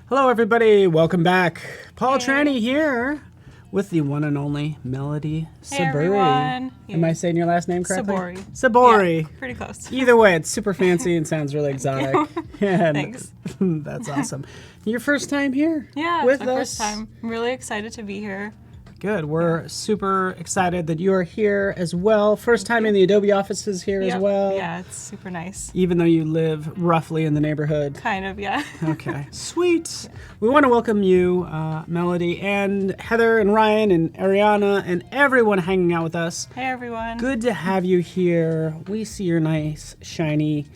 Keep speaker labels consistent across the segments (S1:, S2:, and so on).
S1: Hello, everybody. Welcome back. Paul
S2: Hey.
S1: Tranny here with the one and only Melody Sabouri.
S2: Hey, everyone.
S1: Am I saying your last name correctly?
S2: Sabouri.
S1: Sabouri.
S2: Yeah, pretty close.
S1: Either way, it's super fancy and sounds really exotic. And
S2: Thanks.
S1: That's awesome. Your first time here
S2: Yeah,
S1: with
S2: it's my
S1: us?
S2: first time. I'm really excited to be here.
S1: Good. We're super excited that you are here as well. First time in the Adobe offices here as
S2: Yep.
S1: well.
S2: Yeah, it's super nice.
S1: Even though you live roughly in the neighborhood.
S2: Kind of, yeah.
S1: Okay, sweet. We want to welcome you, Melody, and Heather, and Ryan, and Ariana, and everyone hanging out with us.
S2: Hey, everyone.
S1: Good to have you here. We see your nice, shiny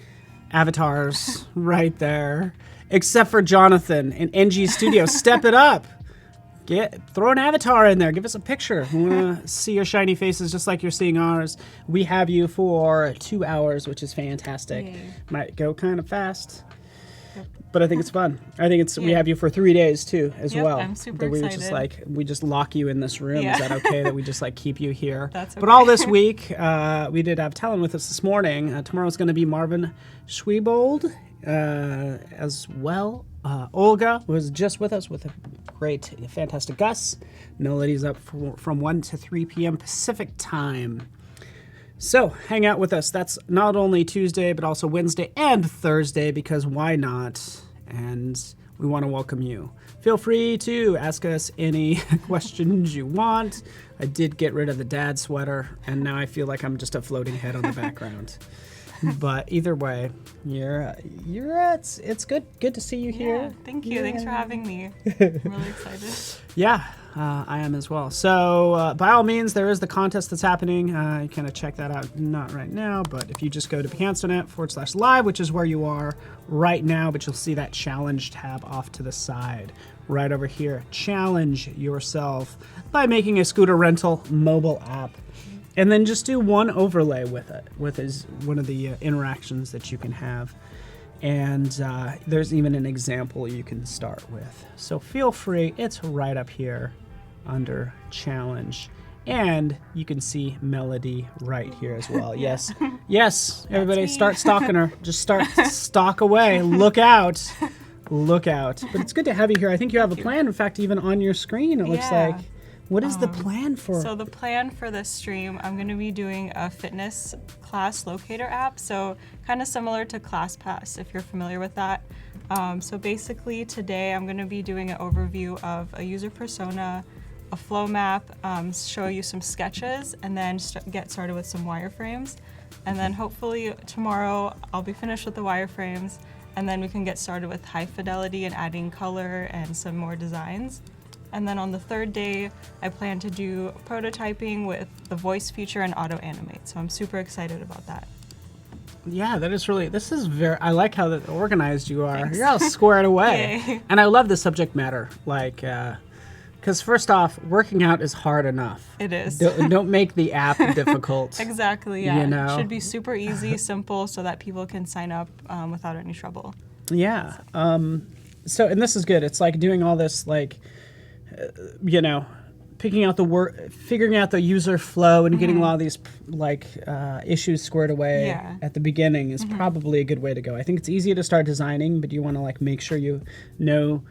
S1: avatars right there. Except for Jonathan in NG Studio. Step it up. Throw an avatar in there. Give us a picture. We want to see your shiny faces just like you're seeing ours. We have you for 2 hours, which is fantastic.
S2: Yay.
S1: Might go kind of fast.
S2: Yep.
S1: But I think it's fun. I think we have you for 3 days too, as
S2: Yep,
S1: well.
S2: I'm super
S1: that we
S2: excited.
S1: we just lock you in this room.
S2: Yeah.
S1: Is that okay? That we just keep you here?
S2: That's okay.
S1: But all this week, we did have Talon with us this morning. Tomorrow's going to be Marvin Schwiebold as well. Olga was just with us with a great, fantastic Gus. Melody's up from 1 to 3 p.m. Pacific time. So hang out with us. That's not only Tuesday, but also Wednesday and Thursday, because why not? And we want to welcome you. Feel free to ask us any questions you want. I did get rid of the dad sweater, and now I feel like I'm just a floating head on the background. But either way, it's good to see you here.
S2: Yeah, thank you. Thanks for having me. I'm really excited.
S1: Yeah, I am as well. So by all means, there is the contest that's happening. You kind of check that out. Not right now, but if you just go to behance.net/live, which is where you are right now, but you'll see that challenge tab off to the side. Right over here. Challenge yourself by making a scooter rental mobile app. And then just do one overlay with it, one of the interactions that you can have. And there's even an example you can start with. So feel free, it's right up here under challenge. And you can see Melody right here as well.
S2: Yeah.
S1: Yes, everybody
S2: me.
S1: start stalking her. Just stalk away. Look out. Look out. But it's good to have you here. I think you have a plan, in fact, even on your screen, it looks
S2: Yeah.
S1: like. What is the plan for?
S2: So the plan for this stream, I'm going to be doing a fitness class locator app. So kind of similar to ClassPass, if you're familiar with that. So basically today I'm going to be doing an overview of a user persona, a flow map, show you some sketches, and then get started with some wireframes. And then hopefully tomorrow I'll be finished with the wireframes, and then we can get started with high fidelity and adding color and some more designs. And then on the third day, I plan to do prototyping with the voice feature and auto animate. So I'm super excited about that.
S1: Yeah, I like how organized you are.
S2: Thanks.
S1: You're all squared away.
S2: Yay.
S1: And I love the subject matter. Because first off, working out is hard enough.
S2: It is.
S1: Don't make the app difficult.
S2: Exactly, yeah.
S1: You know?
S2: It should be super easy, simple, so that people can sign up without any trouble.
S1: Yeah. So, and this is good. It's like doing all this, picking out the work, figuring out the user flow, and getting a lot of these issues squared away
S2: Yeah.
S1: at the beginning is probably a good way to go. I think it's easy to start designing, but you want to make sure you know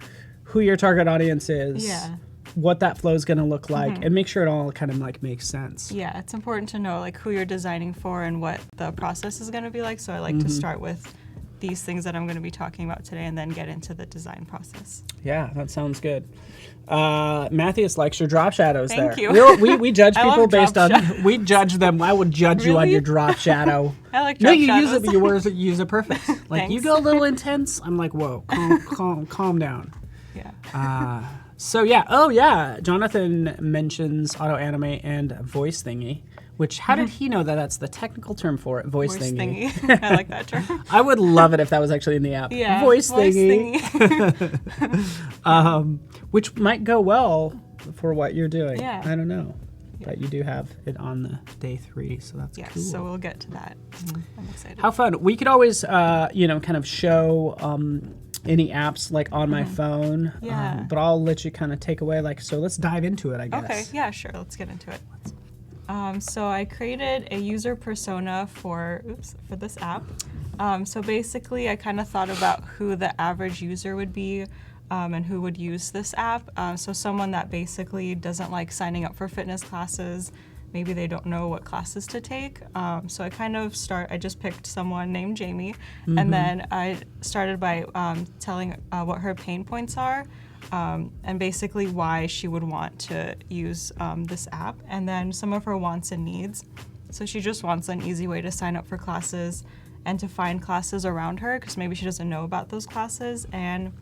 S1: who your target audience is,
S2: Yeah.
S1: what that flow is going to look like, and make sure it all kind of makes sense.
S2: Yeah, it's important to know who you're designing for and what the process is going to be like. So I like to start with these things that I'm going to be talking about today and then get into the design process.
S1: Yeah, that sounds good. Matthias likes your drop shadows
S2: Thank
S1: there.
S2: you.
S1: We judge
S2: I
S1: people
S2: love
S1: based
S2: drop
S1: on, we judge them. I would judge you on
S2: Really?
S1: your drop shadow.
S2: I like
S1: No,
S2: drop
S1: you
S2: shadows.
S1: use it, but you use it perfect. You
S2: Thanks.
S1: go a little intense. I'm like, whoa, calm down.
S2: Yeah.
S1: So yeah, oh yeah, Jonathan mentions auto animate and voice thingy. Which, how did he know that that's the technical term for it? Voice thingy.
S2: I like that term.
S1: I would love it if that was actually in the app.
S2: Yeah.
S1: Voice thingy.
S2: thingy.
S1: Which might go well for what you're doing.
S2: Yeah.
S1: I don't know. But you do have it on the day 3, so that's
S2: Yes,
S1: cool.
S2: so we'll get to that. I'm excited.
S1: How fun. We could always, kind of show any apps on my phone.
S2: Yeah.
S1: But I'll let you kind of take away, so let's dive into it, I guess.
S2: Okay, yeah, sure. Let's get into it. So I created a user persona for this app. So basically, I kind of thought about who the average user would be and who would use this app. So someone that basically doesn't like signing up for fitness classes, maybe they don't know what classes to take. So I just picked someone named Jamie, and then I started by telling what her pain points are, and basically why she would want to use this app, and then some of her wants and needs. So she just wants an easy way to sign up for classes and to find classes around her, because maybe she doesn't know about those classes. And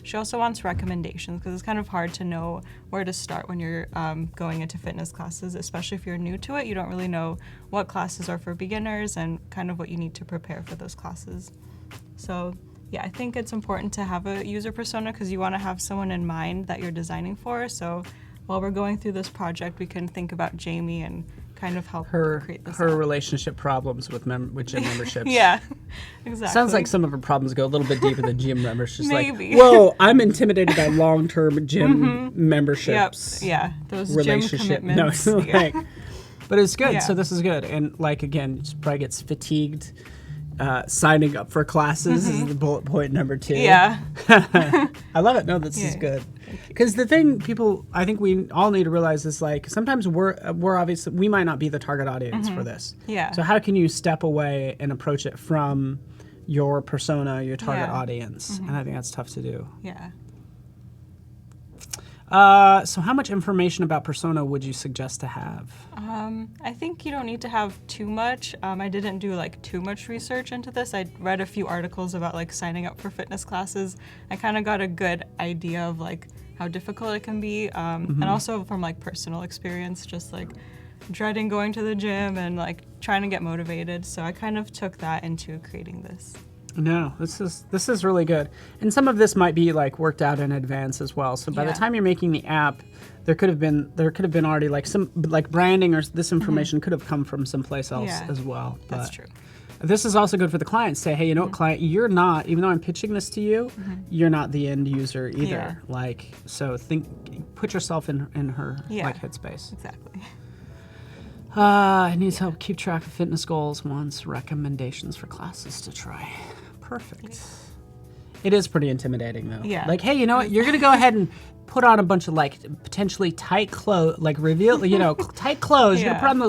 S2: she also wants recommendations, because it's kind of hard to know where to start when you're going into fitness classes, especially if you're new to it. You don't really know what classes are for beginners and kind of what you need to prepare for those classes. So yeah, I think it's important to have a user persona, because you want to have someone in mind that you're designing for. So while we're going through this project, we can think about Jamie and kind of help create this
S1: her
S2: app.
S1: relationship problems with gym memberships.
S2: Yeah, exactly.
S1: Sounds like some of her problems go a little bit deeper than gym memberships.
S2: Maybe.
S1: Like, whoa, I'm intimidated by long-term gym memberships.
S2: Yep. Yeah, those
S1: relationship.
S2: gym commitments.
S1: No,
S2: Yeah.
S1: like, but it's good.
S2: Yeah.
S1: So this is good. And like again, she probably gets fatigued signing up for classes is the bullet point number 2.
S2: Yeah.
S1: I love it. No, this is good. Because the thing I think we all need to realize is like sometimes we're obviously, we might not be the target audience for this.
S2: Yeah.
S1: So how can you step away and approach it from your persona, your target audience? And I think that's tough to do.
S2: Yeah.
S1: So how much information about persona would you suggest to have?
S2: I think you don't need to have too much. I didn't do like too much research into this. I read a few articles about like signing up for fitness classes. I kind of got a good idea of like how difficult it can be, and also from like personal experience, just like dreading going to the gym and like trying to get motivated. So I kind of took that into creating this.
S1: No, this is really good. And some of this might be like worked out in advance as well. So by the time you're making the app, there could have been already like some like branding, or this information could have come from someplace else as well. But
S2: that's true.
S1: this is also good for the client. Say, hey, you know what, client, you're not, even though I'm pitching this to you, you're not the end user either.
S2: Yeah.
S1: Like, so put yourself in her like headspace.
S2: Exactly.
S1: I need help keep track of fitness goals, wants, recommendations for classes to try. Perfect. It is pretty intimidating though.
S2: Yeah.
S1: Like, hey, you know what? You're gonna go ahead and put on a bunch of like potentially tight clothes, like reveal, tight clothes. You're gonna put on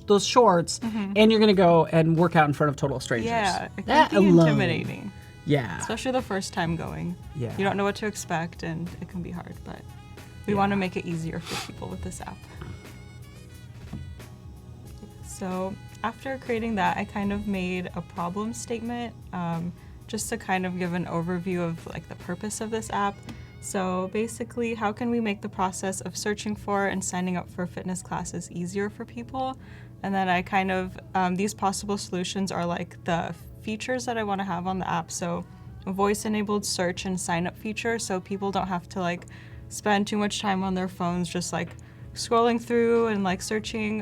S1: those shorts, and you're gonna go and work out in front of total strangers.
S2: Yeah, it
S1: that
S2: can be
S1: alone,
S2: intimidating.
S1: Yeah.
S2: Especially the first time going.
S1: Yeah.
S2: You don't know what to expect, and it can be hard, but we want to make it easier for people with this app. So after creating that, I kind of made a problem statement, just to kind of give an overview of like the purpose of this app. So basically, how can we make the process of searching for and signing up for fitness classes easier for people? And then I kind of, these possible solutions are like the features that I want to have on the app. So a voice-enabled search and sign-up feature, so people don't have to like spend too much time on their phones just like scrolling through and like searching.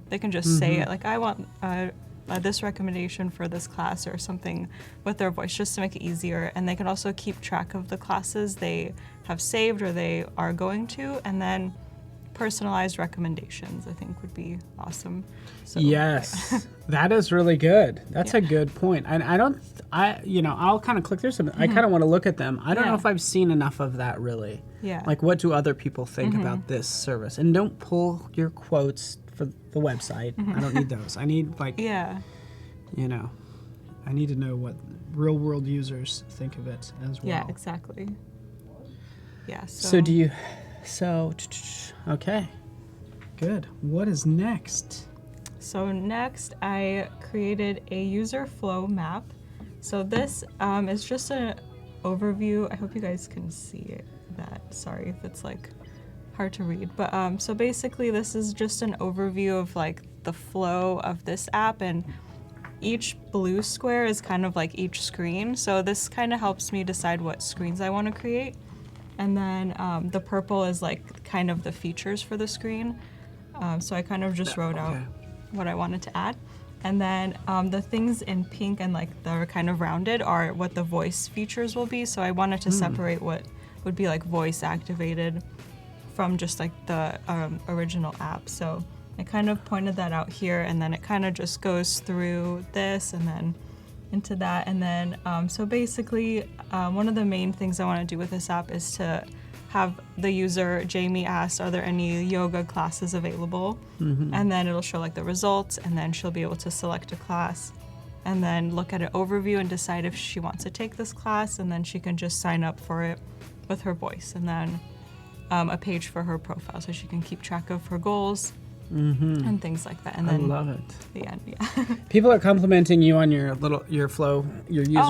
S2: They can just say it, like I want this recommendation for this class or something with their voice, just to make it easier. And they can also keep track of the classes they have saved or they are going to, and then personalized recommendations I think would be awesome. So,
S1: yes, that is really good. That's a good point. And I'll kind of click through some. I kind of want to look at them. I don't know if I've seen enough of that really.
S2: Yeah.
S1: Like, what do other people think about this service? And don't pull your quotes for the website. I don't need those. I need like, I need to know what real world users think of it as well.
S2: Yeah, exactly. Yeah.
S1: Okay, good. What is next?
S2: So next, I created a user flow map. So this is just an overview. I hope you guys can see that. Sorry if it's like hard to read. But so basically, this is just an overview of like the flow of this app, and each blue square is kind of like each screen. So this kind of helps me decide what screens I want to create. And then the purple is like kind of the features for the screen. So I kind of just wrote out what I wanted to add. And then the things in pink and like they're kind of rounded are what the voice features will be. So I wanted to separate what would be like voice activated from just like the original app. So I kind of pointed that out here, and then it kind of just goes through this, and then into that. And then, so basically, one of the main things I want to do with this app is to have the user, Jamie, ask, are there any yoga classes available? And then it'll show like the results, and then she'll be able to select a class and then look at an overview and decide if she wants to take this class, and then she can just sign up for it with her voice, and then a page for her profile so she can keep track of her goals and things like that. And then
S1: I love it.
S2: The end,
S1: People are complimenting you on your user flow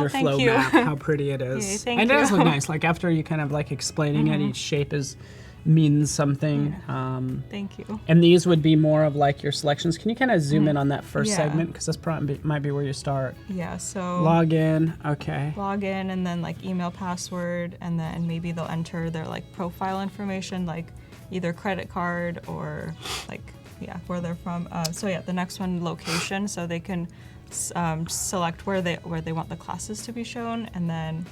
S2: thank you.
S1: map. How pretty it is.
S2: Yay, thank
S1: and it does
S2: you.
S1: look nice. Like after you kind of like explaining it, each shape means something.
S2: Thank you.
S1: And these would be more of like your selections. Can you kind of zoom in on that first
S2: Yeah.
S1: segment? Because this probably might be where you start.
S2: Yeah, so
S1: Log in. Okay.
S2: log in, and then like email, password, and then maybe they'll enter their like profile information, like either credit card or like where they're from. So yeah, the next one, location, so they can select where they want the classes to be shown, and then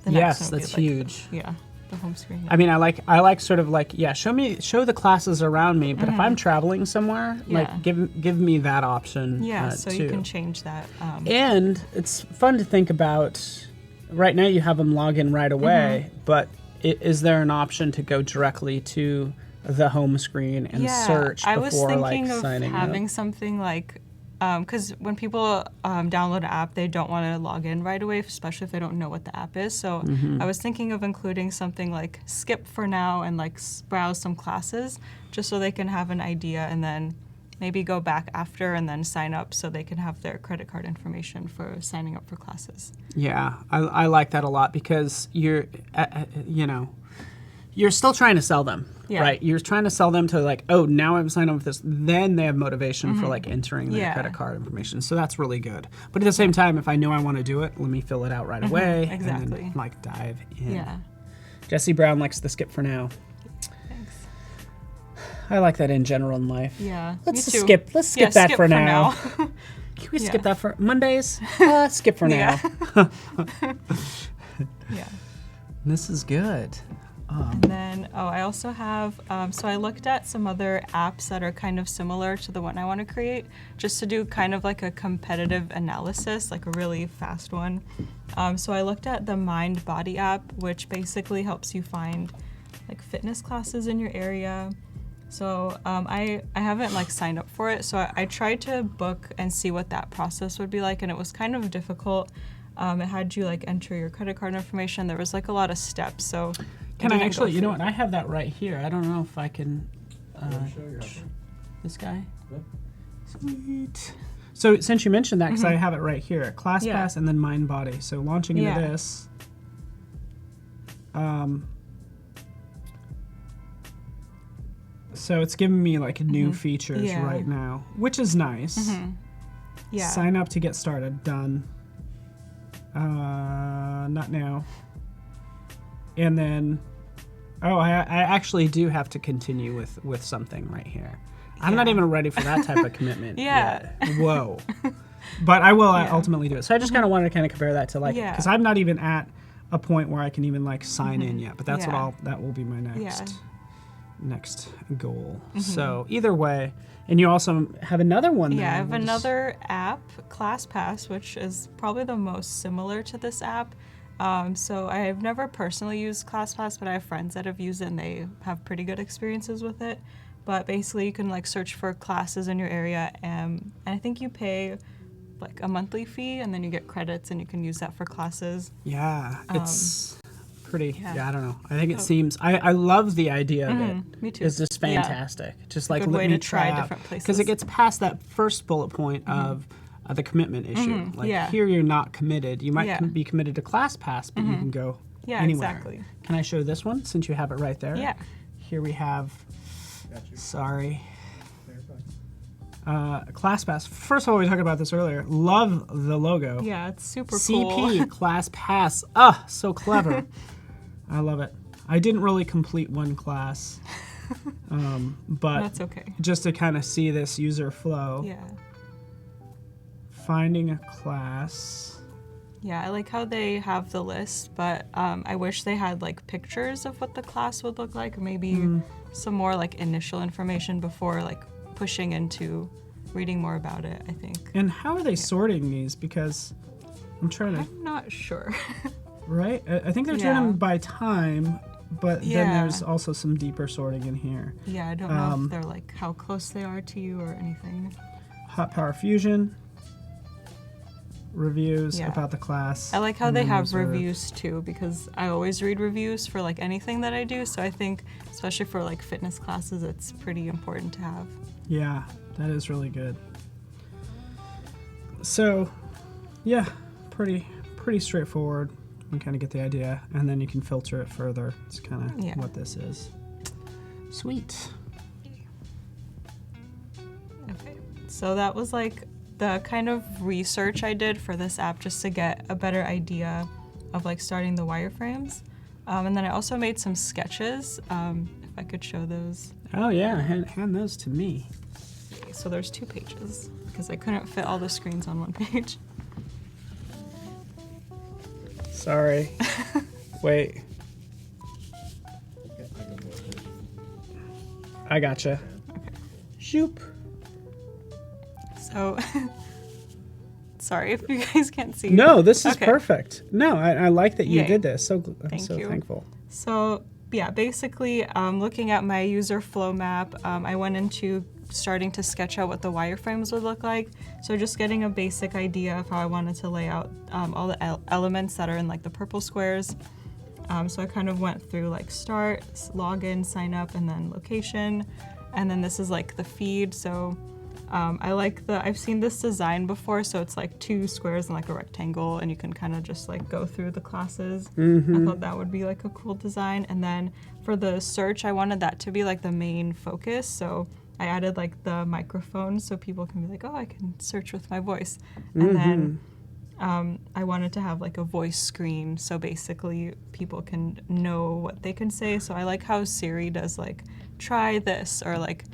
S2: the next one would
S1: that's
S2: be, like,
S1: huge.
S2: the home screen.
S1: I mean, I like sort of like, show the classes around me, but if I'm traveling somewhere, like give me that option.
S2: So
S1: too.
S2: you can change that.
S1: And it's fun to think about. Right now you have them log in right away, but is there an option to go directly to the home screen and search before
S2: I was thinking of
S1: signing
S2: having
S1: up?
S2: something like, because when people download an app, they don't want to log in right away, especially if they don't know what the app is. So I was thinking of including something like skip for now and like browse some classes, just so they can have an idea, and then maybe go back after and then sign up so they can have their credit card information for signing up for classes.
S1: Yeah, I like that a lot, because you're still trying to sell them, right? You're trying to sell them to like, oh, now I've signed up with this. Then they have motivation for like entering their credit card information. So that's really good. But at the same time, if I know I want to do it, let me fill it out right away.
S2: Exactly.
S1: And then like dive in.
S2: Yeah.
S1: Jesse Brown likes the skip for now.
S2: Thanks.
S1: I like that in general in life.
S2: Yeah.
S1: Let's
S2: me too.
S1: skip that for now. Can we
S2: Yeah.
S1: skip that for Mondays? Skip for now.
S2: Yeah.
S1: This is good.
S2: And then, I also have, so I looked at some other apps that are kind of similar to the one I want to create, just to do kind of like a competitive analysis, like a really fast one. So I looked at the Mind Body app, which basically helps you find like fitness classes in your area. So I haven't like signed up for it, so I tried to book and see what that process would be like, and it was kind of difficult. It had you like enter your credit card information. There was like a lot of steps, so.
S1: Can I actually, you know what, I have that right here. I don't know if I can, this guy?
S3: Yep.
S1: Sweet. So since you mentioned that, because I have it right here, ClassPass and then Mind Body. So launching into this, so it's giving me like new features right now, which is nice.
S2: Yeah.
S1: Sign up to get started, done. Not now. And then, I actually do have to continue with something right here. I'm not even ready for that type of commitment yet. Whoa. But I will ultimately do it. So I just kind of wanted to kind of compare that to like, because I'm not even at a point where I can even like sign in yet. But that's that will be my next goal. So either way, and you also have another one there.
S2: Yeah, I have another app, ClassPass, which is probably the most similar to this app. So I have never personally used ClassPass, but I have friends that have used it and they have pretty good experiences with it. But basically you can like search for classes in your area, and I think you pay like a monthly fee, and then you get credits and you can use that for classes.
S1: Yeah, it's pretty, I don't know. I think it seems, I love the idea of it.
S2: Me too.
S1: It's just fantastic. Just like
S2: Good
S1: let
S2: way
S1: me
S2: to try
S1: out.
S2: different places.
S1: Because it gets past that first bullet point of the commitment issue. Like here you're not committed. You might be committed to ClassPass, but you can go anywhere.
S2: Exactly.
S1: Can I show this one since you have it right there?
S2: Yeah.
S1: Here we have,
S3: Got you.
S1: sorry,
S3: There, fine.
S1: ClassPass. First of all, we talked about this earlier. Love the logo.
S2: Yeah, it's super cool.
S1: CP, ClassPass. Ah, so clever. I love it. I didn't really complete one class, but
S2: That's okay.
S1: just to kind of see this user flow.
S2: Yeah.
S1: Finding a class.
S2: Yeah, I like how they have the list, but I wish they had like pictures of what the class would look like, or maybe some more like initial information before like pushing into reading more about it, I think.
S1: And how are they sorting these? Because I'm trying to,
S2: I'm not sure.
S1: right? I think they're doing
S2: Yeah.
S1: them by time, but then
S2: Yeah.
S1: there's also some deeper sorting in here.
S2: Yeah, I don't know if they're like how close they are to you or anything.
S1: Hot Power Fusion, reviews
S2: Yeah.
S1: about the class.
S2: I like how
S1: and
S2: they
S1: then
S2: have
S1: reserved.
S2: reviews too, because I always read reviews for like anything that I do. So I think, especially for like fitness classes, it's pretty important to have.
S1: Yeah, that is really good. So, yeah, pretty straightforward. You kind of get the idea, and then you can filter it further. It's kind of
S2: Yeah.
S1: what this is. Sweet.
S2: Okay. So that was like the kind of research I did for this app just to get a better idea of like starting the wireframes. And then I also made some sketches, if I could show those.
S1: Oh yeah, hand those to me.
S2: Okay, so there's 2 pages because I couldn't fit all the screens on one page.
S1: Sorry. Wait. I gotcha. Shoop.
S2: So, sorry if you guys can't see.
S1: No, this is
S2: Okay.
S1: perfect. No, I like that you
S2: Yay.
S1: did this. I'm
S2: Thank
S1: so
S2: you.
S1: thankful.
S2: So yeah, basically looking at my user flow map, I went into starting to sketch out what the wireframes would look like. So just getting a basic idea of how I wanted to lay out all the elements that are in like the purple squares. So I kind of went through like start, login, sign up, and then location. And then this is like the feed. So I like I've seen this design before, so it's like 2 squares and like a rectangle, and you can kind of just like go through the classes. I thought that would be like a cool design. And then for the search, I wanted that to be like the main focus. So I added like the microphone so people can be like, oh, I can search with my voice. And then I wanted to have like a voice screen, so basically people can know what they can say. So I like how Siri does like try this, or like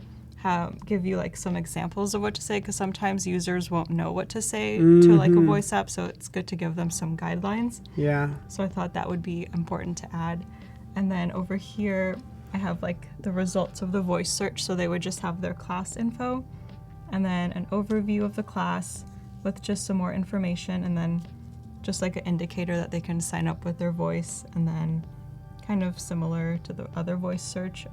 S2: give you like some examples of what to say, because sometimes users won't know what to say to like a voice app, so it's good to give them some guidelines.
S1: Yeah.
S2: So I thought that would be important to add. And then over here I have like the results of the voice search, so they would just have their class info, and then an overview of the class with just some more information, and then just like an indicator that they can sign up with their voice, and then kind of similar to the other voice search.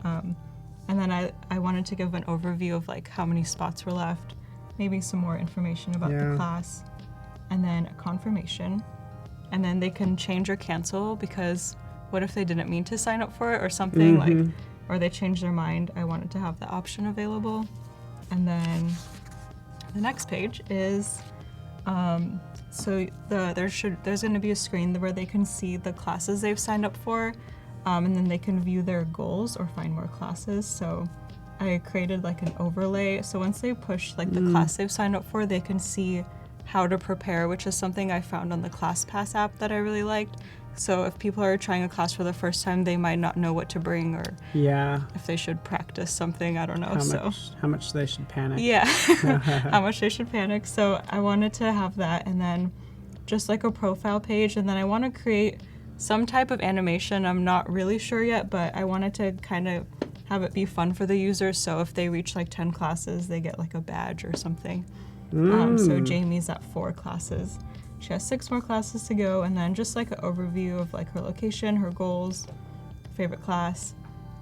S2: And then I wanted to give an overview of like how many spots were left, maybe some more information about
S1: Yeah.
S2: the class, and then a confirmation. And then they can change or cancel, because what if they didn't mean to sign up for it or something, like, or they changed their mind? I wanted to have the option available. And then the next page is, so there's going to be a screen where they can see the classes they've signed up for, and then they can view their goals or find more classes. So I created like an overlay. So once they push like the class they've signed up for, they can see how to prepare, which is something I found on the ClassPass app that I really liked. So if people are trying a class for the first time, they might not know what to bring, or
S1: Yeah.
S2: if they should practice something, I don't know.
S1: How much they should panic.
S2: Yeah, how much they should panic. So I wanted to have that, and then just like a profile page, and then I want to create some type of animation. I'm not really sure yet, but I wanted to kind of have it be fun for the users. So if they reach like 10 classes, they get like a badge or something. So Jamie's at 4 classes. She has 6 more classes to go, and then just like an overview of like her location, her goals, favorite class.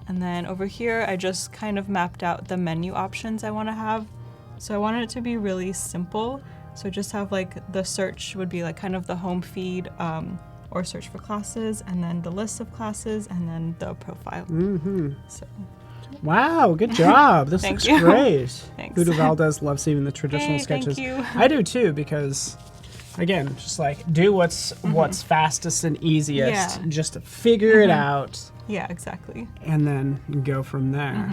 S2: And then over here, I just kind of mapped out the menu options I want to have. So I wanted it to be really simple. So just have like the search would be like kind of the home feed, or search for classes, and then the list of classes, and then the profile. So
S1: Wow, good job. This
S2: Thank
S1: looks
S2: you.
S1: great.
S2: Thanks.
S1: Udo Valdez loves seeing the traditional
S2: Hey, thank
S1: sketches.
S2: you.
S1: I do too, because again, just like do what's fastest and easiest.
S2: Yeah.
S1: Just figure it out
S2: yeah, exactly.
S1: and then go from there.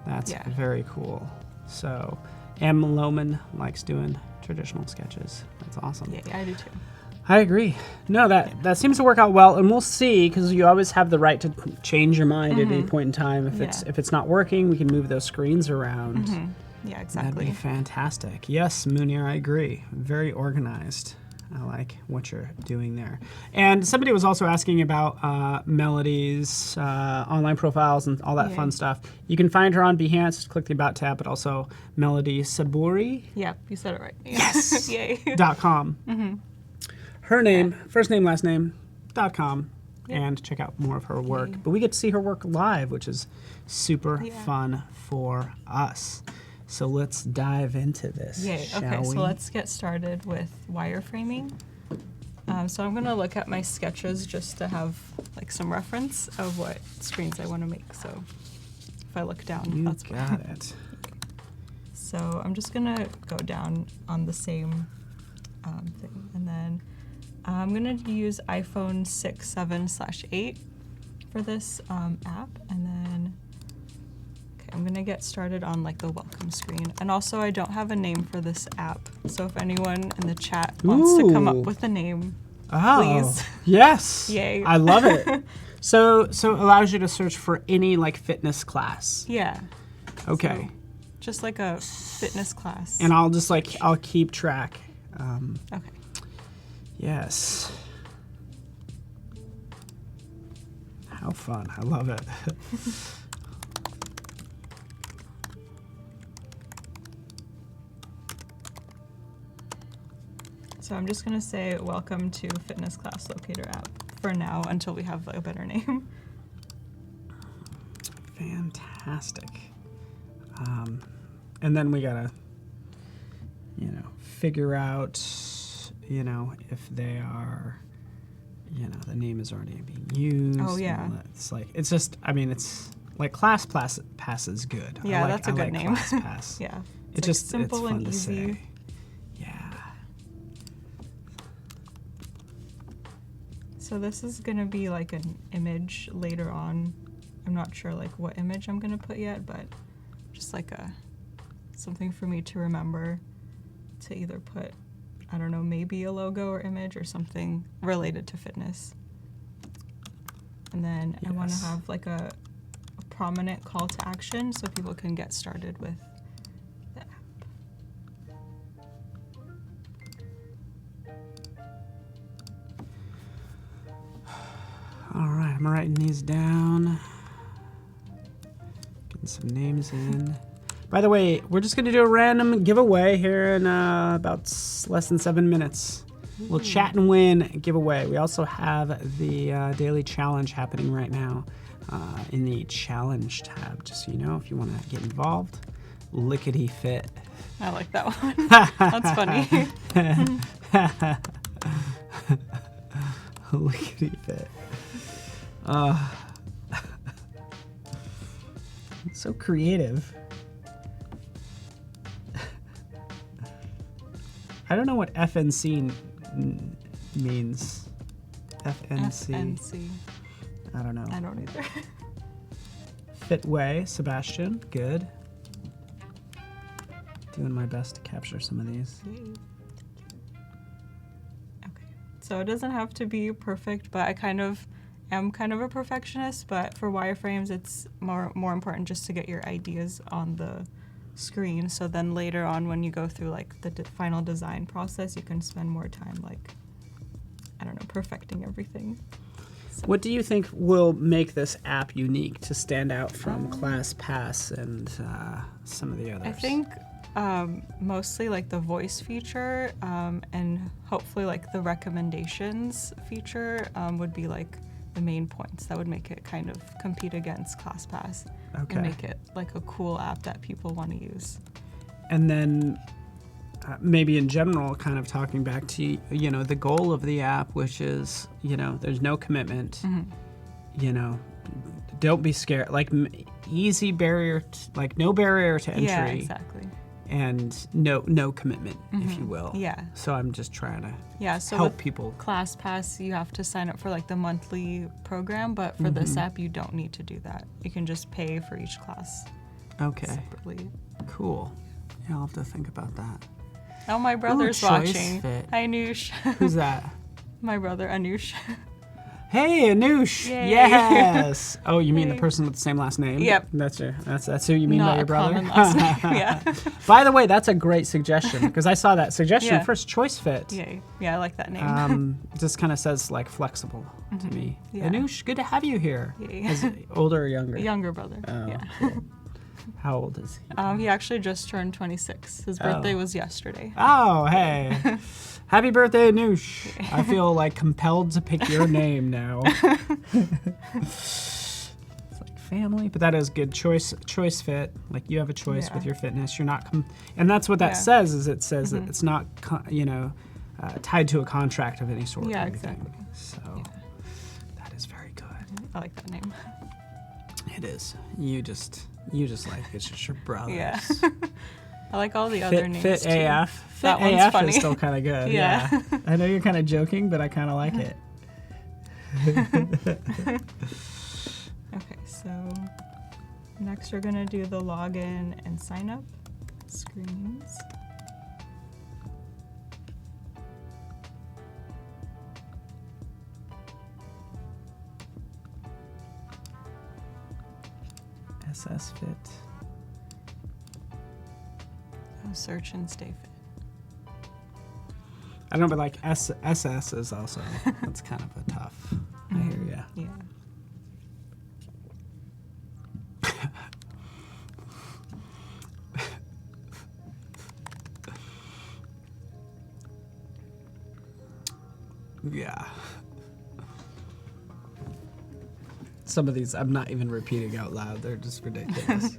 S1: That's
S2: Yeah.
S1: very cool. So M. Lohman likes doing traditional sketches. That's awesome.
S2: Yeah, I do too.
S1: I agree. No, that seems to work out well, and we'll see, because you always have the right to change your mind at any point in time. If it's not working, we can move those screens around.
S2: Yeah,
S1: That'd
S2: exactly.
S1: be fantastic. Yes, Munir, I agree. Very organized. I like what you're doing there. And somebody was also asking about Melody's online profiles and all that fun stuff. You can find her on Behance. Just click the About tab, but also Melody Sabouri.
S2: Yeah, you said it right.
S1: Yes.
S2: Yay.
S1: .com. her name, first name, last name.com,
S2: Yep.
S1: and check out more of her work.
S2: Okay.
S1: But we get to see her work live, which is super
S2: Yeah.
S1: fun for us. So let's dive into this,
S2: Yay.
S1: shall
S2: Okay,
S1: we?
S2: so let's get started with wireframing. So I'm gonna look at my sketches just to have like some reference of what screens I want to make. So if I look down,
S1: You
S2: that's
S1: got it.
S2: So I'm just gonna go down on the same thing, and then I'm gonna use iPhone 6, 7/8 for this app, and then okay, I'm gonna get started on like the welcome screen. And also, I don't have a name for this app, so if anyone in the chat wants to come
S1: Ooh.
S2: up with a name,
S1: Oh,
S2: please.
S1: yes.
S2: Yay.
S1: I love it. So it allows you to search for any like fitness class.
S2: Yeah,
S1: Okay.
S2: just like a fitness class.
S1: And I'll just like, I'll keep track.
S2: Okay.
S1: Yes. How fun. I love it.
S2: So I'm just gonna say welcome to Fitness Class Locator app for now until we have a better name.
S1: Fantastic. And then we gotta, figure out, if they are, the name is already being used.
S2: Oh, yeah.
S1: and all that. It's like, it's just, it's like ClassPass is good.
S2: Yeah,
S1: I
S2: that's a good name.
S1: ClassPass.
S2: Yeah.
S1: It's
S2: like
S1: just
S2: simple
S1: it's fun
S2: and
S1: to
S2: easy.
S1: say. Yeah.
S2: So this is gonna be like an image later on. I'm not sure like what image I'm gonna put yet, but just like something for me to remember to either put, I don't know, maybe a logo or image or something related to fitness. And then I want to
S1: Yes.
S2: have like a prominent call to action so people can get started with the app.
S1: All right, I'm writing these down. Getting some names in. By the way, we're just going to do a random giveaway here in less than 7 minutes. We'll chat and win giveaway. We also have the daily challenge happening right now in the challenge tab. Just so you know, if you want to get involved, lickety fit.
S2: I like that one. That's funny.
S1: Lickety fit. So creative. I don't know what FNC means. FNC.
S2: FNC.
S1: I don't know.
S2: I don't either.
S1: Fitway, Sebastian. Good. Doing my best to capture some of these.
S2: Okay. So it doesn't have to be perfect, but I am kind of a perfectionist, but for wireframes it's more important just to get your ideas on the screen, so then later on when you go through like the final design process, you can spend more time like, I don't know, perfecting everything. So,
S1: What do you think will make this app unique to stand out from ClassPass and some of the others?
S2: I think mostly like the voice feature and hopefully like the recommendations feature would be like the main points that would make it kind of compete against ClassPass and make it like a cool app that people want to use.
S1: And then maybe in general, kind of talking back to, the goal of the app, which is, there's no commitment, don't be scared, like easy barrier, like no barrier to entry.
S2: Yeah, exactly.
S1: And no commitment, if you will.
S2: Yeah.
S1: So I'm just trying to
S2: So
S1: help
S2: with
S1: people.
S2: ClassPass, you have to sign up for like the monthly program, but for this app, you don't need to do that. You can just pay for each class
S1: Okay,
S2: separately.
S1: cool. Yeah, I'll have to think about that.
S2: Oh, my brother's
S1: Choice
S2: watching.
S1: Fit.
S2: Hi, Anoush.
S1: Who's that?
S2: My brother, Anoush.
S1: Hey, Anoush.
S2: Yay.
S1: Yes. Oh, you mean the
S2: Yay.
S1: person with the same last name?
S2: Yep.
S1: That's who you mean by
S2: Not
S1: your
S2: a
S1: brother?
S2: common last name. Yeah.
S1: By the way, that's a great suggestion because I saw that suggestion
S2: Yeah.
S1: first. Choice Fit.
S2: Yay. Yeah, I like that name.
S1: Just kind of says like flexible to me.
S2: Yeah.
S1: Anoush, good to have you here.
S2: Yay.
S1: Is it older or younger?
S2: Younger brother.
S1: Oh,
S2: Yeah.
S1: cool. How old is he?
S2: He actually just turned 26. His birthday was yesterday.
S1: Oh, hey. Happy birthday, Noosh. I feel like compelled to pick your name now. It's like family, but that is good. Choice fit. Like you have a choice with your fitness. You're not, and that's what that says, is it says that it's not, tied to a contract of any sort.
S2: Yeah, exactly.
S1: So that is very good.
S2: I like that name.
S1: It is. You just like it's just your brothers.
S2: Yeah. I like all the other names
S1: Fit
S2: too.
S1: AF. Fit
S2: That one's
S1: AF
S2: funny.
S1: is still kind of good.
S2: Yeah.
S1: I know you're kind of joking, but I kind of like it.
S2: Okay, so next we're gonna do the login and sign up screens.
S1: SS Fit.
S2: Oh, search and stay fit.
S1: I don't know, but like SS is also, that's kind of a tough. I hear ya.
S2: Yeah.
S1: Yeah. Some of these I'm not even repeating out loud. They're just ridiculous.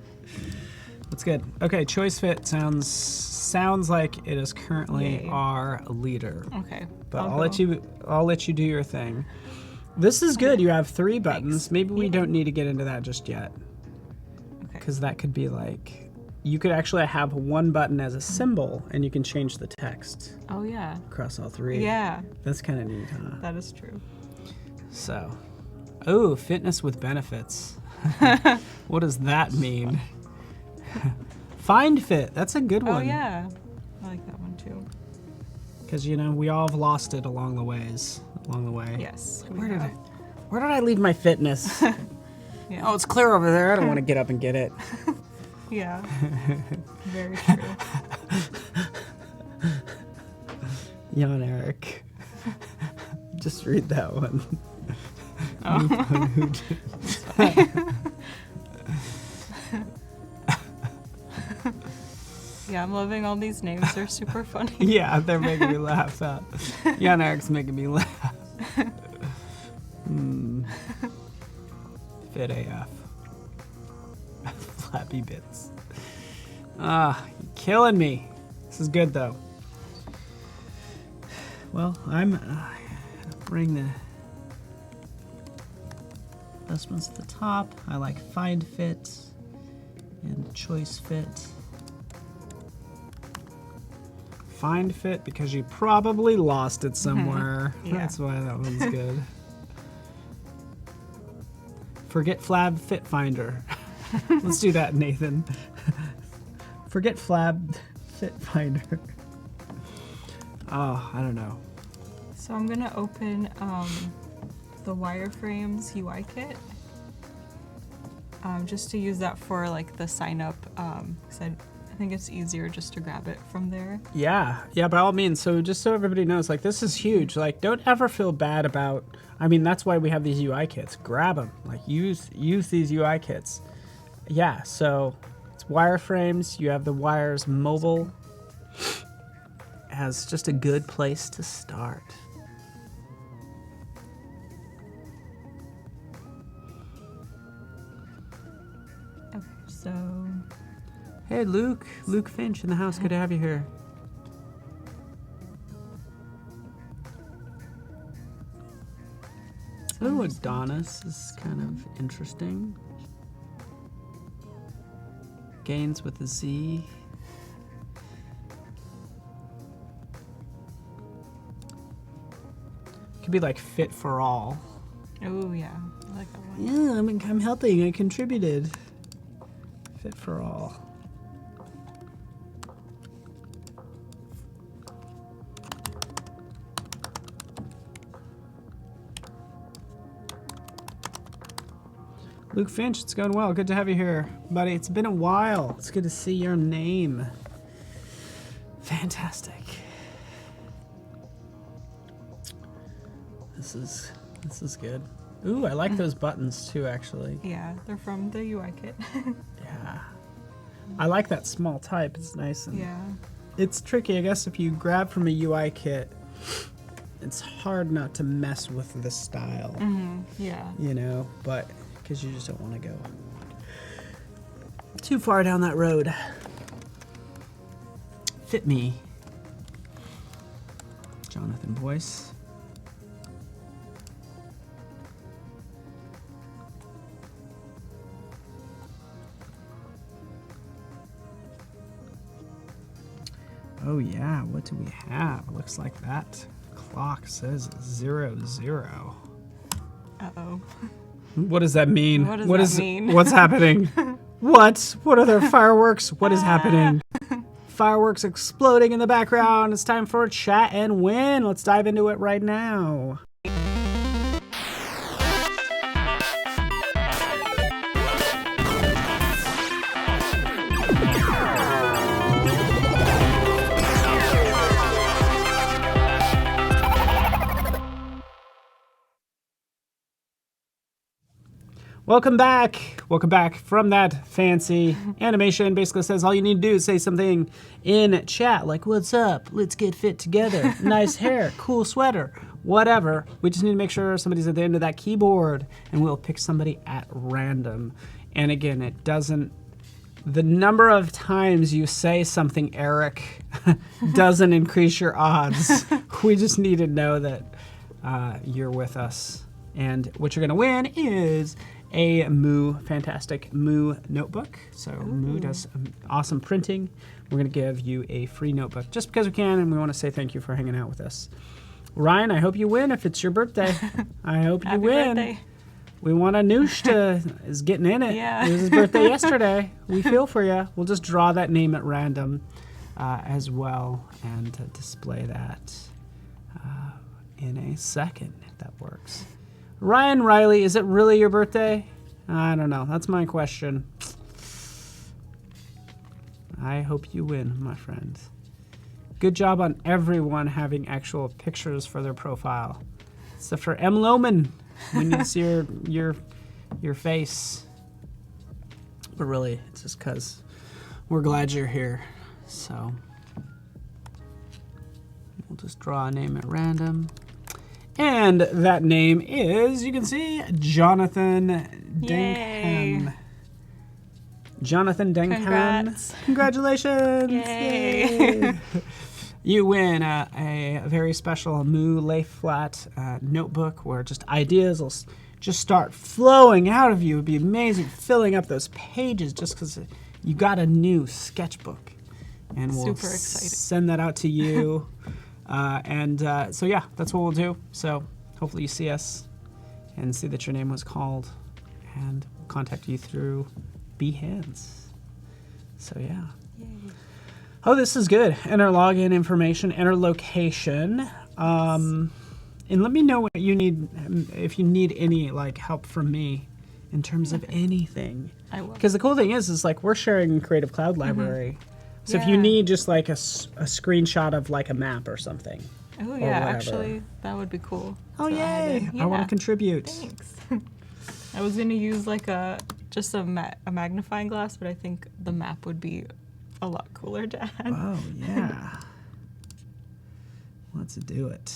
S1: That's good. Okay, choice fit sounds like it is currently our leader.
S2: Okay.
S1: But I'll let you do your thing. This is good. You have 3 buttons.
S2: Thanks.
S1: Maybe we don't need to get into that just yet.
S2: Okay.
S1: Because that could be like, you could actually have 1 button as a symbol and you can change the text
S2: Oh yeah.
S1: across all 3.
S2: Yeah,
S1: That's kind of neat, huh?
S2: that is true.
S1: So, oh, fitness with benefits. What does that mean? Find fit. That's a good one.
S2: Oh yeah. I like that one too.
S1: Because we all have lost it along the way.
S2: Yes.
S1: Where did I leave my fitness?
S2: Yeah.
S1: Oh, it's clear over there. I don't want to get up and get it.
S2: Yeah. Very true.
S1: Jan Eric. Just read that one.
S2: Oh. Yeah, I'm loving all these names. They're super funny.
S1: Yeah, they're making me laugh. Jan Eric's making me laugh. Fit AF. Flappy bits. You're killing me. This is good though. Well, I'm bring the adjustments at the top. I like find fit and choice fit. Find fit because you probably lost it somewhere.
S2: Yeah.
S1: That's why that one's good. Forget Flab Fit Finder. Let's do that, Nathan. Forget Flab Fit Finder. Oh, I don't know.
S2: So I'm gonna open the wireframes UI kit. Just to use that for like the sign up, because I think it's easier just to grab it from there.
S1: Yeah, by all means. So just so everybody knows, like this is huge. Like don't ever feel bad about, I mean, that's why we have these UI kits. Grab them, like use these UI kits. Yeah, so it's wireframes. You have the wires mobile as just a good place to start.
S2: Okay, so
S1: Hey, Luke Finch in the house. Good to have you here. Oh, Adonis is kind of interesting. Gains with a Z. Could be like fit for all.
S2: oh yeah, I like that one.
S1: Yeah, I'm helping. I contributed. Fit for all. Luke Finch, it's going well. Good to have you here, buddy. It's been a while. It's good to see your name. Fantastic. This is good. Ooh, I like those buttons too, actually.
S2: Yeah, they're from the UI kit.
S1: Yeah. I like that small type. It's nice. And
S2: Yeah.
S1: it's tricky, I guess, if you grab from a UI kit, it's hard not to mess with the style,
S2: Yeah.
S1: you know, but because you just don't want to go too far down that road. Fit me. Jonathan Boyce. Oh yeah, what do we have? Looks like that clock says 00.
S2: Uh-oh.
S1: What does that mean?
S2: What does that mean?
S1: What's happening? What? What are there fireworks? What is happening? Fireworks exploding in the background. It's time for Chat and Win. Let's dive into it right now. Welcome back. Welcome back from that fancy animation. Basically says all you need to do is say something in chat like, what's up? Let's get fit together. Nice hair, cool sweater, whatever. We just need to make sure somebody's at the end of that keyboard and we'll pick somebody at random. And again, it doesn't, the number of times you say something, Eric, doesn't increase your odds. We just need to know that you're with us. And what you're gonna win is a fantastic Moo notebook. So Moo does awesome printing. We're gonna give you a free notebook just because we can, and we wanna say thank you for hanging out with us. Ryan, I hope you win if it's your birthday. I hope you
S2: Happy
S1: win.
S2: birthday.
S1: We want Anush is getting in it.
S2: Yeah.
S1: It was his birthday yesterday. We feel for you. We'll just draw that name at random as well and display that in a second, if that works. Ryan Riley, is it really your birthday? I don't know. That's my question. I hope you win, my friend. Good job on everyone having actual pictures for their profile. Except for M. Lohman. We need to see your face. But really, it's just because we're glad you're here. So we'll just draw a name at random. And that name is, you can see, Jonathan Denkham. Jonathan Denkham.
S2: Congrats.
S1: Congratulations.
S2: Yay.
S1: You win a very special Moo Lay Flat notebook where just ideas will just start flowing out of you. It'd be amazing filling up those pages just because you got a new sketchbook. And we'll
S2: Super excited.
S1: send that out to you. So yeah, that's what we'll do. So hopefully you see us and see that your name was called, and we'll contact you through Behance. So yeah.
S2: Yay.
S1: Oh, this is good. Enter login information, enter location. And let me know what you need, if you need any like help from me in terms of anything.
S2: I will.
S1: Because the cool thing is like we're sharing Creative Cloud library. So if you
S2: Yeah.
S1: need just like a screenshot of like a map or something.
S2: Oh
S1: or
S2: yeah,
S1: whatever.
S2: actually, that would be cool.
S1: Oh
S2: to add
S1: yay!
S2: in.
S1: I want
S2: Yeah.
S1: to contribute.
S2: Thanks. I was gonna use like a magnifying glass, but I think the map would be a lot cooler to add.
S1: Oh yeah. Let's do it.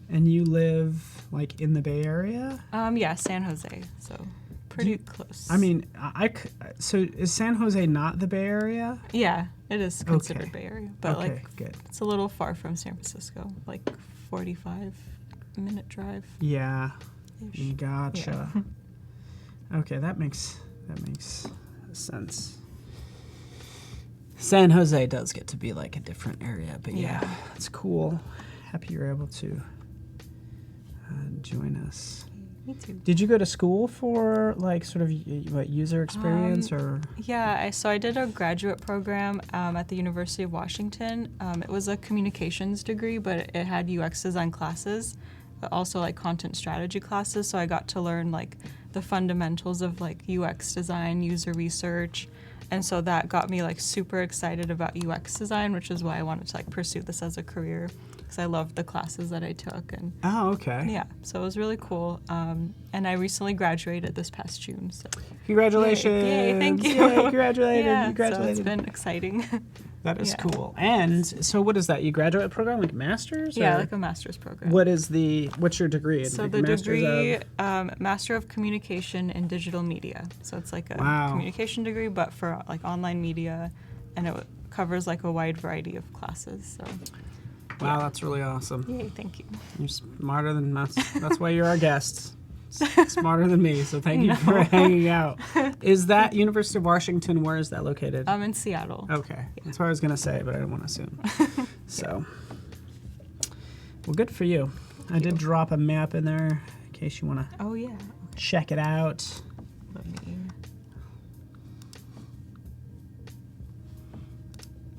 S1: And you live like in the Bay Area?
S2: Yeah, San Jose, so pretty close.
S1: I mean, so is San Jose not the Bay Area?
S2: yeah, it is considered
S1: Okay.
S2: Bay Area, but
S1: Okay,
S2: like
S1: good.
S2: it's a little far from San Francisco, like 45-minute drive.
S1: Yeah.
S2: Ish.
S1: Gotcha. Okay, that makes sense. San Jose does get to be like a different area, but yeah,
S2: Yeah.
S1: it's cool. Happy you're able to join us.
S2: Me too.
S1: Did you go to school for like sort of what user experience or?
S2: Yeah, so I did a graduate program at the University of Washington. It was a communications degree, but it had UX design classes, but also like content strategy classes. So I got to learn like the fundamentals of like UX design, user research. And so that got me like super excited about UX design, which is why I wanted to like pursue this as a career. because I loved the classes that I took. And
S1: Oh, okay.
S2: yeah, so it was really cool. And I recently graduated this past June. So
S1: Congratulations.
S2: Yay, thank you.
S1: Yay, congratulated.
S2: Yeah,
S1: You graduated.
S2: so it's been exciting.
S1: That is
S2: Yeah.
S1: cool. And so what is that? You graduate program, like master's?
S2: Yeah,
S1: or
S2: like a master's program.
S1: what's your degree?
S2: So
S1: Like
S2: the
S1: master's
S2: degree,
S1: of-
S2: Master of Communication in Digital Media. So it's like a
S1: Wow.
S2: communication degree, but for like online media, and it covers like a wide variety of classes. So
S1: Wow, that's really awesome.
S2: yay, thank you.
S1: You're smarter than us. That's why you're our guest. Smarter than me, so thank you for hanging out. Is that University of Washington? Where is that located?
S2: I'm in Seattle.
S1: Okay, that's what I was gonna say, but I didn't want to assume. So, well, good for you. I did drop a map in there in case you want to
S2: Oh yeah.
S1: check it out.
S2: Let me.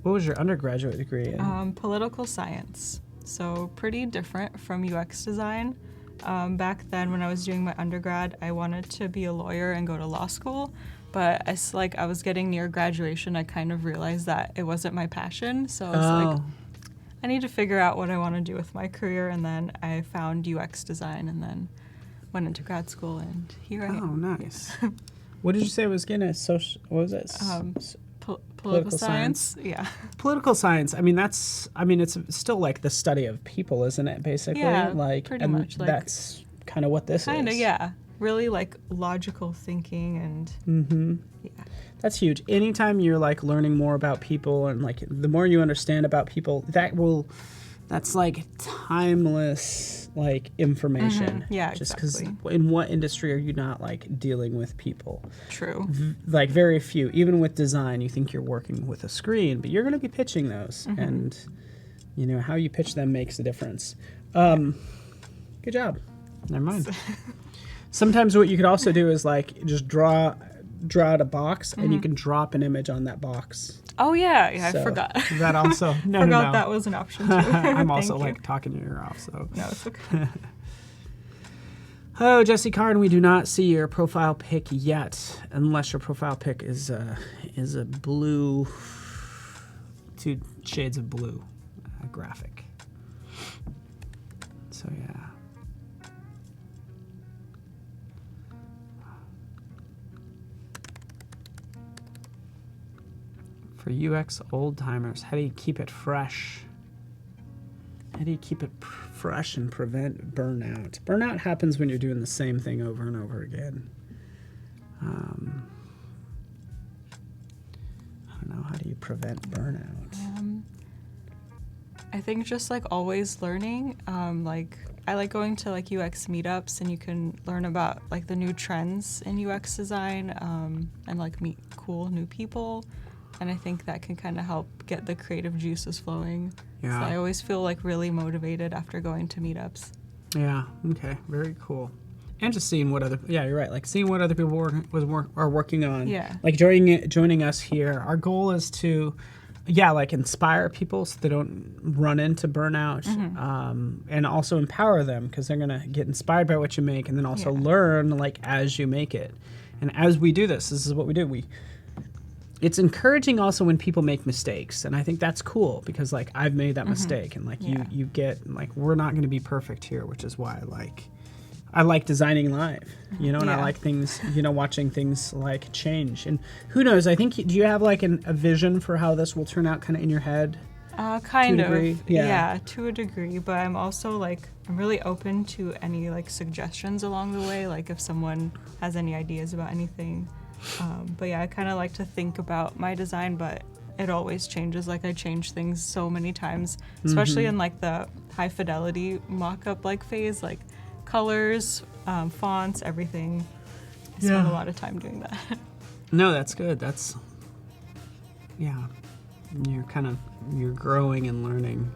S1: What was your undergraduate degree in?
S2: Political science. So pretty different from UX design. Back then, when I was doing my undergrad, I wanted to be a lawyer and go to law school. But as like I was getting near graduation, I kind of realized that it wasn't my passion. So I was like, I need to figure out what I want to do with my career. And then I found UX design, and then went into grad school, and here I
S1: Oh,
S2: am.
S1: nice. What did you say was getting a social? What was it?
S2: Political science. Yeah.
S1: Political science. I mean, it's still like the study of people, isn't it? Basically,
S2: Yeah,
S1: like
S2: pretty
S1: and
S2: much, like-
S1: that's kind of what this is.
S2: Kind of, yeah. Really like logical thinking and yeah.
S1: That's huge. Anytime you're like learning more about people, and like the more you understand about people, that's like timeless like information.
S2: Yeah,
S1: Just
S2: exactly.
S1: because in what industry are you not like dealing with people?
S2: True.
S1: Like very few. Even with design, you think you're working with a screen, but you're going to be pitching those, and you know how you pitch them makes a difference. Good job. Never mind. Sometimes what you could also do is like just draw out a box, and you can drop an image on that box.
S2: Oh yeah,
S1: So
S2: I forgot.
S1: That also no
S2: Forgot
S1: no.
S2: that was an option too.
S1: I'm also
S2: Thank you.
S1: like talking your ear off. So
S2: No, it's okay.
S1: oh, Jesse Carn, we do not see your profile pic yet, unless your profile pic is a blue, 2 shades of blue graphic. So yeah. For UX old timers, how do you keep it fresh? How do you keep it fresh and prevent burnout? Burnout happens when you're doing the same thing over and over again. I don't know. How do you prevent burnout?
S2: I think just like always learning. Like I like going to like UX meetups, and you can learn about like the new trends in UX design, and like meet cool new people. And I think that can kind of help get the creative juices flowing.
S1: Yeah.
S2: So I always feel like really motivated after going to meetups.
S1: Yeah. Okay. Very cool. And just seeing what other, yeah, you're right. Like seeing what other people are working on.
S2: Yeah.
S1: Like joining us here. Our goal is to, like inspire people so they don't run into burnout, and also empower them because they're gonna get inspired by what you make, and then also learn like as you make it. And as we do this is what we do. It's encouraging also when people make mistakes, and I think that's cool because like I've made that mistake, and like you get like we're not going to be perfect here, which is why I like designing live, you know, and I like things, you know, watching things like change. And who knows? I think do you have like a vision for how this will turn out, kind of in your head?
S2: Kind
S1: To a
S2: of.
S1: degree?
S2: Yeah, to a degree. But I'm also like, I'm really open to any like suggestions along the way, like if someone has any ideas about anything. But yeah, I kind of like to think about my design, but it always changes. Like I change things so many times, especially in like the high fidelity mock-up like phase, like colors, fonts, everything. I spend a lot of time doing that.
S1: No, that's good. You're growing and learning.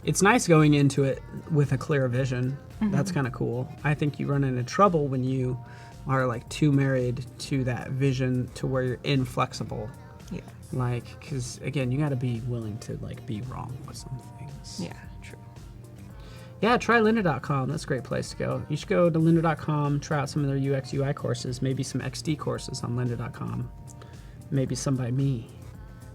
S1: It's nice going into it with a clear vision. That's kind of cool. I think you run into trouble when you are like too married to that vision to where you're inflexible.
S2: Yeah.
S1: Like, because again, you got to be willing to like be wrong with some things.
S2: Yeah, true.
S1: Yeah, try lynda.com. That's a great place to go. You should go to lynda.com, try out some of their UX UI courses, maybe some XD courses on lynda.com, maybe some by me.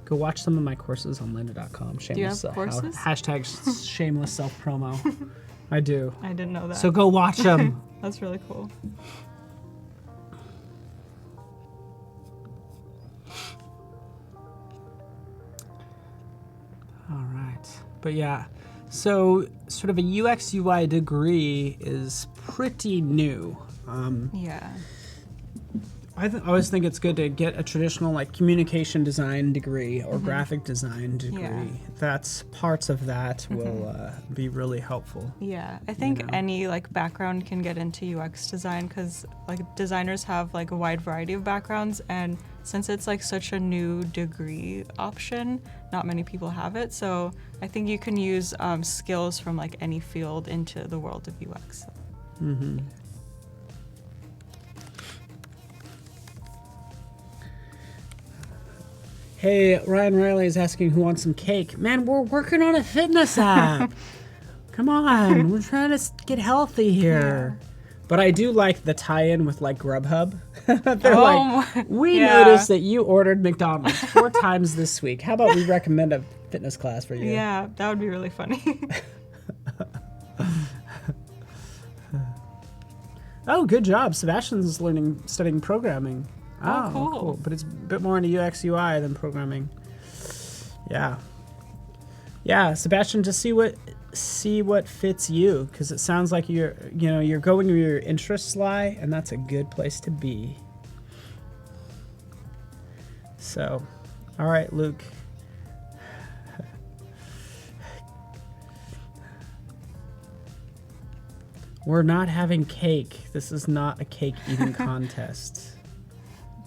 S1: Go watch some of my courses on lynda.com.
S2: Do you have courses?
S1: Hashtag shameless self-promo. I do.
S2: I didn't know that.
S1: So go watch them.
S2: That's really cool.
S1: All right. But yeah, so sort of a UX UI degree is pretty new.
S2: Yeah.
S1: I always think it's good to get a traditional like communication design degree or graphic design degree.
S2: Yeah.
S1: That's parts of that will be really helpful.
S2: Yeah, I think
S1: know?
S2: any like background can get into UX design because like designers have like a wide variety of backgrounds, and since it's like such a new degree option, not many people have it. So I think you can use skills from like any field into the world of UX.
S1: Mm-hmm. Hey, Ryan Riley is asking who wants some cake. Man, we're working on a fitness app. Come on, we're trying to get healthy here.
S2: Yeah.
S1: But I do like the tie-in with like Grubhub. They're we
S2: yeah.
S1: noticed that you ordered McDonald's 4 times this week. How about we recommend a fitness class for you?
S2: Yeah, that would be really funny.
S1: Oh, good job. Sebastian's studying programming.
S2: Oh, cool.
S1: But it's a bit more into UX UI than programming. Yeah. Yeah, Sebastian, just see what fits you, because it sounds like you're going where your interests lie, and that's a good place to be. So, all right, Luke. We're not having cake. This is not a cake eating contest.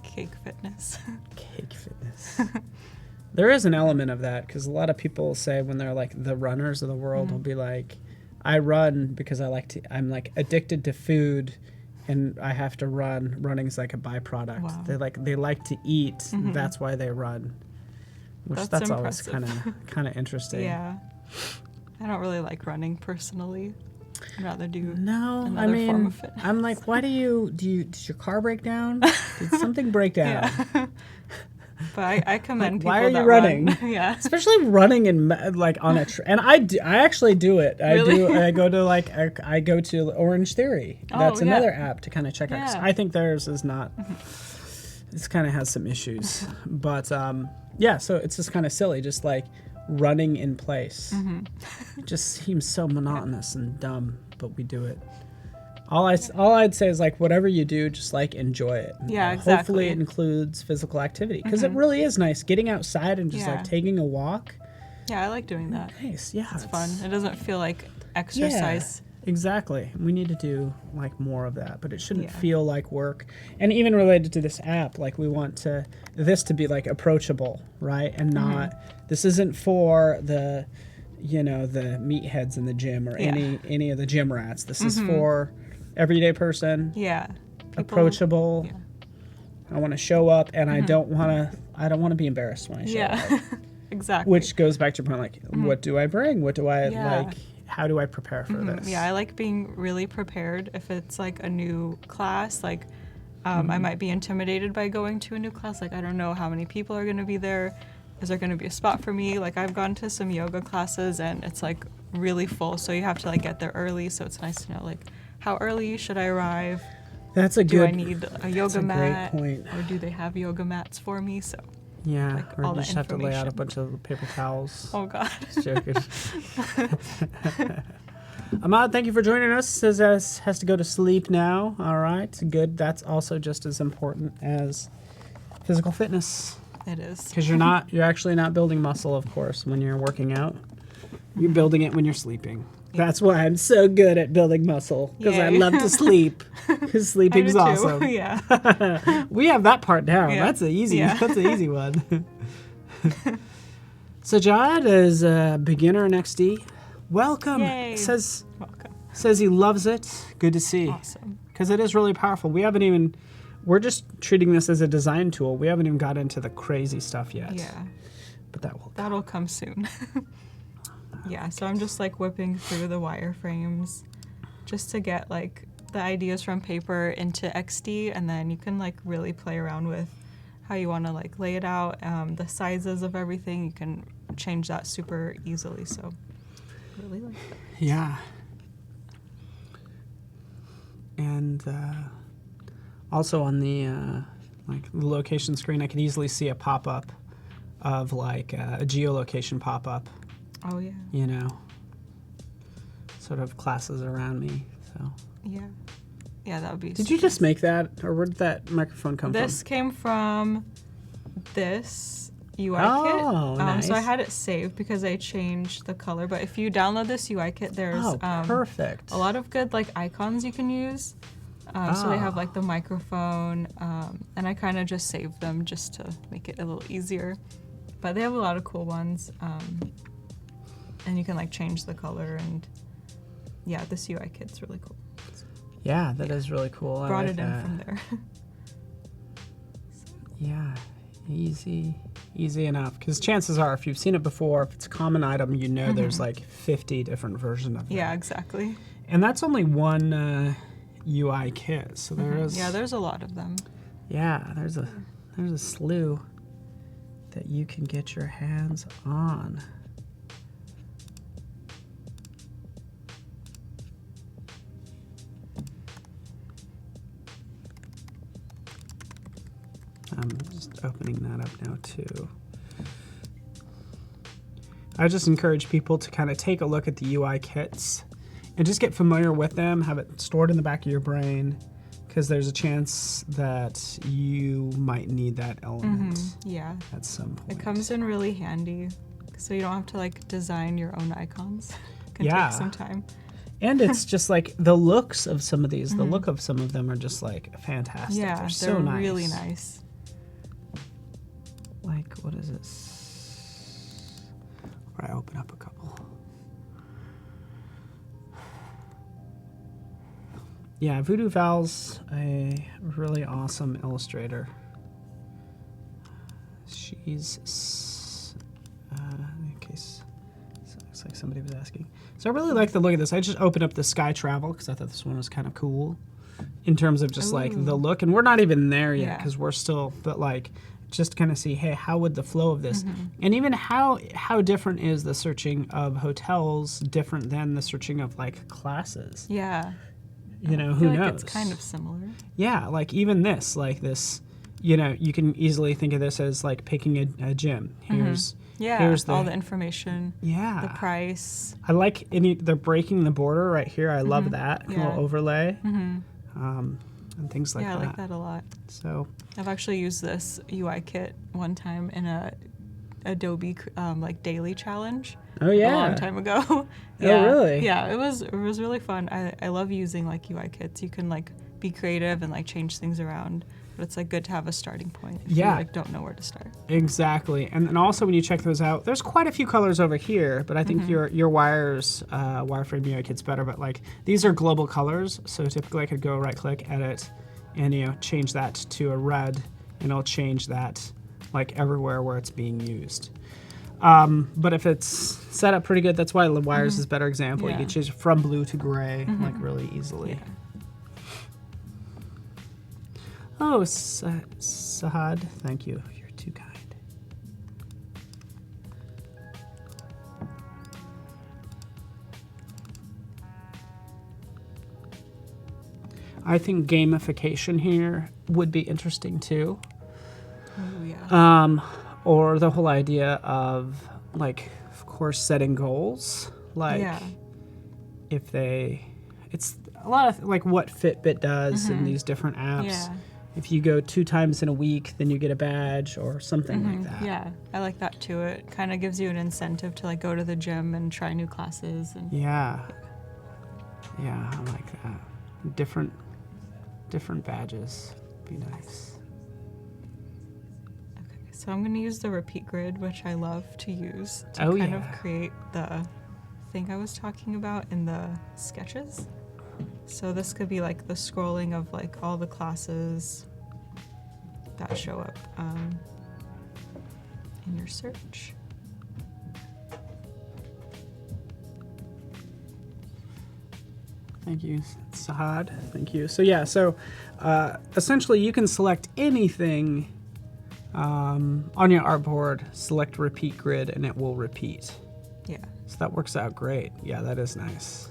S2: Cake fitness.
S1: Cake fitness. There is an element of that, because a lot of people say when they're like the runners of the world will be like, I run because I'm like addicted to food and I have to run. Running's like a byproduct.
S2: Wow.
S1: They like to eat. That's why they run. Which that's always kind of interesting.
S2: Yeah. I don't really like running personally. I'd rather do
S1: No,
S2: another form of fitness.
S1: I'm like, why did your car break down? Did something break down?
S2: Yeah. But I commend people
S1: why are you
S2: that
S1: running?
S2: Run. Yeah.
S1: Especially running in like on a and I actually do it.
S2: Really?
S1: I go to Orange Theory. That's another app to kind of check out. 'Cause I think theirs is not. This kind of has some issues, but yeah. So it's just kind of silly, just like running in place. It just seems so monotonous and dumb, but we do it. All I'd say is like whatever you do, just like enjoy it.
S2: Yeah, exactly.
S1: Hopefully it includes physical activity, because it really is nice getting outside and just like taking a walk.
S2: Yeah, I like doing that.
S1: Nice, yeah.
S2: It's fun. It doesn't feel like exercise.
S1: Yeah, exactly. We need to do like more of that, but it shouldn't feel like work. And even related to this app, like we want this to be like approachable, right? And not, this isn't for the, the meatheads in the gym or any of the gym rats. This is for everyday person.
S2: Yeah.
S1: Approachable.
S2: Yeah.
S1: I want to show up, and I don't want to be embarrassed when I show up.
S2: Exactly.
S1: Which goes back to your point, like, what do I bring? What do I like? How do I prepare for this?
S2: Yeah, I like being really prepared. If it's like a new class, like I might be intimidated by going to a new class. Like, I don't know how many people are going to be there. Is there going to be a spot for me? Like, I've gone to some yoga classes, and it's like really full, so you have to like get there early. So it's nice to know like how early should I arrive? Do I need a yoga mat?
S1: Great point.
S2: Or do they have yoga mats for me? So
S1: yeah,
S2: like,
S1: or
S2: all
S1: you
S2: that
S1: just have to lay out a
S2: information.
S1: bunch of paper towels.
S2: Oh God.
S1: Just joking. Ahmad, thank you for joining us. Says has to go to sleep now. All right, good. That's also just as important as physical fitness.
S2: It is.
S1: Because you're actually not building muscle, of course, when you're working out. You're building it when you're sleeping. That's why I'm so good at building muscle, because I love to sleep. Because sleeping's awesome.
S2: Yeah.
S1: We have that part down.
S2: Yeah.
S1: That's an easy.
S2: Yeah.
S1: That's an easy one. Sajad is a beginner in XD. Welcome.
S2: Yay.
S1: Welcome. Says he loves it. Good to see.
S2: Awesome.
S1: Because it is really powerful. We're just treating this as a design tool. We haven't even got into the crazy stuff yet.
S2: Yeah.
S1: But
S2: That'll come soon. Yeah, so I'm just like whipping through the wireframes just to get like the ideas from paper into XD, and then you can like really play around with how you want to like lay it out, the sizes of everything. You can change that super easily. So really like that.
S1: Yeah. And also on the like the location screen, I could easily see a pop-up of like a geolocation pop-up.
S2: Oh yeah.
S1: You know, sort of classes around me. So.
S2: Yeah. Yeah, that would be.
S1: Did you just make that, or where did that microphone come from?
S2: This came from this UI
S1: Oh,
S2: kit.
S1: nice.
S2: So I had it saved because I changed the color. But if you download this UI kit, there's
S1: perfect.
S2: a lot of good like icons you can use. So they have like the microphone, and I kind of just saved them just to make it a little easier. But they have a lot of cool ones, and you can like change the color, and yeah, this UI kit's really cool.
S1: Yeah, that is really cool.
S2: Brought
S1: I like
S2: it in
S1: that.
S2: from there.
S1: Yeah, easy enough. Because chances are, if you've seen it before, if it's a common item, you know there's like 50 different versions of it.
S2: Yeah, exactly.
S1: And that's only one UI kit, so there is.
S2: Yeah, there's a lot of them.
S1: Yeah, there's a slew that you can get your hands on. I'm just opening that up now too. I just encourage people to kind of take a look at the UI kits and just get familiar with them, have it stored in the back of your brain, because there's a chance that you might need that element
S2: Yeah.
S1: at some point.
S2: It comes in really handy, so you don't have to like design your own icons. It can
S1: Yeah.
S2: take some time.
S1: And it's just like the looks of some of these, the look of some of them are just like fantastic.
S2: Yeah,
S1: they're so nice.
S2: really nice.
S1: Like, what is this? Where I open up a couple. Yeah, Voodoo Val's a really awesome illustrator. She's, in case it looks like somebody was asking. So I really like the look of this. I just opened up the Sky Travel because I thought this one was kind of cool in terms of just like the look. And we're not even there yet because we're still, but like, just kind of see, hey, how would the flow of this, and even how different is the searching of hotels different than the searching of like classes?
S2: Yeah.
S1: You know,
S2: I
S1: who
S2: feel
S1: knows?
S2: like it's kind of similar.
S1: Yeah, like even this, you know, you can easily think of this as like picking a gym. Here's
S2: all the information.
S1: Yeah.
S2: The price.
S1: I like they're breaking the border right here. I love that little overlay. And things like that.
S2: Yeah, I like that a lot.
S1: So
S2: I've actually used this UI kit one time in a Adobe like daily challenge.
S1: Oh yeah.
S2: A long time ago.
S1: Oh really?
S2: Yeah, it was really fun. I love using like UI kits. You can like be creative and like change things around. But it's like good to have a starting point if you like don't know where to start.
S1: Exactly. And also when you check those out, there's quite a few colors over here, but I think your wireframe UI kit's better, but like these are global colors, so typically I could go right click, edit, and you know, change that to a red, and it'll change that like everywhere where it's being used. But if it's set up pretty good, that's why the wires is a better example. You can change it from blue to gray like really easily.
S2: Yeah.
S1: Oh, Sahad, thank you. You're too kind. I think gamification here would be interesting too.
S2: Oh yeah.
S1: Or the whole idea of like, of course, setting goals. Like if it's a lot of like what Fitbit does in these different apps.
S2: Yeah.
S1: If you go 2 times in a week, then you get a badge or something like that.
S2: Yeah, I like that too. It kind of gives you an incentive to like go to the gym and try new classes. And
S1: Yeah, I like that. Different badges would be nice.
S2: okay, so I'm gonna use the repeat grid, which I love to use to
S1: Oh,
S2: kind of
S1: yeah.
S2: create the thing I was talking about in the sketches. So this could be like the scrolling of like all the classes that show up in your search.
S1: Thank you, Sahad. Thank you. So yeah, essentially you can select anything On your artboard, select repeat grid and it will repeat.
S2: Yeah.
S1: So that works out great. Yeah, that is nice.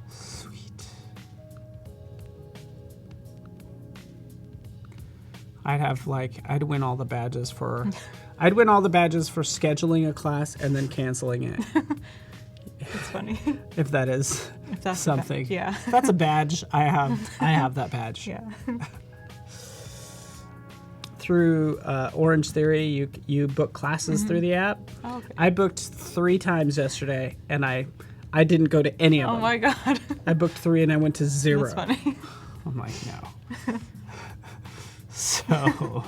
S1: Sweet. I'd win all the badges for scheduling a class and then canceling it.
S2: It's funny.
S1: If that is
S2: If that's
S1: something.
S2: yeah.
S1: If that's a badge, I have that badge.
S2: Yeah.
S1: Through Orange Theory, you book classes through the app.
S2: Oh, okay.
S1: I booked 3 times yesterday, and I didn't go to any of them.
S2: Oh my god.
S1: I booked 3 and I went to 0.
S2: That's funny.
S1: I'm like, no. So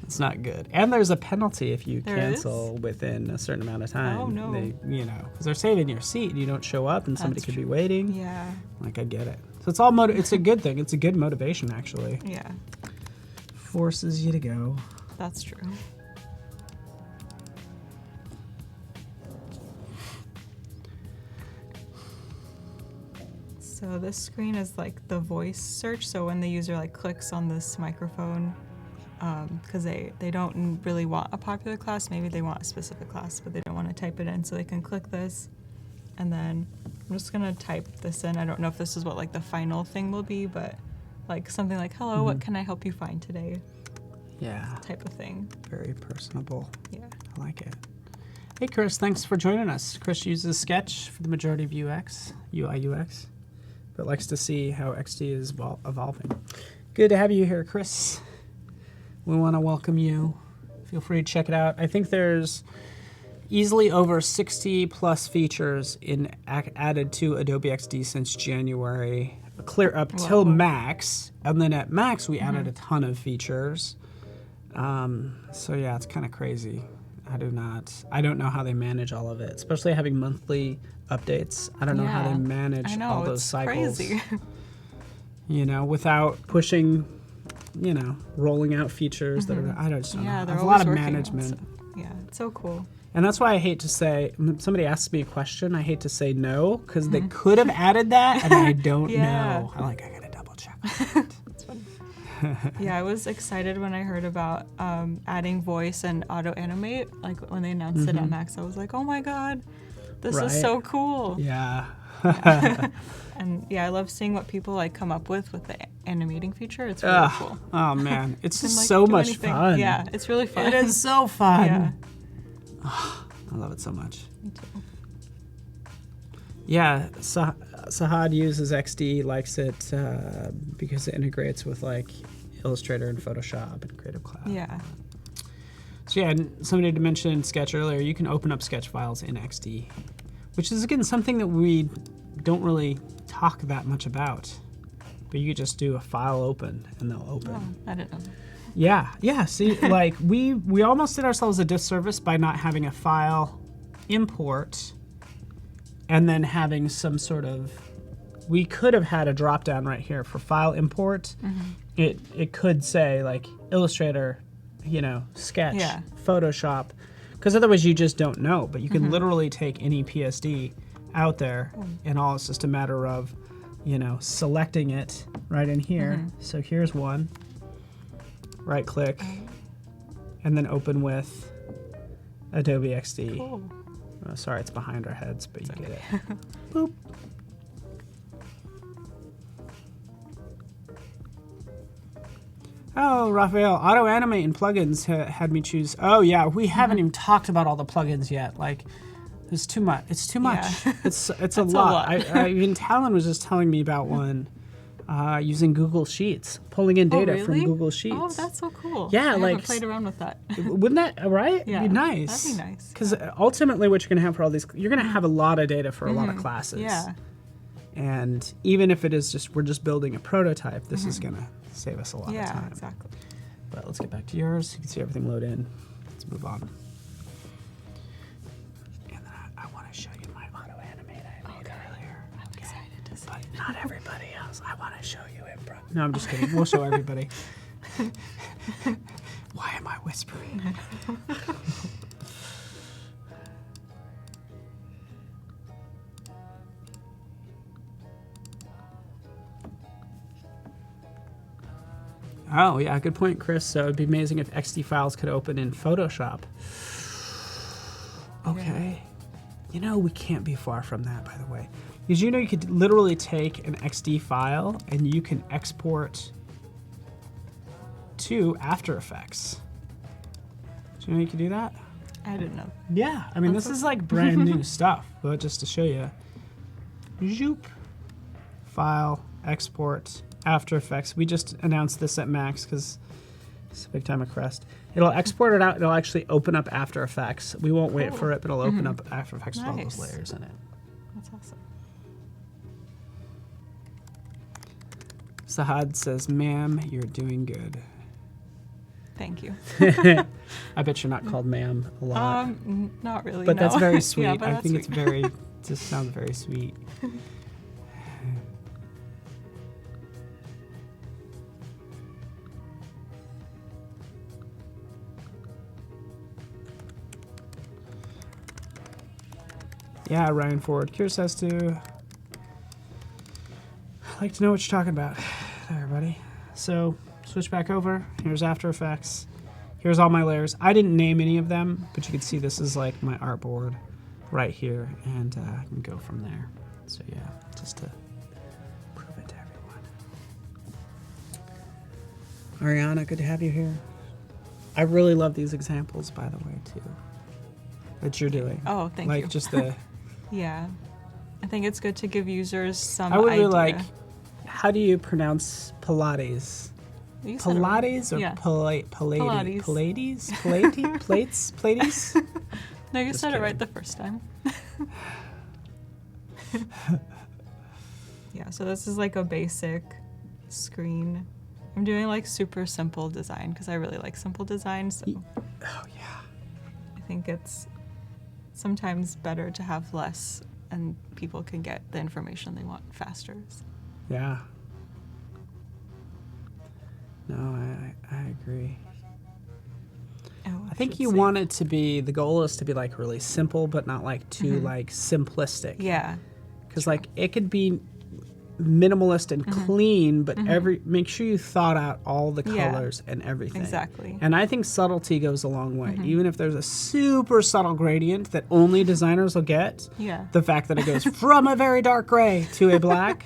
S1: it's not good. And there's a penalty if you
S2: There
S1: cancel within a certain amount of time.
S2: Oh, no.
S1: Because they're saving your seat. You don't show up, and somebody
S2: That's
S1: could be
S2: true.
S1: waiting.
S2: Yeah.
S1: Like, I get it. So it's all it's a good thing. It's a good motivation, actually.
S2: Yeah.
S1: Forces you to go.
S2: That's true. So this screen is like the voice search. So when the user like clicks on this microphone, because they don't really want a popular class, maybe they want a specific class, but they don't want to type it in, so they can click this. And then I'm just gonna type this in. I don't know if this is what like the final thing will be, but like something like, hello, what can I help you find today?
S1: Yeah.
S2: Type of thing.
S1: Very personable.
S2: Yeah.
S1: I like it. Hey, Chris, thanks for joining us. Chris uses Sketch for the majority of UI, UX, but likes to see how XD is evolving. Good to have you here, Chris. We want to welcome you. Feel free to check it out. I think there's easily over 60 plus features added to Adobe XD since January, clear up till Max. And then at Max, we added a ton of features. So yeah, it's kind of crazy. I don't know how they manage all of it, especially having monthly updates. I don't know how they manage all those cycles.
S2: Crazy.
S1: Without pushing, rolling out features that are, I just don't know.
S2: They're
S1: There's a lot
S2: always
S1: of
S2: working on
S1: management.
S2: stuff. Yeah, it's so cool.
S1: And that's why I hate to say, when somebody asks me a question, I hate to say no, because they could have added that, and I don't know. I gotta double check.
S2: It's funny. Yeah, I was excited when I heard about adding voice and auto animate. Like when they announced it at Max, I was like, oh my god, this is so cool.
S1: Yeah.
S2: And yeah, I love seeing what people like come up with the animating feature. It's really cool.
S1: Oh man, it's
S2: And,
S1: just
S2: like,
S1: so
S2: do
S1: much
S2: anything.
S1: fun.
S2: Yeah, it's really fun.
S1: It is so fun.
S2: Yeah.
S1: I love it so much.
S2: Me too.
S1: Yeah, Sahad uses XD, likes it because it integrates with like Illustrator and Photoshop and Creative Cloud.
S2: Yeah.
S1: So yeah, and somebody had mentioned Sketch earlier. You can open up Sketch files in XD, which is again something that we don't really talk that much about. But you could just do a file open and they'll open.
S2: Oh, I didn't know that.
S1: Yeah. See, like we almost did ourselves a disservice by not having a file import and then having some sort of. We could have had a drop down right here for file import. It could say like Illustrator, Sketch, Photoshop, because otherwise you just don't know. But you can literally take any PSD out there, and all it's just a matter of, selecting it right in here. So here's one. Right click, and then open with Adobe XD.
S2: Cool.
S1: Oh, sorry, it's behind our heads, but you get it. Boop. Oh, Raphael, auto animate and plugins had me choose. Oh yeah, we haven't even talked about all the plugins yet. Like, there's too much. It's too much.
S2: Yeah.
S1: It's a lot. Even Talon was just telling me about one using Google Sheets, pulling in data from Google Sheets.
S2: Oh, that's so cool.
S1: Yeah,
S2: I
S1: like
S2: haven't played around with that.
S1: Wouldn't that right?
S2: Yeah,
S1: Be nice.
S2: that'd be nice.
S1: Because ultimately, what you're gonna have for all these, you're gonna have a lot of data for a lot of classes.
S2: Yeah.
S1: And even if it is we're just building a prototype, this is gonna save us a lot of time.
S2: Yeah, exactly.
S1: But let's get back to yours. You can see everything load in. Let's move on. And then I want to show you my auto animate I made earlier.
S2: I'm excited to see
S1: But
S2: it.
S1: not everybody else. I want to show you it, bro. No, I'm just kidding. We'll show everybody. Why am I whispering? Oh, yeah, good point, Chris. So it'd be amazing if XD files could open in Photoshop. Okay. You know, we can't be far from that, by the way. Because you know you could literally take an XD file and you can export to After Effects. Do you know you can do that?
S2: I didn't know.
S1: Yeah, I mean, this is like brand new stuff, but just to show you. Zoop. File, export, After Effects. We just announced this at Max because it's a big time of Crest. It'll export it out. It'll actually open up After Effects. We won't wait for it, but it'll open up After Effects with all those layers in it.
S2: That's awesome.
S1: Sahad says, ma'am, you're doing good.
S2: Thank you.
S1: I bet you're not called ma'am a lot.
S2: Not really.
S1: But
S2: no.
S1: that's very sweet.
S2: Yeah, but
S1: I
S2: that's
S1: think it's
S2: sweet.
S1: very, just sounds very sweet. Yeah, Ryan Ford. Curious as to. I'd like to know what you're talking about, everybody. So, switch back over. Here's After Effects. Here's all my layers. I didn't name any of them, but you can see this is like my artboard right here, and I can go from there. So yeah, just to prove it to everyone. Ariana, good to have you here. I really love these examples, by the way, too, that you're doing.
S2: Oh, thank you.
S1: Like just the.
S2: Yeah. I think it's good to give users some
S1: I would
S2: idea.
S1: be like, how do you pronounce Pilates?
S2: You said it right.
S1: Pilates or
S2: Yeah.
S1: Pilates?
S2: Pilates.
S1: Pilates? Plates?
S2: No, you
S1: Just
S2: said it
S1: kidding.
S2: right the first time. Yeah, so this is like a basic screen. I'm doing like super simple design because I really like simple design. So
S1: Oh, yeah.
S2: I think it's sometimes better to have less and people can get the information they want faster.
S1: Yeah. No, I agree.
S2: Oh,
S1: I think you want it to be, the goal is to be like really simple, but not like too like simplistic.
S2: Yeah.
S1: Because like it could be minimalist and clean, but make sure you thought out all the
S2: Yeah.
S1: colors and everything.
S2: Exactly.
S1: And I think subtlety goes a long way. Even if there's a super subtle gradient that only designers will get,
S2: Yeah.
S1: the fact that it goes from a very dark gray to a black,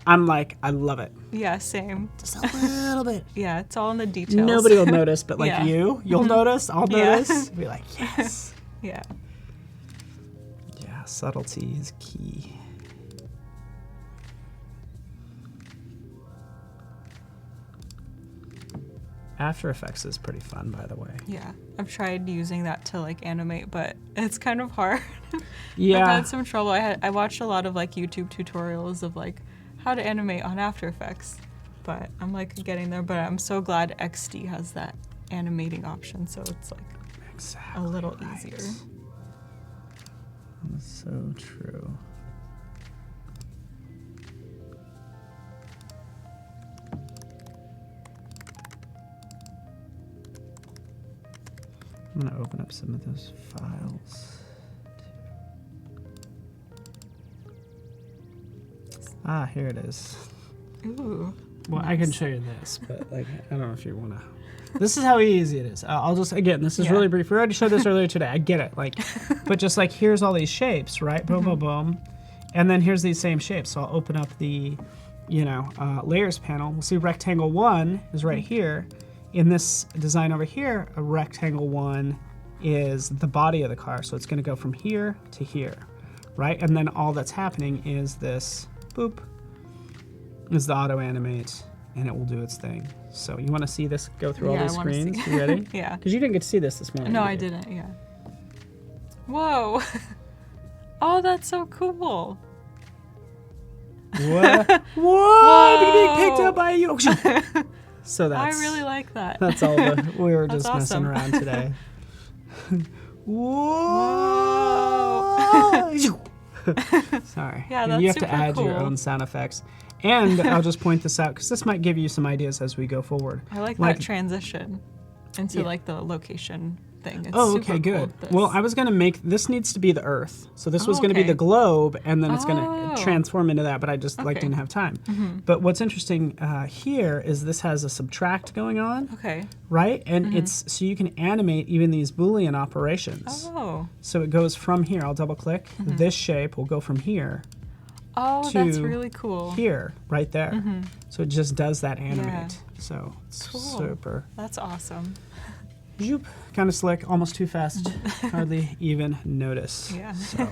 S1: I'm like, I love it.
S2: Yeah, same.
S1: Just a little bit.
S2: Yeah, it's all in the details.
S1: Nobody will notice, but like
S2: Yeah.
S1: you'll notice, I'll
S2: Yeah.
S1: notice. Be like, yes.
S2: Yeah.
S1: Yeah, subtlety is key. After Effects is pretty fun, by the way.
S2: Yeah. I've tried using that to like animate, but it's kind of hard.
S1: Yeah.
S2: I've had some trouble. I watched a lot of like YouTube tutorials of like how to animate on After Effects, but I'm like getting there. But I'm so glad XD has that animating option, so it's like
S1: Exactly
S2: a little
S1: right.
S2: easier.
S1: That's so true. I'm going to open up some of those files. Ah, here it is.
S2: Ooh.
S1: Well, I can show you this, but like, I don't know if you want to. This is how easy it is. I'll just, again, this is
S2: Yeah.
S1: really brief. We already showed this earlier today. I get it. Like, but just like, here's all these shapes, right? Boom, boom, boom. And then here's these same shapes. So I'll open up the, layers panel. We'll see rectangle 1 is right here. In this design over here, a rectangle 1 is the body of the car. So it's going to go from here to here, right? And then all that's happening is this, boop, is the auto animate, and it will do its thing. So you want to see this go through all
S2: Yeah,
S1: these
S2: I wanna see.
S1: screens? You ready?
S2: Yeah.
S1: Because you didn't get to see this morning.
S2: No,
S1: did
S2: I
S1: you?
S2: didn't. Yeah. Whoa. Oh, that's so cool.
S1: What? Whoa! Being picked up by you. So that's.
S2: I really like that.
S1: That's all. We were
S2: That's
S1: just messing
S2: awesome.
S1: around today. Whoa! Sorry.
S2: Yeah,
S1: You
S2: that's
S1: have to
S2: super
S1: add your
S2: cool.
S1: own sound effects. And I'll just point this out because this might give you some ideas as we go forward.
S2: I like that transition into
S1: Yeah.
S2: like the location thing. It's
S1: Oh,
S2: super
S1: okay,
S2: cool,
S1: good.
S2: this.
S1: Well, I was going to make, this needs to be the Earth. So this was
S2: Oh,
S1: going to be
S2: okay.
S1: the globe, and then it's going
S2: Oh.
S1: to transform into that, but I just like
S2: Okay.
S1: didn't have time. But what's interesting here is this has a subtract going on,
S2: Okay.
S1: right? And it's, so you can animate even these Boolean operations.
S2: Oh.
S1: So it goes from here, I'll double click, this shape will go from here
S2: Oh,
S1: to
S2: that's really cool.
S1: here, right there. So it just does that animate. So it's
S2: Cool.
S1: super.
S2: That's awesome.
S1: Zoop, kind of slick, almost too fast, hardly even notice.
S2: Yeah.
S1: So,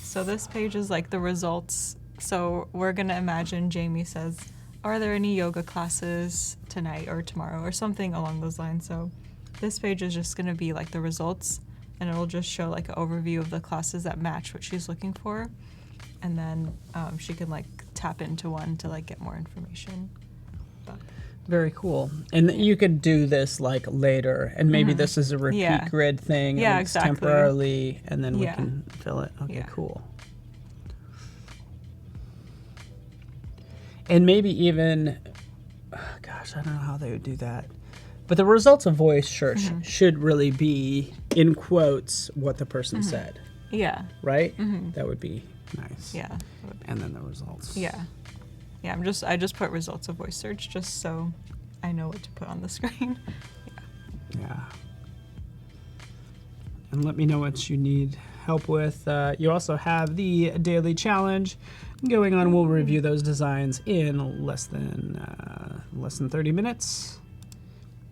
S2: So this page is like the results. So we're going to imagine Jamie says, are there any yoga classes tonight or tomorrow or something along those lines. So this page is just going to be like the results, and it'll just show like an overview of the classes that match what she's looking for. And then she can like tap into one to like get more information. But,
S1: very cool. And you could do this like later, and maybe this is a repeat
S2: Yeah.
S1: grid thing.
S2: Yeah,
S1: and it's
S2: exactly.
S1: temporarily, and then we
S2: Yeah.
S1: can fill it. Okay,
S2: Yeah.
S1: cool. And maybe even, gosh, I don't know how they would do that. But the results of voice should really be, in quotes, what the person said,
S2: yeah.
S1: right? That would be nice.
S2: Yeah.
S1: And then the results.
S2: Yeah. Yeah, I just put results of voice search just so I know what to put on the screen.
S1: Yeah. And let me know what you need help with. You also have the daily challenge going on. We'll review those designs in less than 30 minutes.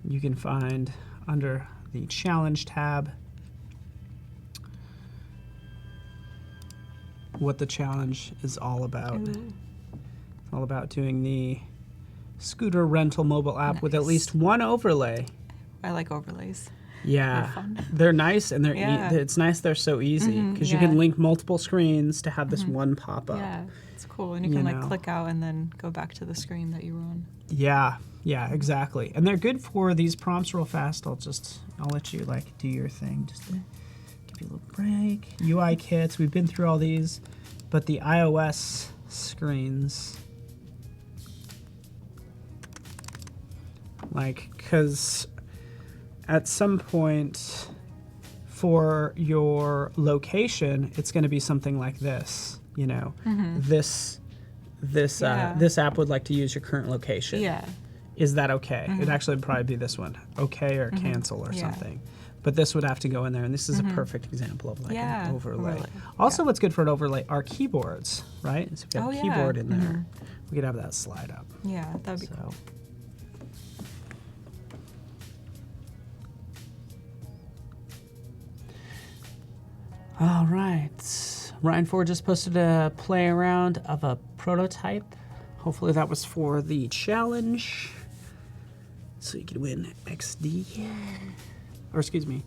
S1: You can find under the challenge tab what the challenge is all about.
S2: Ooh.
S1: It's all about doing the scooter rental mobile app with at
S2: Nice.
S1: least one overlay.
S2: I like overlays.
S1: Yeah,
S2: They're fun.
S1: they're nice, and they're
S2: Yeah.
S1: it's nice they're so easy because you
S2: yeah.
S1: can link multiple screens to have this one pop up.
S2: Yeah, it's cool. And you
S1: You
S2: can like
S1: know.
S2: click out and then go back to the screen that you were on.
S1: Yeah, exactly. And they're good for these prompts real fast. I'll let you like do your thing just to give you a little break. UI kits, we've been through all these, but the iOS screens, like, because at some point for your location, it's going to be something like this, you know, this
S2: Yeah.
S1: this app would like to use your current location.
S2: Yeah.
S1: Is that okay? It'd actually probably be this one, okay or cancel or
S2: Yeah.
S1: something. But this would have to go in there, and this is a perfect example of like
S2: Yeah,
S1: an overlay.
S2: overlay.
S1: Also, what's good for an overlay are keyboards, right? So if you have
S2: Oh,
S1: a
S2: yeah.
S1: keyboard in there, we could have that slide up.
S2: Yeah, that'd be cool.
S1: So. All right. Ryan Ford just posted a play around of a prototype. Hopefully that was for the challenge. So you could win XD. Or excuse me,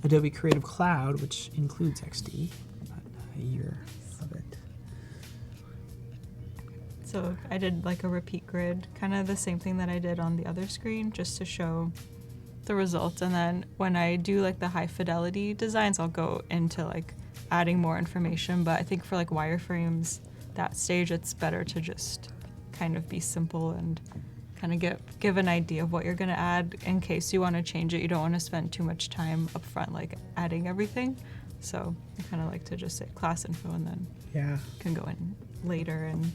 S1: Adobe Creative Cloud, which includes XD. But a year of it.
S2: So I did like a repeat grid, kind of the same thing that I did on the other screen, just to show the results. And then when I do like the high fidelity designs, I'll go into like adding more information. But I think for like wireframes, that stage, it's better to just kind of be simple and kind of give an idea of what you're going to add in case you want to change it. You don't want to spend too much time up front like adding everything. So I kind of like to just say class info, and then
S1: Yeah.
S2: can go in later and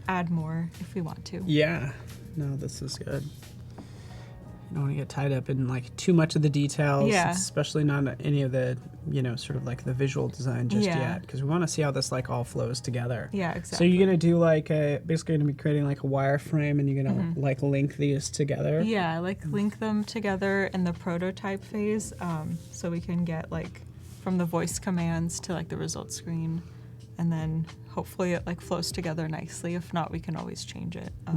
S2: add more if we want to.
S1: Yeah. No, this is good. You don't want to get tied up in like too much of the details,
S2: Yeah.
S1: especially not any of the, you know, sort of like the visual design just
S2: Yeah.
S1: yet, because we want to see how this like all flows together.
S2: Yeah,
S1: So
S2: exactly.
S1: you're gonna do like basically gonna be creating like a wireframe, and you're gonna like link these together.
S2: Yeah, like link them together in the prototype phase, so we can get like from the voice commands to like the results screen, and then hopefully it like flows together nicely. If not, we can always change it. Yeah.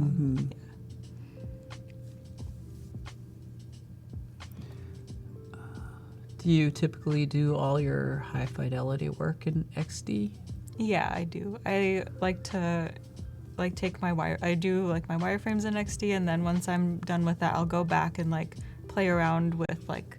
S1: Do you typically do all your high fidelity work in XD?
S2: Yeah, I do. I like to like take my I do like my wireframes in XD, and then once I'm done with that, I'll go back and like play around with like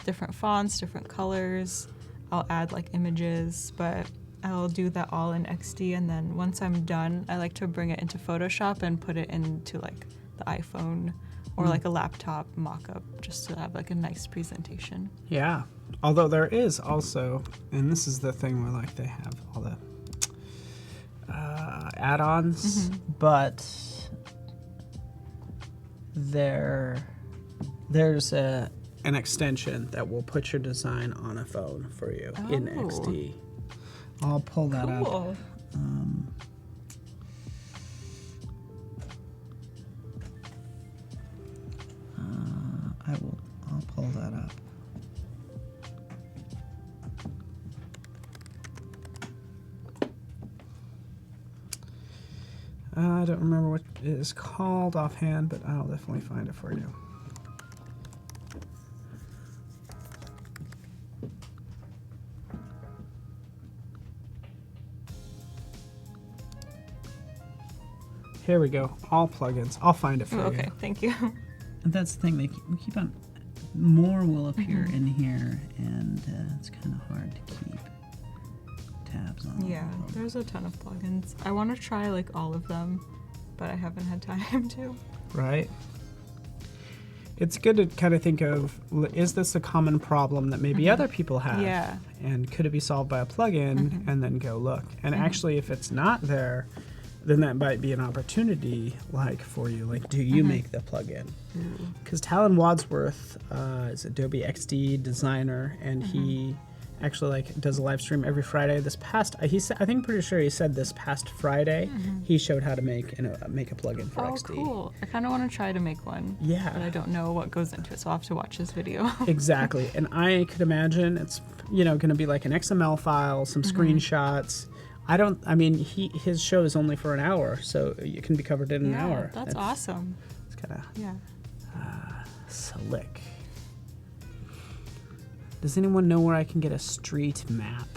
S2: different fonts, different colors. I'll add like images, but I'll do that all in XD, and then once I'm done, I like to bring it into Photoshop and put it into like the iPhone or like a laptop mock-up just to have like a nice presentation.
S1: Yeah. Although there is also, and this is the thing where like they have all the add-ons, but there's an extension that will put your design on a phone for you in
S2: Oh.
S1: XD. I'll pull that up.
S2: Cool.
S1: I'll pull that up. I don't remember what it is called offhand, but I'll definitely find it for you. Here we go. All plugins. I'll find it for
S2: Oh,
S1: you.
S2: okay, thank you.
S1: And that's the thing. We keep on. More will appear in here, and it's kind of hard to keep tabs on.
S2: Yeah,
S1: all of them.
S2: there's a ton of plugins. I want to try like all of them, but I haven't had time to.
S1: Right. It's good to kind of think of, is this a common problem that maybe other people have?
S2: Yeah.
S1: And could it be solved by a plugin? And then go look. And actually, if it's not there, then that might be an opportunity, like for you. Like, do you make the plugin? Because Talon Wadsworth is Adobe XD designer, and he actually like does a live stream every Friday. This past, pretty sure he said this past Friday, he showed how to make a plugin for
S2: Oh,
S1: XD.
S2: cool. I kind of want to try to make one.
S1: Yeah.
S2: But I don't know what goes into it, so I'll have to watch this video.
S1: Exactly. And I could imagine it's, going to be like an XML file, some screenshots. His show is only for an hour, so it can be covered in an hour.
S2: That's awesome.
S1: It's kind of
S2: Yeah.
S1: slick. Does anyone know where I can get a street map?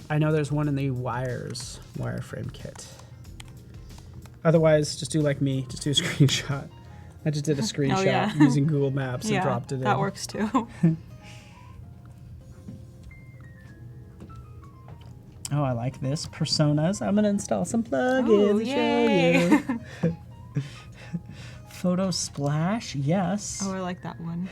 S1: I know there's one in the wireframe kit. Otherwise, just do like me, just do a screenshot. I just did a screenshot
S2: yeah.
S1: using Google Maps and
S2: Yeah,
S1: dropped it in.
S2: that works too.
S1: Oh, I like this. Personas. I'm going to install some
S2: Oh,
S1: plugins and
S2: yay.
S1: show you. Photo Splash, yes.
S2: Oh, I like that one.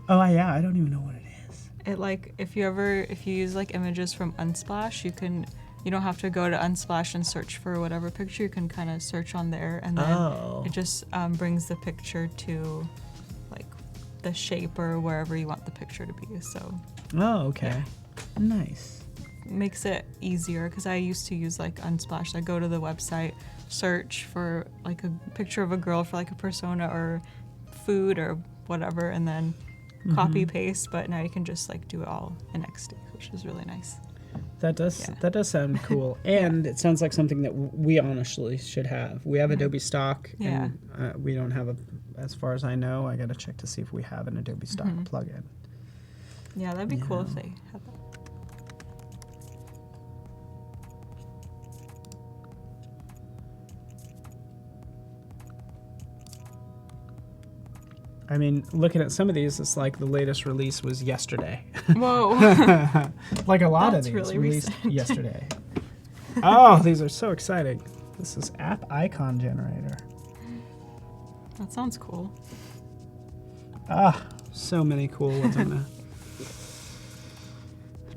S1: Oh, yeah, I don't even know what it is.
S2: It like if you use like images from Unsplash, you don't have to go to Unsplash and search for whatever picture. You can kind of search on there, and then it just brings the picture to like the shape or wherever you want the picture to be. So
S1: Oh, okay. Nice.
S2: makes it easier because I used to use like Unsplash. I go to the website, search for like a picture of a girl for like a persona or food or whatever, and then copy paste. But now you can just like do it all in XD, which is really nice.
S1: That does sound cool, and it sounds like something that we honestly should have. We have Adobe Stock, and we don't have as far as I know. I got to check to see if we have an Adobe Stock plugin.
S2: Yeah, that'd be cool if they had that.
S1: I mean, looking at some of these, it's like the latest release was yesterday.
S2: Whoa.
S1: Like a lot
S2: That's
S1: of these
S2: really
S1: released
S2: recent.
S1: yesterday. Oh, these are so exciting. This is App Icon Generator.
S2: That sounds cool.
S1: So many cool ones on that.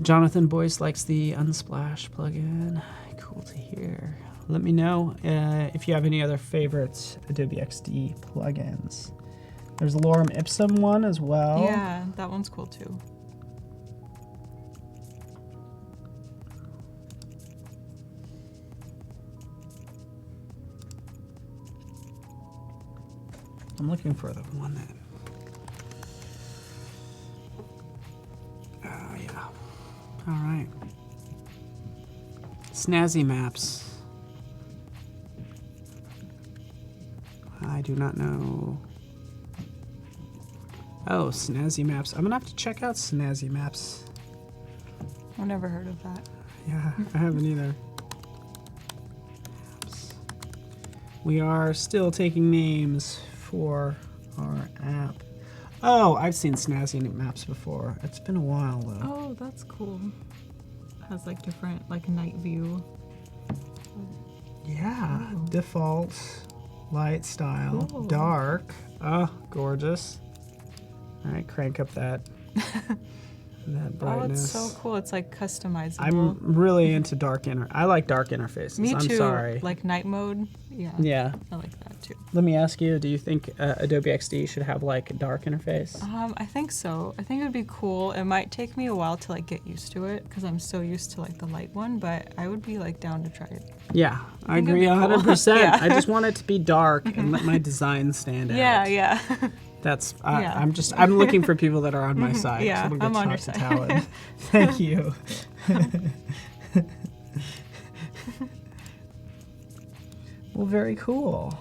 S1: Jonathan Boyce likes the Unsplash plugin. Cool to hear. Let me know if you have any other favorites Adobe XD plugins. There's a Lorem Ipsum one as well.
S2: Yeah, that one's cool too.
S1: I'm looking for the one that... Oh, yeah. All right. Snazzy Maps. I do not know. Oh, Snazzy Maps. I'm going to have to check out Snazzy Maps.
S2: I've never heard of that.
S1: Yeah, I haven't either. We are still taking names for our app. Oh, I've seen Snazzy Maps before. It's been a while, though.
S2: Oh, that's cool. Has like different like night view.
S1: Yeah, default. light style,
S2: Ooh.
S1: dark. Oh, gorgeous. All right, crank up that
S2: Oh,
S1: brightness.
S2: it's so cool. It's like customizable.
S1: I'm really into dark I like dark interfaces.
S2: Me too.
S1: I'm sorry.
S2: Like night mode. Yeah.
S1: Yeah.
S2: I like that too.
S1: Let me ask you, do you think Adobe XD should have like a dark interface?
S2: I think so. I think it would be cool. It might take me a while to like get used to it because I'm so used to like the light one, but I would be like down to try it.
S1: Yeah, I
S2: think it'd
S1: agree
S2: be cool.
S1: 100%.
S2: Yeah.
S1: I just want it to be dark and let my design stand out.
S2: Yeah.
S1: That's
S2: Yeah.
S1: I'm looking for people that are on my side.
S2: Yeah,
S1: So we'll get
S2: I'm on your
S1: talk to
S2: side.
S1: Talon. Thank you. Well, very cool.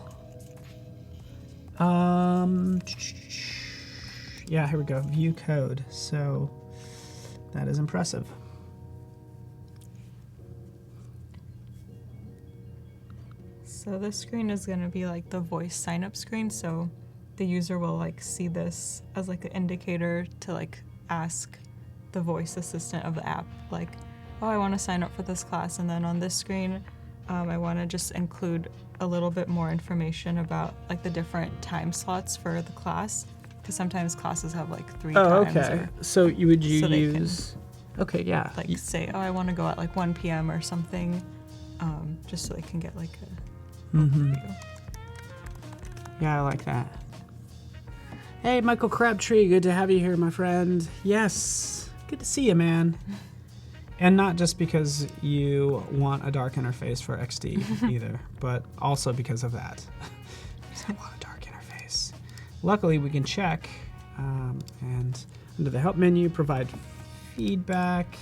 S1: Yeah, here we go. View code. So that is impressive.
S2: So this screen is going to be like the voice sign up screen. So the user will like see this as like an indicator to like ask the voice assistant of the app, like, oh, I want to sign up for this class. And then on this screen, I want to just include a little bit more information about like the different time slots for the class. Because sometimes classes have like 3 times.
S1: Okay.
S2: Or,
S1: So you would
S2: So they can,
S1: use? Okay, yeah.
S2: like say, oh, I want to go at like 1 p.m. or something, just so they can get like a overview.
S1: Yeah, I like that. Hey, Michael Crabtree, good to have you here, my friend. Yes, good to see you, man. And not just because you want a dark interface for XD either, but also because of that. Because I want a dark interface. Luckily, we can check, and under the help menu, provide feedback.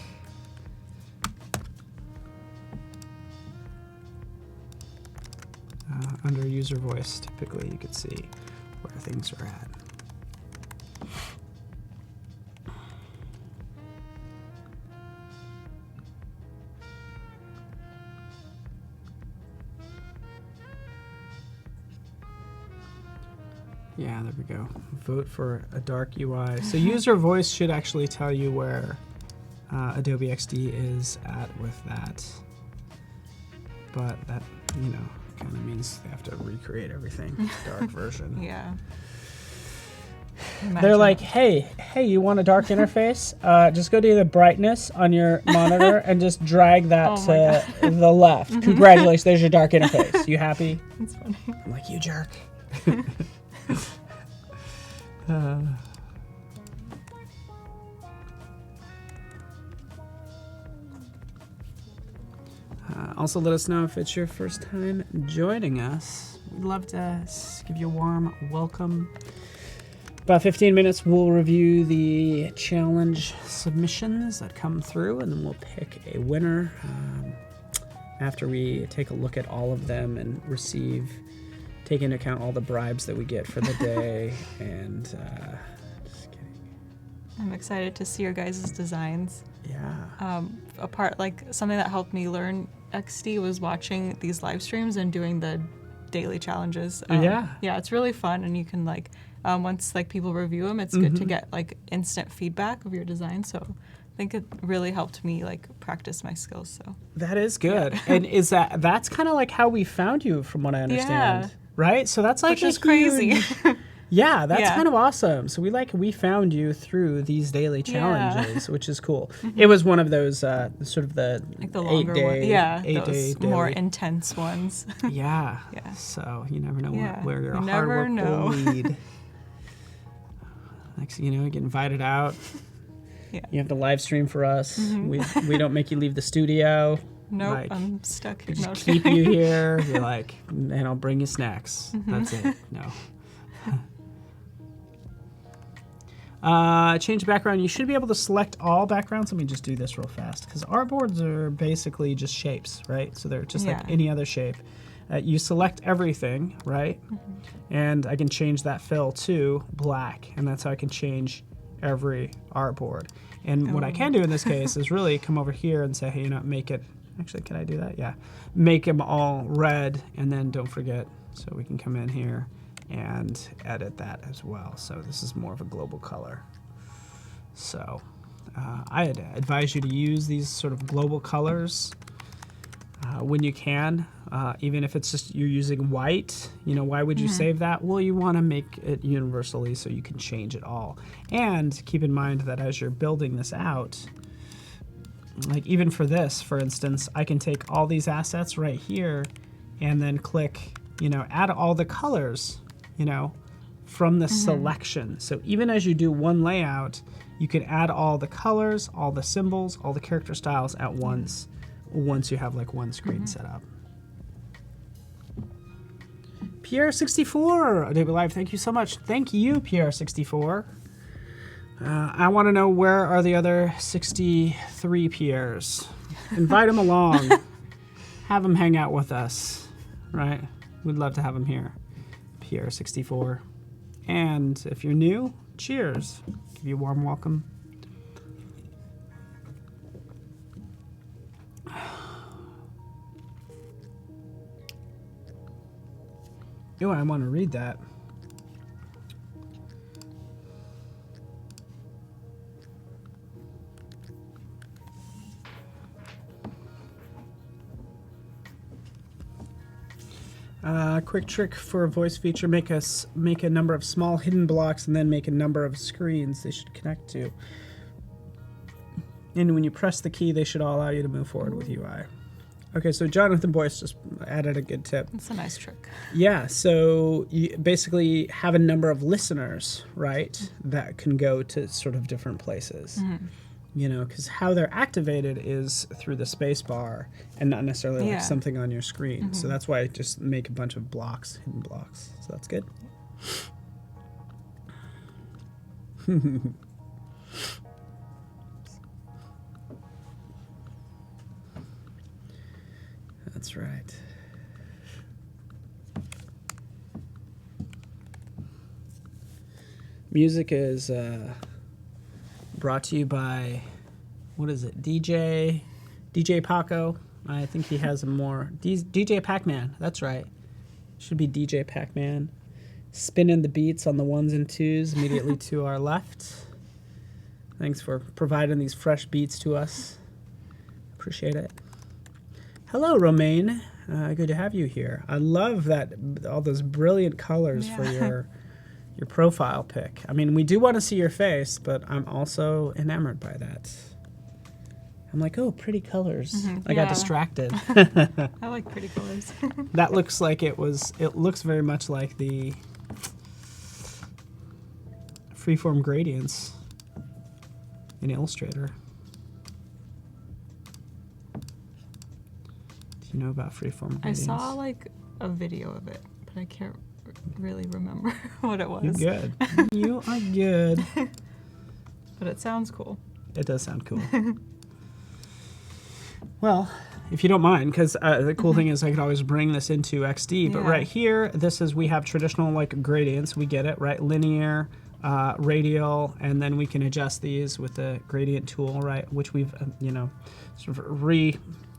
S1: Under user voice, typically you could see where things are at. Yeah, there we go. Vote for a dark UI. So user voice should actually tell you where Adobe XD is at with that. But that, you know, kind of means they have to recreate everything. Dark version.
S2: Yeah.
S1: They're
S2: Imagine.
S1: like, hey, you want a dark interface? Just go to the brightness on your monitor and just drag that
S2: Oh my
S1: to the left. Congratulations, there's your dark interface. You happy?
S2: That's funny.
S1: I'm like, you jerk. Also, let us know if it's your first time joining us. We'd love to give you a warm welcome. About 15 minutes, we'll review the challenge submissions that come through, and then we'll pick a winner after we take a look at all of them and take into account all the bribes that we get for the day. And just kidding.
S2: I'm excited to see your guys' designs.
S1: Yeah.
S2: Like something that helped me learn XD was watching these live streams and doing the daily challenges.
S1: Yeah,
S2: it's really fun, and you can like once like people review them, it's good to get like instant feedback of your design. So I think it really helped me like practice my skills. So
S1: that is good. And that's kind of like how we found you, from what I understand, right? So that's like
S2: which is crazy.
S1: Yeah, that's
S2: Yeah.
S1: kind of awesome. So we found you through these daily challenges, which is cool. It was one of those sort of the
S2: Like the longer
S1: eight-day
S2: those more
S1: daily.
S2: intense ones.
S1: Yeah.
S2: Yeah.
S1: So you never know
S2: Yeah,
S1: where your
S2: you
S1: hard
S2: never
S1: work
S2: know.
S1: will lead. Next thing you know, you get invited out.
S2: Yeah.
S1: You have to live stream for us. We don't make you leave the studio.
S2: Nope,
S1: Like,
S2: I'm stuck.
S1: we
S2: No,
S1: just keep you here. You're like, and I'll bring you snacks. That's it. No. Change background. You should be able to select all backgrounds. Let me just do this real fast, because artboards are basically just shapes, right? So they're just like any other shape. You select everything, right? And I can change that fill to black, and that's how I can change every artboard. And what I can do in this case is really come over here and say, hey, make it, actually, can I do that? Yeah. Make them all red, and then don't forget, so we can come in here and edit that as well. So this is more of a global color. So I advise you to use these sort of global colors when you can. even if it's just you're using white, why would you save that? Well, you want to make it universally so you can change it all. And keep in mind that as you're building this out, like even for this, for instance, I can take all these assets right here and then click, add all the colors, from the selection. So even as you do one layout, you can add all the colors, all the symbols, all the character styles at once you have like one screen set up. Pierre64, Adobe Live, thank you so much. Thank you, Pierre64. I want to know, where are the other 63 Pierres? Invite them along. Have them hang out with us, right? We'd love to have them here. Pierre64. And if you're new, cheers. Give you a warm welcome. Oh, I want to read that. Quick trick for a voice feature: make a number of small hidden blocks and then make a number of screens they should connect to. And when you press the key, they should all allow you to move forward with UI. Okay, so Jonathan Boyce just added a good tip.
S2: It's a nice trick.
S1: Yeah, so you basically have a number of listeners, right, that can go to sort of different places. Because how they're activated is through the space bar and not necessarily like something on your screen. So that's why I just make a bunch of blocks, hidden blocks. So that's good. That's right. Music is brought to you by, what is it, DJ Paco. I think he has a more, DJ Pac-Man, that's right. Should be DJ Pac-Man. Spinning the beats on the ones and twos immediately to our left. Thanks for providing these fresh beats to us. Appreciate it. Hello, Romaine. Good to have you here. I love that, all those brilliant colors for your profile pic. I mean, we do want to see your face, but I'm also enamored by that. I'm like, oh, pretty colors. I got distracted.
S2: I like pretty colors.
S1: That looks like it looks very much like the freeform gradients in Illustrator. Do you know about freeform gradients?
S2: I saw like a video of it, but I can't really remember what it was.
S1: You're good. You are good.
S2: But it sounds cool.
S1: It does sound cool. Well, if you don't mind, because the cool thing is I could always bring this into XD, but right here, we have traditional like gradients. We get it, right? Linear, radial, and then we can adjust these with the gradient tool, right? Which we've, sort of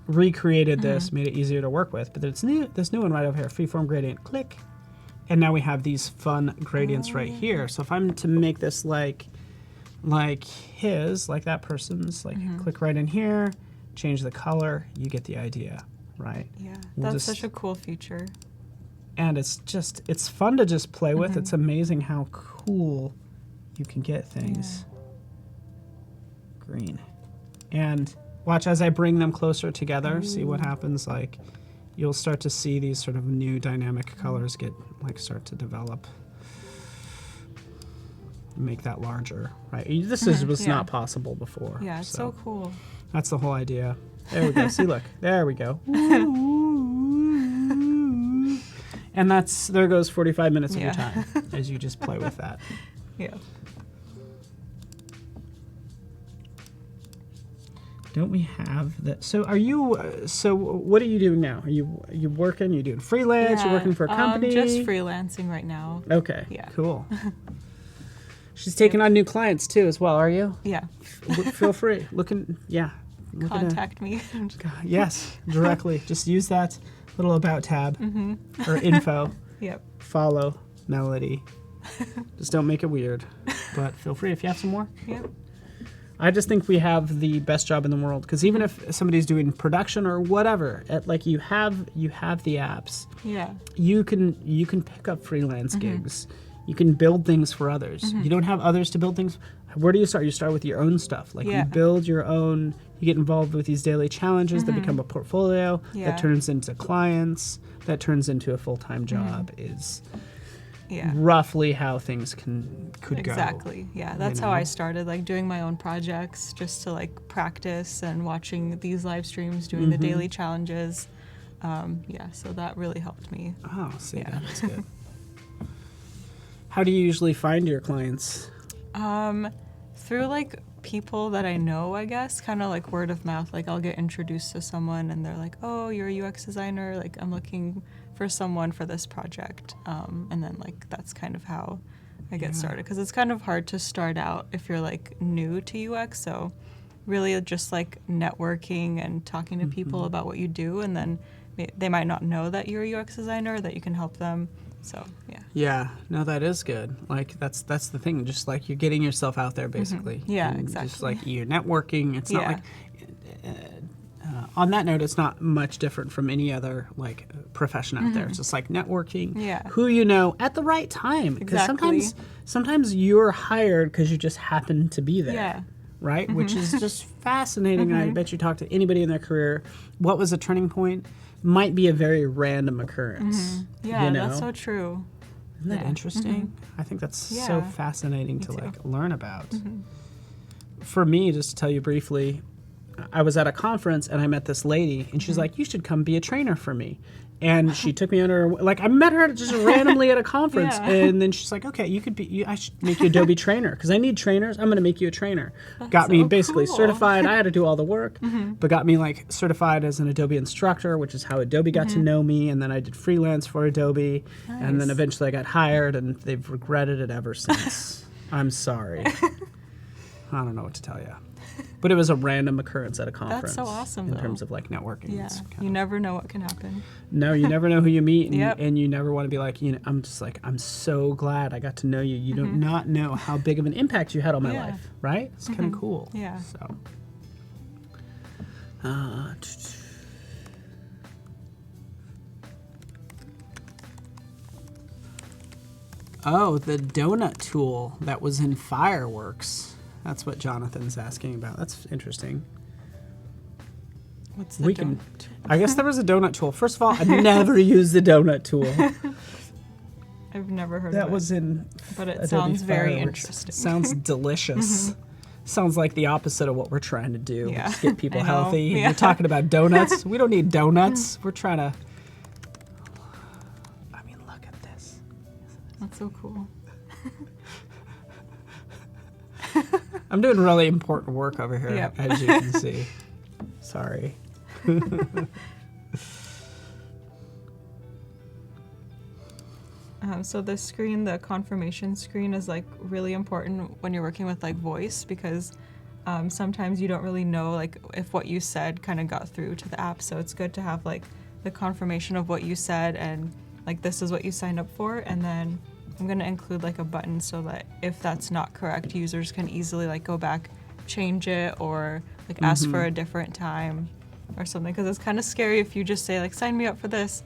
S1: recreated this, made it easier to work with. But it's new. This new one right over here, freeform gradient, click. And now we have these fun gradients right here. So if I'm to make this like that person's, click right in here, change the color, you get the idea, right?
S2: Yeah, that's such a cool feature.
S1: And it's fun to just play with. It's amazing how cool you can get things. Green. And watch as I bring them closer together, see what happens. Like, you'll start to see these sort of new dynamic colors start to develop. Make that larger, right? This was not possible before.
S2: Yeah, it's so cool.
S1: That's the whole idea. There we go. See, look. There we go. And there goes 45 minutes of your time as you just play with that.
S2: Yeah.
S1: Don't we have that? So are you? So what are you doing now? Are you working? You doing freelance? You're working for a company?
S2: Just freelancing right now.
S1: Okay.
S2: Yeah.
S1: Cool. She's taking on new clients too, as well. Are you?
S2: Yeah.
S1: Feel free.
S2: Contact me.
S1: Yes, directly. Just use that little about tab or info.
S2: Yep.
S1: Follow Melody. Just don't make it weird. But feel free if you have some more.
S2: Yep.
S1: I just think we have the best job in the world, because even if somebody's doing production or whatever, like you have the apps.
S2: Yeah.
S1: You can pick up freelance gigs. You can build things for others. You don't have others to build things. Where do you start? You start with your own stuff. Like you build your own. You get involved with these daily challenges that become a portfolio that turns into clients, that turns into a full-time job. Is roughly how things could go.
S2: Exactly. Yeah, that's how I started, like doing my own projects just to like practice and watching these live streams, doing the daily challenges. So that really helped me.
S1: Oh, see, that's good. How do you usually find your clients?
S2: Through like people that I know, I guess, kind of like word of mouth. Like I'll get introduced to someone and they're like, oh, you're a UX designer. Like I'm looking for someone for this project. And then like that's kind of how I get started, because it's kind of hard to start out if you're like new to UX. So really just like networking and talking to people about what you do, and then they might not know that you're a UX designer, that you can help them. So, yeah.
S1: Yeah, no, that is good. Like, that's the thing. Just like you're getting yourself out there, basically.
S2: Yeah,
S1: and
S2: exactly.
S1: Just like you're networking. It's not like, on that note, it's not much different from any other like profession out there. It's just like networking.
S2: Yeah.
S1: Who you know at the right time. Because
S2: Exactly.
S1: sometimes you're hired because you just happen to be there.
S2: Yeah.
S1: Right? Which is just fascinating. And I bet you talk to anybody in their career. What was a turning point? Might be a very random occurrence.
S2: Yeah,
S1: you know?
S2: that's so true.
S1: Isn't that interesting? I think that's so fascinating to like learn about. For me, just to tell you briefly, I was at a conference and I met this lady, and she's like, "You should come be a trainer for me." And she took me under, like, I met her just randomly at a conference, and then she's like, "Okay, I should make you Adobe trainer, because I need trainers. I'm going to make you a trainer." Got me
S2: so
S1: basically
S2: cool.
S1: certified. I had to do all the work, but got me like certified as an Adobe instructor, which is how Adobe got to know me. And then I did freelance for Adobe, and then eventually I got hired, and they've regretted it ever since. I'm sorry. I don't know what to tell you. But it was a random occurrence at a conference.
S2: That's so awesome,
S1: in
S2: though.
S1: terms of like networking.
S2: Yeah.
S1: It's kind
S2: You
S1: of-
S2: never know what can happen.
S1: No, you never know who you meet, and,
S2: Yep.
S1: and you never want to be like, I'm just like, I'm so glad I got to know you. You do not know how big of an impact you had on my
S2: Yeah.
S1: life, right? It's kind of cool.
S2: Yeah.
S1: So, oh, the donut tool that was in Fireworks. That's what Jonathan's asking about. That's interesting.
S2: What's the
S1: We can. I guess there was a donut tool. First of all, I never used the donut tool.
S2: I've never heard
S1: That
S2: of
S1: was in.
S2: But it
S1: Adobe
S2: sounds very
S1: Fireworks.
S2: interesting.
S1: Sounds delicious. Sounds like the opposite of what we're trying to do.
S2: Yeah.
S1: Just get people
S2: I know.
S1: healthy. And
S2: Yeah.
S1: you're talking about donuts. We don't need donuts. We're trying to. I mean, look at this.
S2: That's so cool.
S1: I'm doing really important work over here,
S2: Yep.
S1: as you can see. Sorry.
S2: So the screen, the confirmation screen, is like really important when you're working with like voice, because sometimes you don't really know like if what you said kind of got through to the app. So it's good to have like the confirmation of what you said and like this is what you signed up for. And then I'm gonna include like a button so that if that's not correct, users can easily like go back, change it, or like ask for a different time or something. Because it's kind of scary if you just say like sign me up for this,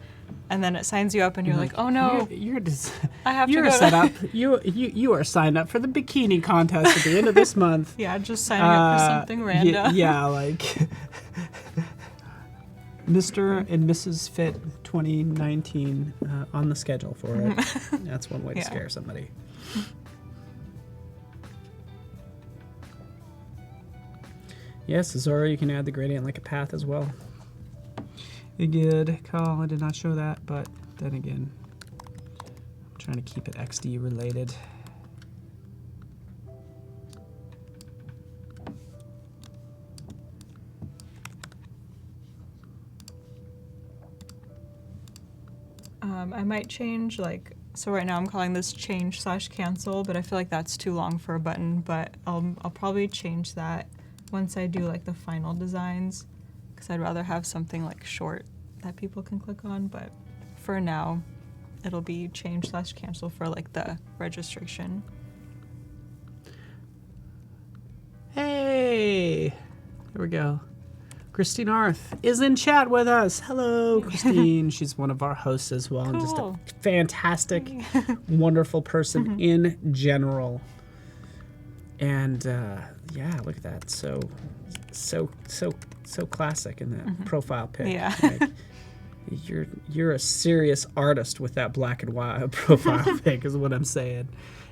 S2: and then it signs you up and you're like, oh no,
S1: You're just.
S2: I have to
S1: You're
S2: go
S1: set
S2: to
S1: up. You are signed up for the bikini contest at the end of this month.
S2: yeah, just signing up for something random.
S1: Yeah, like Mr. and Mrs. Fit 2019 on the schedule for it. That's one way to
S2: Yeah.
S1: scare somebody. Yes, Zora, you can add the gradient like a path as well. A good call. I did not show that, but then again, I'm trying to keep it XD related.
S2: I might change like, so right now I'm calling this change/cancel, but I feel like that's too long for a button, but I'll probably change that once I do like the final designs, because I'd rather have something like short that people can click on. But for now, it'll be change/cancel for like the registration.
S1: Hey, Hey, here we go. Christine Arth is in chat with us. Hello, Christine. She's one of our hosts as well, and just a
S2: Cool.
S1: fantastic, wonderful person in general. And yeah, look at that. So classic in that profile pic.
S2: Yeah.
S1: Like, you're a serious artist with that black and white profile pic, is what I'm saying.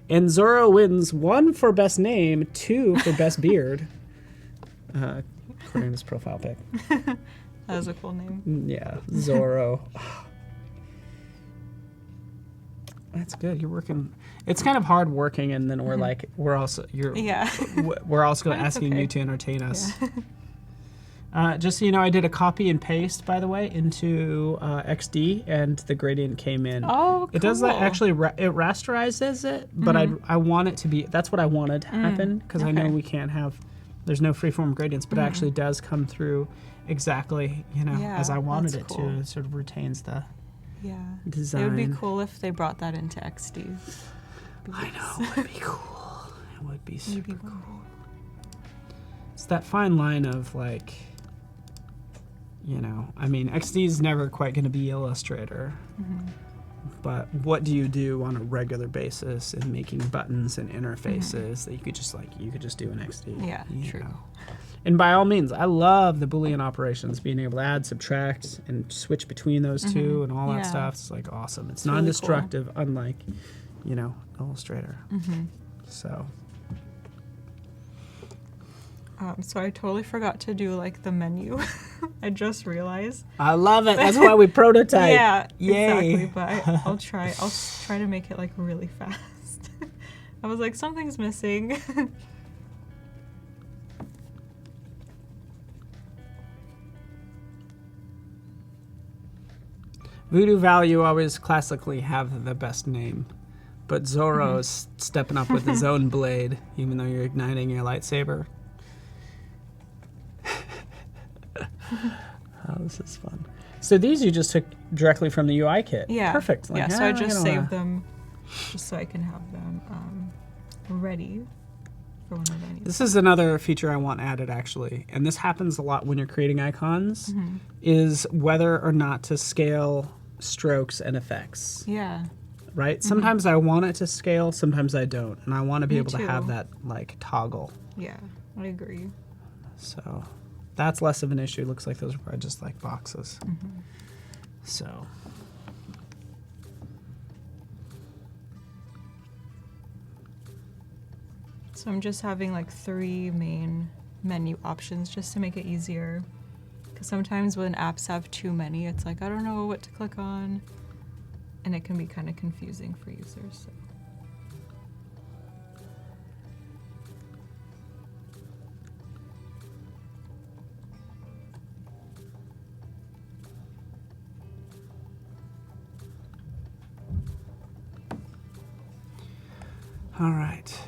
S1: And Zorro wins 1 for best name, 2 for best beard. According to this profile pic.
S2: That was a cool name.
S1: Yeah, Zorro. That's good. You're working. It's kind of hard working, and then we're also
S2: Yeah.
S1: we're also
S2: But it's
S1: asking
S2: okay.
S1: you to entertain us. Just so you know, I did a copy and paste, by the way, into XD, and the gradient came in.
S2: Oh, cool.
S1: It does that actually. It rasterizes it, but I want it to be. That's what I wanted to happen, because I know
S2: okay.
S1: we can't have. There's no freeform gradients, but it actually does come through exactly,
S2: Yeah,
S1: as I wanted
S2: that's
S1: it
S2: cool.
S1: to. It sort of retains the
S2: Yeah.
S1: design.
S2: It would be cool if they brought that into XD.
S1: I know, it would be cool. It would be super
S2: Maybe
S1: cool.
S2: one day.
S1: It's that fine line of like, I mean, XD is never quite going to be Illustrator. But what do you do on a regular basis in making buttons and interfaces that you could just do in XD?
S2: Yeah, true.
S1: And by all means, I love the Boolean operations, being able to add, subtract, and switch between those two and all that
S2: Yeah.
S1: stuff. It's like awesome. It's
S2: really
S1: non-destructive, unlike, Illustrator. So.
S2: So I totally forgot to do like the menu. I just realized.
S1: I love it. That's why we prototype.
S2: Yeah,
S1: Yay.
S2: exactly. But I'll try to make it like really fast. I was like, something's missing.
S1: Voodoo Value always classically have the best name, but Zorro's stepping up with his own blade, even though you're igniting your lightsaber. Oh, this is fun. So these you just took directly from the UI kit.
S2: Yeah.
S1: Perfect.
S2: Yeah. So I just saved
S1: saved
S2: them, just so I can have them ready for whenever I need.
S1: This is another feature I want added, actually, and this happens a lot when you're creating icons, is whether or not to scale strokes and effects.
S2: Yeah.
S1: Right? Sometimes I want it to scale, sometimes I don't, and I want to be
S2: Me
S1: able to have
S2: too.
S1: that like toggle.
S2: Yeah. I agree.
S1: So that's less of an issue. Looks like those are probably just like boxes. So.
S2: So I'm just having like 3 main menu options just to make it easier. Because sometimes when apps have too many, it's like, I don't know what to click on. And it can be kind of confusing for users. So.
S1: All right.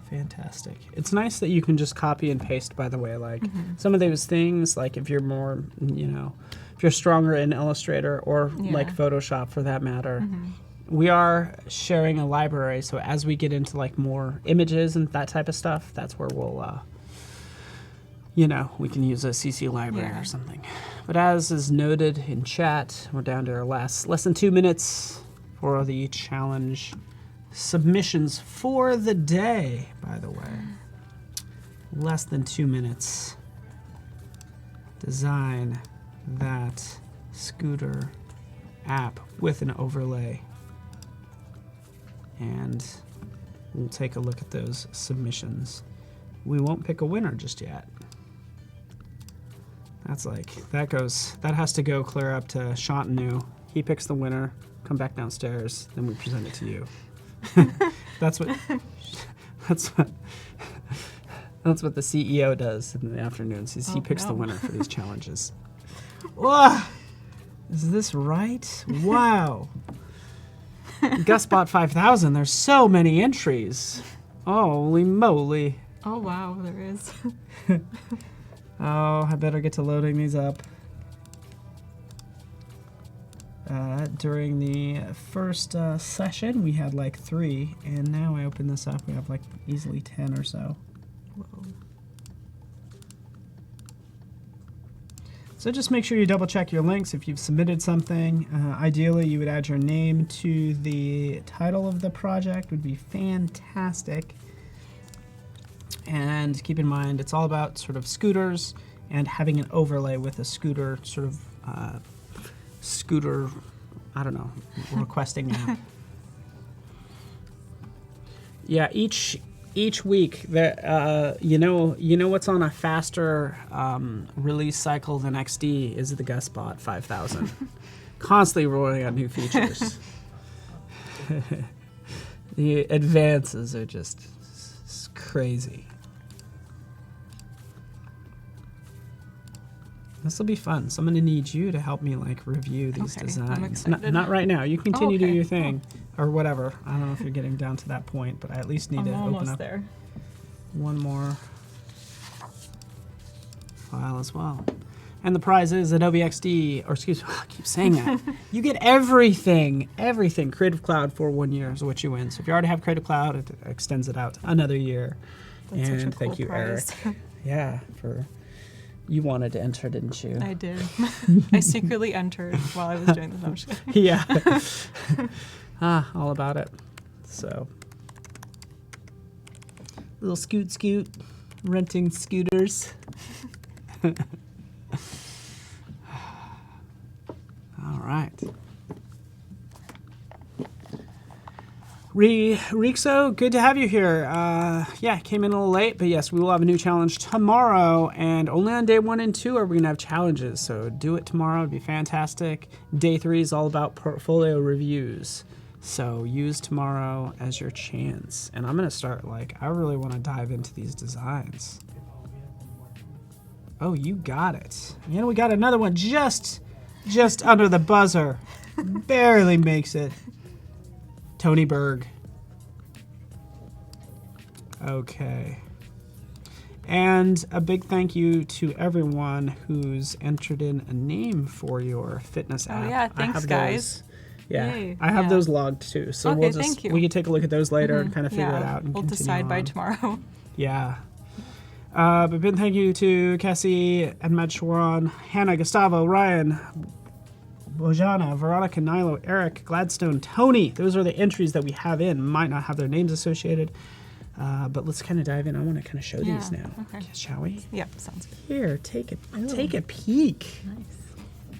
S1: Fantastic. It's nice that you can just copy and paste, by the way. Like some of those things, like if you're more, if you're stronger in Illustrator or like
S2: Yeah.
S1: Photoshop for that matter, we are sharing a library. So as we get into like more images and that type of stuff, that's where we'll, we can use a CC library
S2: Yeah.
S1: or something. But as is noted in chat, we're down to our less than 2 minutes for the challenge submissions for the day, by the way. Less than 2 minutes. Design that scooter app with an overlay. And we'll take a look at those submissions. We won't pick a winner just yet. That has to go clear up to Shantanu. He picks the winner, come back downstairs, then we present it to you. That's what the CEO does in the afternoons. He picks the
S2: no.
S1: winner for these challenges. Whoa! Is this right? Wow. GusBot 5000, there's so many entries. Holy moly.
S2: Oh, wow, there is.
S1: Oh, I better get to loading these up. During the first session, we had like 3, and now I open this up, we have like easily 10 or so.
S2: Whoa.
S1: So just make sure you double check your links if you've submitted something. Ideally, you would add your name to the title of the project, would be fantastic. And keep in mind, it's all about sort of scooters and having an overlay with a scooter sort of scooter, I don't know, requesting app. Yeah, each week that you know what's on a faster release cycle than XD is the GuestBot 5000. Constantly rolling out new features. The advances are just crazy. This will be fun. So I'm going to need you to help me like review these designs.
S2: I'm excited.
S1: Not right now. You continue to do
S2: okay.
S1: your thing or whatever. I don't know if you're getting down to that point, but I at least need
S2: I'm
S1: to open
S2: almost
S1: up
S2: there.
S1: one more file as well. And the prize is Adobe XD, or excuse me, I keep saying that. You get everything. Creative Cloud for 1 year is what you win. So if you already have Creative Cloud, it extends it out another year.
S2: That's such a
S1: and thank
S2: cool
S1: you,
S2: prize.
S1: Eric. Yeah, you wanted to enter, didn't you?
S2: I did. I secretly entered while I was doing this. No, I'm just kidding.
S1: Yeah. All about it. So, little scoot, renting scooters. All right. Rixo, good to have you here. Yeah, came in a little late, but yes, we will have a new challenge tomorrow, and only on day 1 and 2 are we gonna have challenges, so do it tomorrow, it'd be fantastic. Day 3 is all about portfolio reviews, so use tomorrow as your chance. And I'm gonna start, I really wanna dive into these designs. Oh, you got it. And we got another one just under the buzzer. Barely makes it. Tony Berg. Okay. And a big thank you to everyone who's entered in a name for your fitness app.
S2: Oh yeah, thanks guys. Yay.
S1: I have
S2: Yeah.
S1: those logged too. So
S2: Okay, thank you.
S1: we can take a look at those later and kind of figure it out. And
S2: we'll
S1: continue
S2: decide by
S1: on.
S2: tomorrow.
S1: Yeah. But big thank you to Cassie, Edmund Sharon, Hannah, Gustavo, Ryan, Bojana, Veronica, Nilo, Eric, Gladstone, Tony. Those are the entries that we have in. Might not have their names associated, but let's kind of dive in. I want to kind of show these now.
S2: Okay.
S1: Shall we?
S2: Yep, sounds good.
S1: Here, take a peek.
S2: Nice.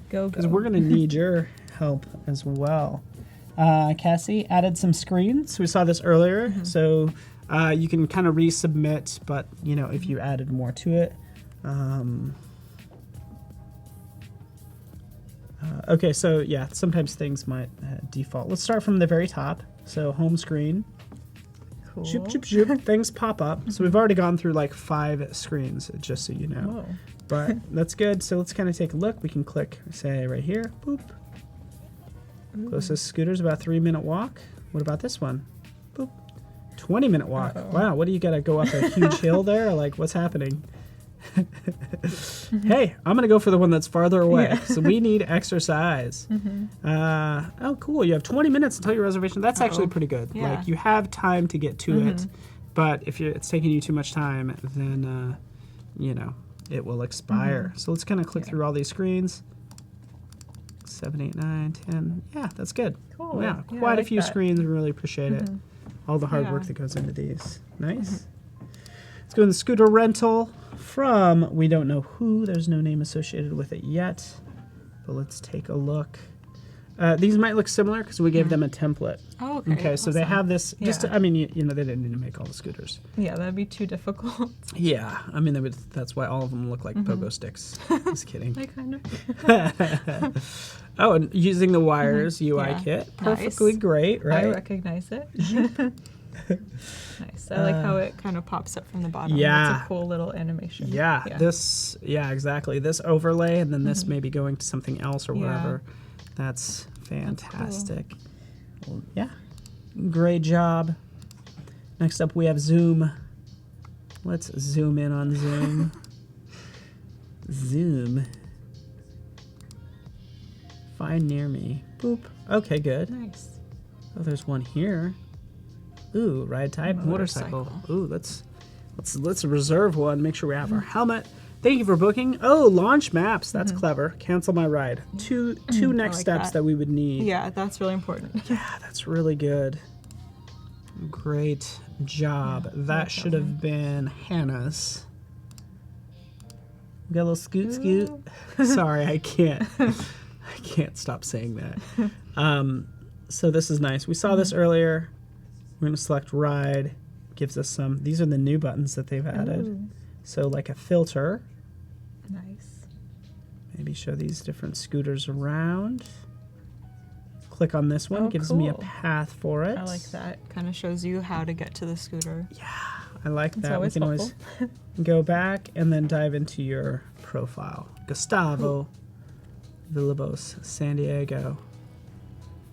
S2: Go.
S1: Because we're going to need your help as well. Cassie added some screens. We saw this earlier, so you can kind of resubmit, but if you added more to it. Okay, so yeah, sometimes things might default. Let's start from the very top. So home screen.
S2: Cool.
S1: Shoop, shoop, shoop. Things pop up. So we've already gone through like 5 screens, just so you know.
S2: Whoa.
S1: But that's good. So let's kind of take a look. We can click, say, right here. Boop. Closest scooter's about 3-minute walk. What about this one? Boop. 20-minute walk.
S2: Uh-oh.
S1: Wow, what do you got to go up a huge hill there? Like, what's happening? Hey, I'm going to go for the one that's farther away.
S2: Yeah.
S1: So we need exercise. Oh, cool. You have 20 minutes until your reservation. That's actually pretty good.
S2: Yeah.
S1: Like, you have time to get to it. But if it's taking you too much time, then, it will expire. So let's kind of click through all these screens. 7, 8, 9, 10. Yeah, that's good.
S2: Cool.
S1: Yeah,
S2: Yeah,
S1: quite
S2: I
S1: a
S2: like
S1: few
S2: that.
S1: screens. We really appreciate it. All the hard work that goes into these. Nice. Let's go in the scooter rental from, we don't know who. There's no name associated with it yet. But let's take a look. These might look similar because we gave them a template.
S2: Oh, okay.
S1: Okay, so they
S2: awesome.
S1: have this. Just,
S2: Yeah.
S1: I mean, they didn't need to make all the scooters.
S2: Yeah, that'd be too difficult.
S1: Yeah, I mean, that's why all of them look like pogo sticks. Just kidding.
S2: I kind of.
S1: Oh, and using the wires UI
S2: Yeah.
S1: kit. Perfectly
S2: Nice.
S1: great, right?
S2: I recognize it. Nice. I like how it kind of pops up from the bottom.
S1: Yeah.
S2: It's a cool little animation.
S1: Yeah, exactly. This overlay and then this maybe going to something else or
S2: Yeah.
S1: whatever. That's fantastic. Well, yeah, great job. Next up we have Zoom. Let's zoom in on Zoom. Zoom. Find near me. Boop. Okay, good.
S2: Nice.
S1: Oh, there's one here. Ooh, ride type motorcycle.
S2: Motorcycle.
S1: Ooh, let's reserve one. Make sure we have our helmet. Thank you for booking. Oh, launch maps. That's clever. Cancel my ride. Two next
S2: like
S1: steps that we would need.
S2: Yeah, that's really important.
S1: Yeah, that's really good. Great job. That should have been Hannah's. We got a little scoot. Sorry, I can't stop saying that. So this is nice. We saw this earlier. We're going to select ride. Gives us some. These are the new buttons that they've added.
S2: Ooh.
S1: So like a filter.
S2: Nice.
S1: Maybe show these different scooters around. Click on this one.
S2: Oh,
S1: Gives me a
S2: cool.
S1: path for it.
S2: I like that. Kind of shows you how to get to the scooter.
S1: Yeah, I like
S2: It's
S1: that. We
S2: always
S1: can always
S2: helpful.
S1: go back and then dive into your profile. Gustavo Villalobos, San Diego.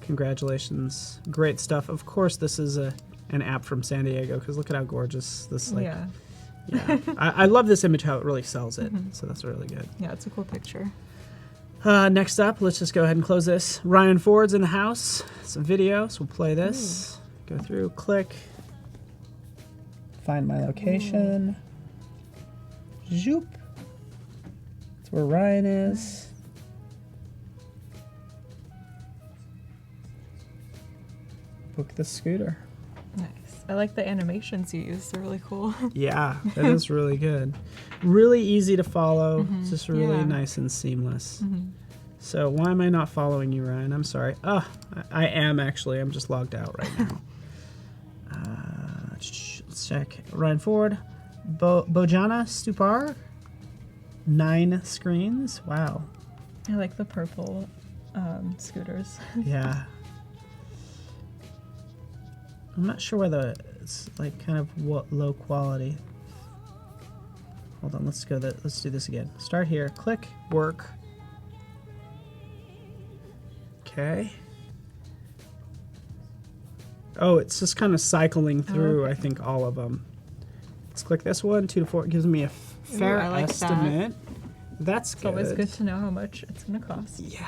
S1: Congratulations. Great stuff. Of course, this is an app from San Diego because look at how gorgeous this
S2: Yeah.
S1: Yeah. I love this image, how it really sells it. So that's really good.
S2: Yeah, it's a cool picture.
S1: Next up, let's just go ahead and close this. Ryan Ford's in the house. It's a video, so we'll play this. Go through, click. Find my location. Zoop. That's where Ryan is. Book the scooter.
S2: Nice. I like the animations you use. They're really cool.
S1: Yeah, that is really good. Really easy to follow. Just really
S2: Yeah.
S1: nice and seamless. So why am I not following you, Ryan? I'm sorry. Oh, I am actually. I'm just logged out right now. Let's check. Ryan Ford. Bojana Stupar. 9 screens. Wow.
S2: I like the purple scooters.
S1: Yeah. I'm not sure whether it's like kind of low quality. Hold on, let's do this again. Start here, click, work. Okay. Oh, it's just kind of cycling through, I think, all of them. Let's click this one, 2 to 4. It gives me a fair
S2: I like
S1: estimate. That's
S2: It's
S1: good.
S2: always good to know how much it's going to cost.
S1: Yeah.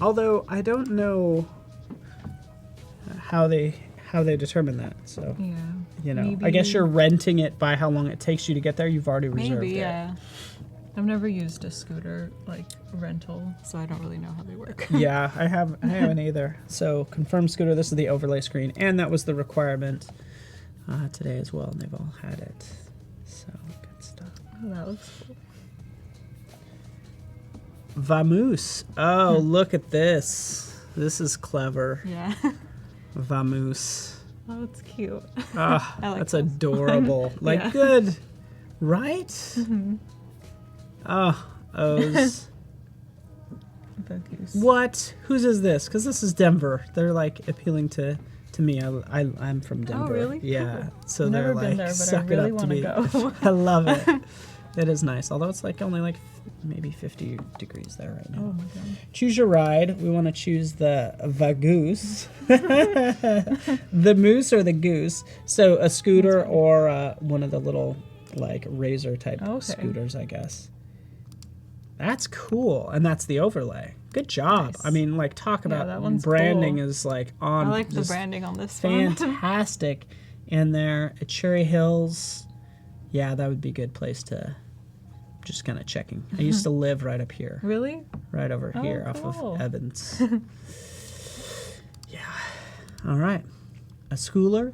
S1: Although I don't know how they determine that. So,
S2: Yeah.
S1: you know,
S2: Maybe,
S1: I guess you're renting it by how long it takes you to get there. You've already reserved
S2: Maybe,
S1: it.
S2: yeah. I've never used a scooter like rental, so I don't really know how they work.
S1: Yeah, I haven't either. So confirm scooter. This is the overlay screen, and that was the requirement today as well. And they've all had it. So good stuff.
S2: Oh, that looks cool.
S1: Vamoose. Oh, look at this. This is clever.
S2: Yeah.
S1: Vamoose.
S2: Oh, it's cute.
S1: Ah,
S2: I like
S1: that's
S2: those.
S1: adorable. Like
S2: Yeah.
S1: good, right? Oh, O's.
S2: The goose.
S1: What? Whose is this? Because this is Denver. They're like appealing to me. I'm from Denver.
S2: really?
S1: Yeah. So
S2: I've
S1: they're
S2: never
S1: like,
S2: been there, but I
S1: suck
S2: really
S1: it up to
S2: wanna
S1: me.
S2: go.
S1: I love it. It is nice. Although it's like only like maybe 50 degrees there right now.
S2: Oh my god.
S1: Choose your ride. We want to choose the vagoose. The moose or the goose. So a scooter or one of the little like razor type
S2: Okay.
S1: scooters, I guess. That's cool. And that's the overlay. Good job.
S2: Nice.
S1: I mean, like talk
S2: Yeah,
S1: about
S2: that one's
S1: branding
S2: cool.
S1: is like on
S2: I like the
S1: just
S2: branding on this one.
S1: fantastic. And there at Cherry Hills. Yeah, that would be a good place to just kind of checking. I used to live right up here.
S2: Really?
S1: Right over
S2: Oh,
S1: here off
S2: cool.
S1: of Evans. Yeah. All right. A scooter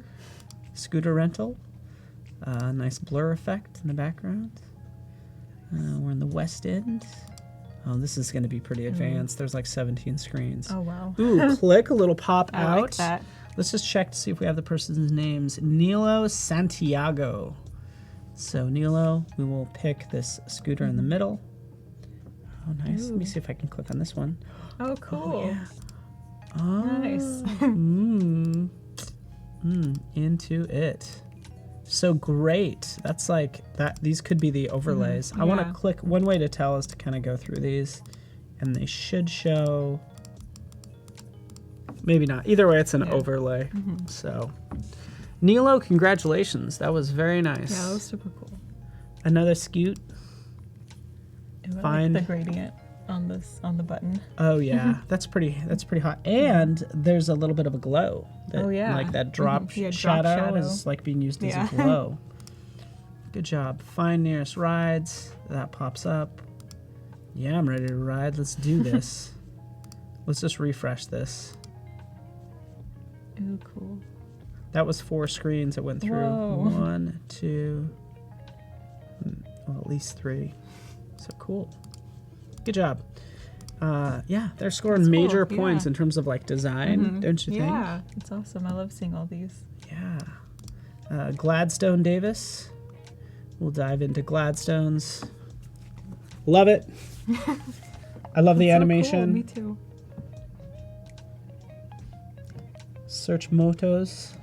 S1: rental. Nice blur effect in the background. We're in the West End. Oh, this is going to be pretty advanced. There's like 17 screens.
S2: Oh wow.
S1: Ooh, click, a little pop
S2: I
S1: out.
S2: like that.
S1: Let's just check to see if we have the person's names. Nilo Santiago. So Nilo, we will pick this scooter in the middle. Oh, nice. Let me see if I can click on this one.
S2: Oh cool.
S1: yeah. Oh,
S2: Nice.
S1: Into it. So great. That's like that. These could be the overlays. I want to
S2: Yeah.
S1: click. One way to tell is to kind of go through these, and they should show. Maybe not. Either way, it's an overlay. So, Nilo, congratulations. That was very nice.
S2: Yeah, that was super cool.
S1: Another scoot.
S2: Ooh, I
S1: Find-
S2: like the gradient on the button.
S1: Oh yeah, that's pretty hot. And there's a little bit of a glow.
S2: Oh, yeah.
S1: Like that drop,
S2: Yeah, drop
S1: shadow
S2: shadow.
S1: is like being used
S2: Yeah.
S1: as a glow. Good job. Find nearest rides. That pops up. Yeah, I'm ready to ride. Let's do this. Let's just refresh this.
S2: Ooh, cool.
S1: That was 4 screens it went through.
S2: Whoa.
S1: 1, 2, well, at least 3. So cool. Good job. Yeah, they're scoring
S2: That's cool,
S1: major points
S2: yeah.
S1: in terms of like design, don't you think?
S2: Yeah, it's awesome. I love seeing all these.
S1: Yeah. Gladstone Davis. We'll dive into Gladstones. Love it. I love the
S2: That's so
S1: animation.
S2: cool. Me too.
S1: Search motos.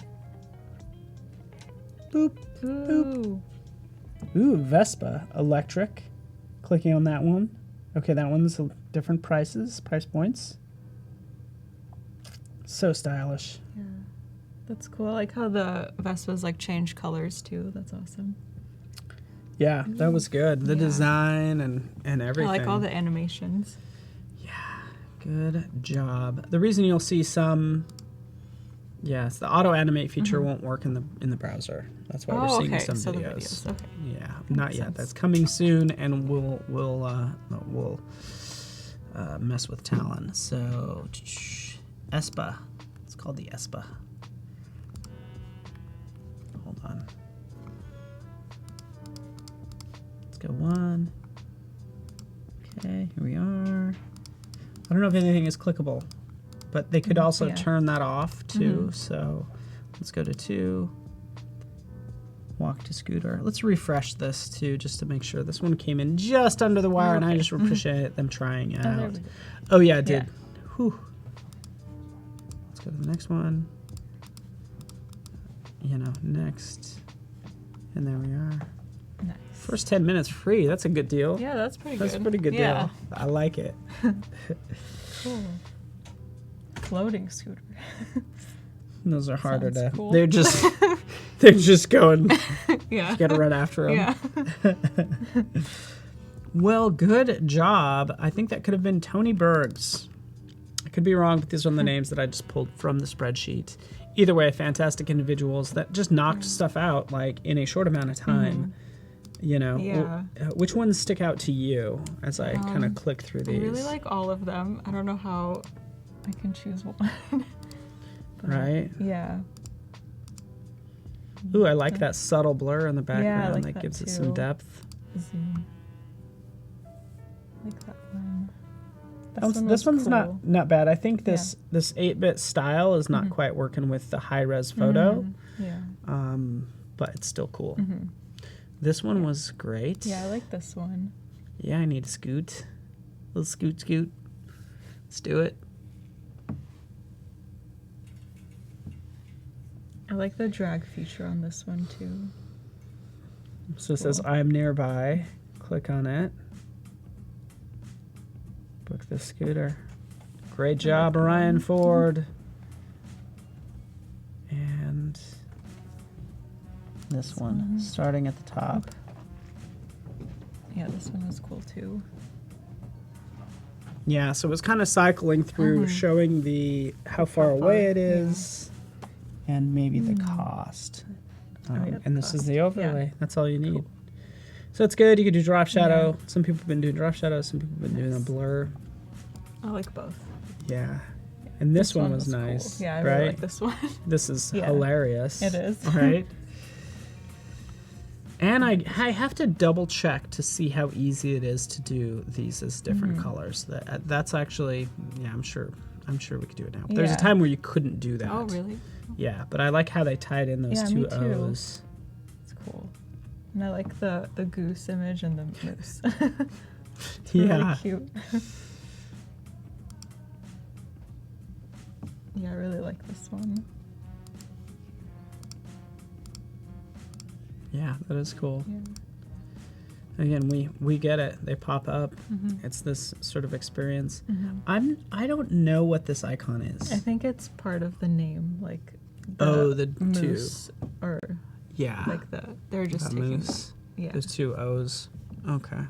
S1: Boop.
S2: Ooh.
S1: Ooh, Vespa electric. Clicking on that one. Okay, that one's different price points. So stylish.
S2: Yeah. That's cool. I like how the Vespas like change colors too. That's awesome.
S1: Yeah, that was good. The
S2: Yeah.
S1: design and everything.
S2: I like all the animations.
S1: Yeah, good job. The reason you'll see some, yes, the auto animate feature won't work in the browser. That's why we're seeing
S2: okay.
S1: some
S2: So the
S1: videos.
S2: videos. Okay.
S1: Yeah, not yet.
S2: sense.
S1: That's coming soon, and we'll mess with Talon. So Espa, it's called the Espa. Hold on. Let's go 1. Okay, here we are. I don't know if anything is clickable, but they could also
S2: yeah.
S1: turn that off too. So let's go to 2. Walk to scooter. Let's refresh this too, just to make sure. This one came in just under the wire, and I just appreciate them trying it
S2: there
S1: out.
S2: we go.
S1: Oh yeah, it did.
S2: Yeah.
S1: Whew. Let's go to the next one. Next. And there we are.
S2: Nice.
S1: First 10 minutes free. That's a good deal.
S2: Yeah, that's pretty
S1: That's
S2: good.
S1: a pretty good
S2: Yeah.
S1: deal. I like it.
S2: Cool. Floating scooter.
S1: Those are harder
S2: Sounds
S1: to.
S2: cool.
S1: They're just. They're just going.
S2: Yeah.
S1: You got to run after them.
S2: Yeah.
S1: Well, good job. I think that could have been Tony Berg's. I could be wrong, but these are the names that I just pulled from the spreadsheet. Either way, fantastic individuals that just knocked stuff out like in a short amount of time.
S2: Yeah.
S1: Which ones stick out to you as I kind of click through
S2: I
S1: these?
S2: really like all of them. I don't know how I can choose one. But,
S1: Right?
S2: Yeah.
S1: Ooh, I like that subtle blur in the background
S2: like
S1: that
S2: that
S1: gives it
S2: too.
S1: some depth.
S2: Zoom. Like that one.
S1: This one's
S2: cool.
S1: not bad. I think this 8-bit style is not quite working with the high res photo,
S2: Yeah.
S1: but it's still cool. This one was great.
S2: Yeah, I like this one.
S1: Yeah, I need a scoot. Little scoot. Let's do it.
S2: I like the drag feature on this one too.
S1: So it says I'm nearby. Click on it. Book the scooter. Great job, Orion Ford. And this one, starting at the top.
S2: Yeah, this one was cool too.
S1: Yeah, so it was kind of cycling through, showing how far away it is, and maybe the cost.
S2: yeah,
S1: And this is the overlay.
S2: Yeah.
S1: That's all you need. So it's good. You could do drop shadow. Some people have been doing drop shadow. Some people have been doing a blur.
S2: I like both.
S1: Yeah. And this one was
S2: cool.
S1: nice.
S2: Yeah, I
S1: right?
S2: really like this one.
S1: This is
S2: Yeah.
S1: hilarious.
S2: It is.
S1: Right? And I have to double check to see how easy it is to do these as different colors. That's actually, yeah, I'm sure we could do it now. But there's a
S2: Yeah.
S1: time where you couldn't do that.
S2: Oh, really?
S1: Yeah, but I like how they tied in those
S2: Yeah,
S1: two
S2: me too.
S1: O's.
S2: It's cool. And I like the goose image and the moose. It's
S1: Yeah.
S2: really cute. Yeah, I really like this one.
S1: Yeah, that is cool.
S2: Yeah.
S1: Again, we get it. They pop up.
S2: Mm-hmm.
S1: It's this sort of experience. I don't know what this icon is.
S2: I think it's part of the name, like
S1: the
S2: moose, or
S1: Yeah.
S2: like they're just
S1: the
S2: taking
S1: moose.
S2: Yeah.
S1: There's two O's. Okay.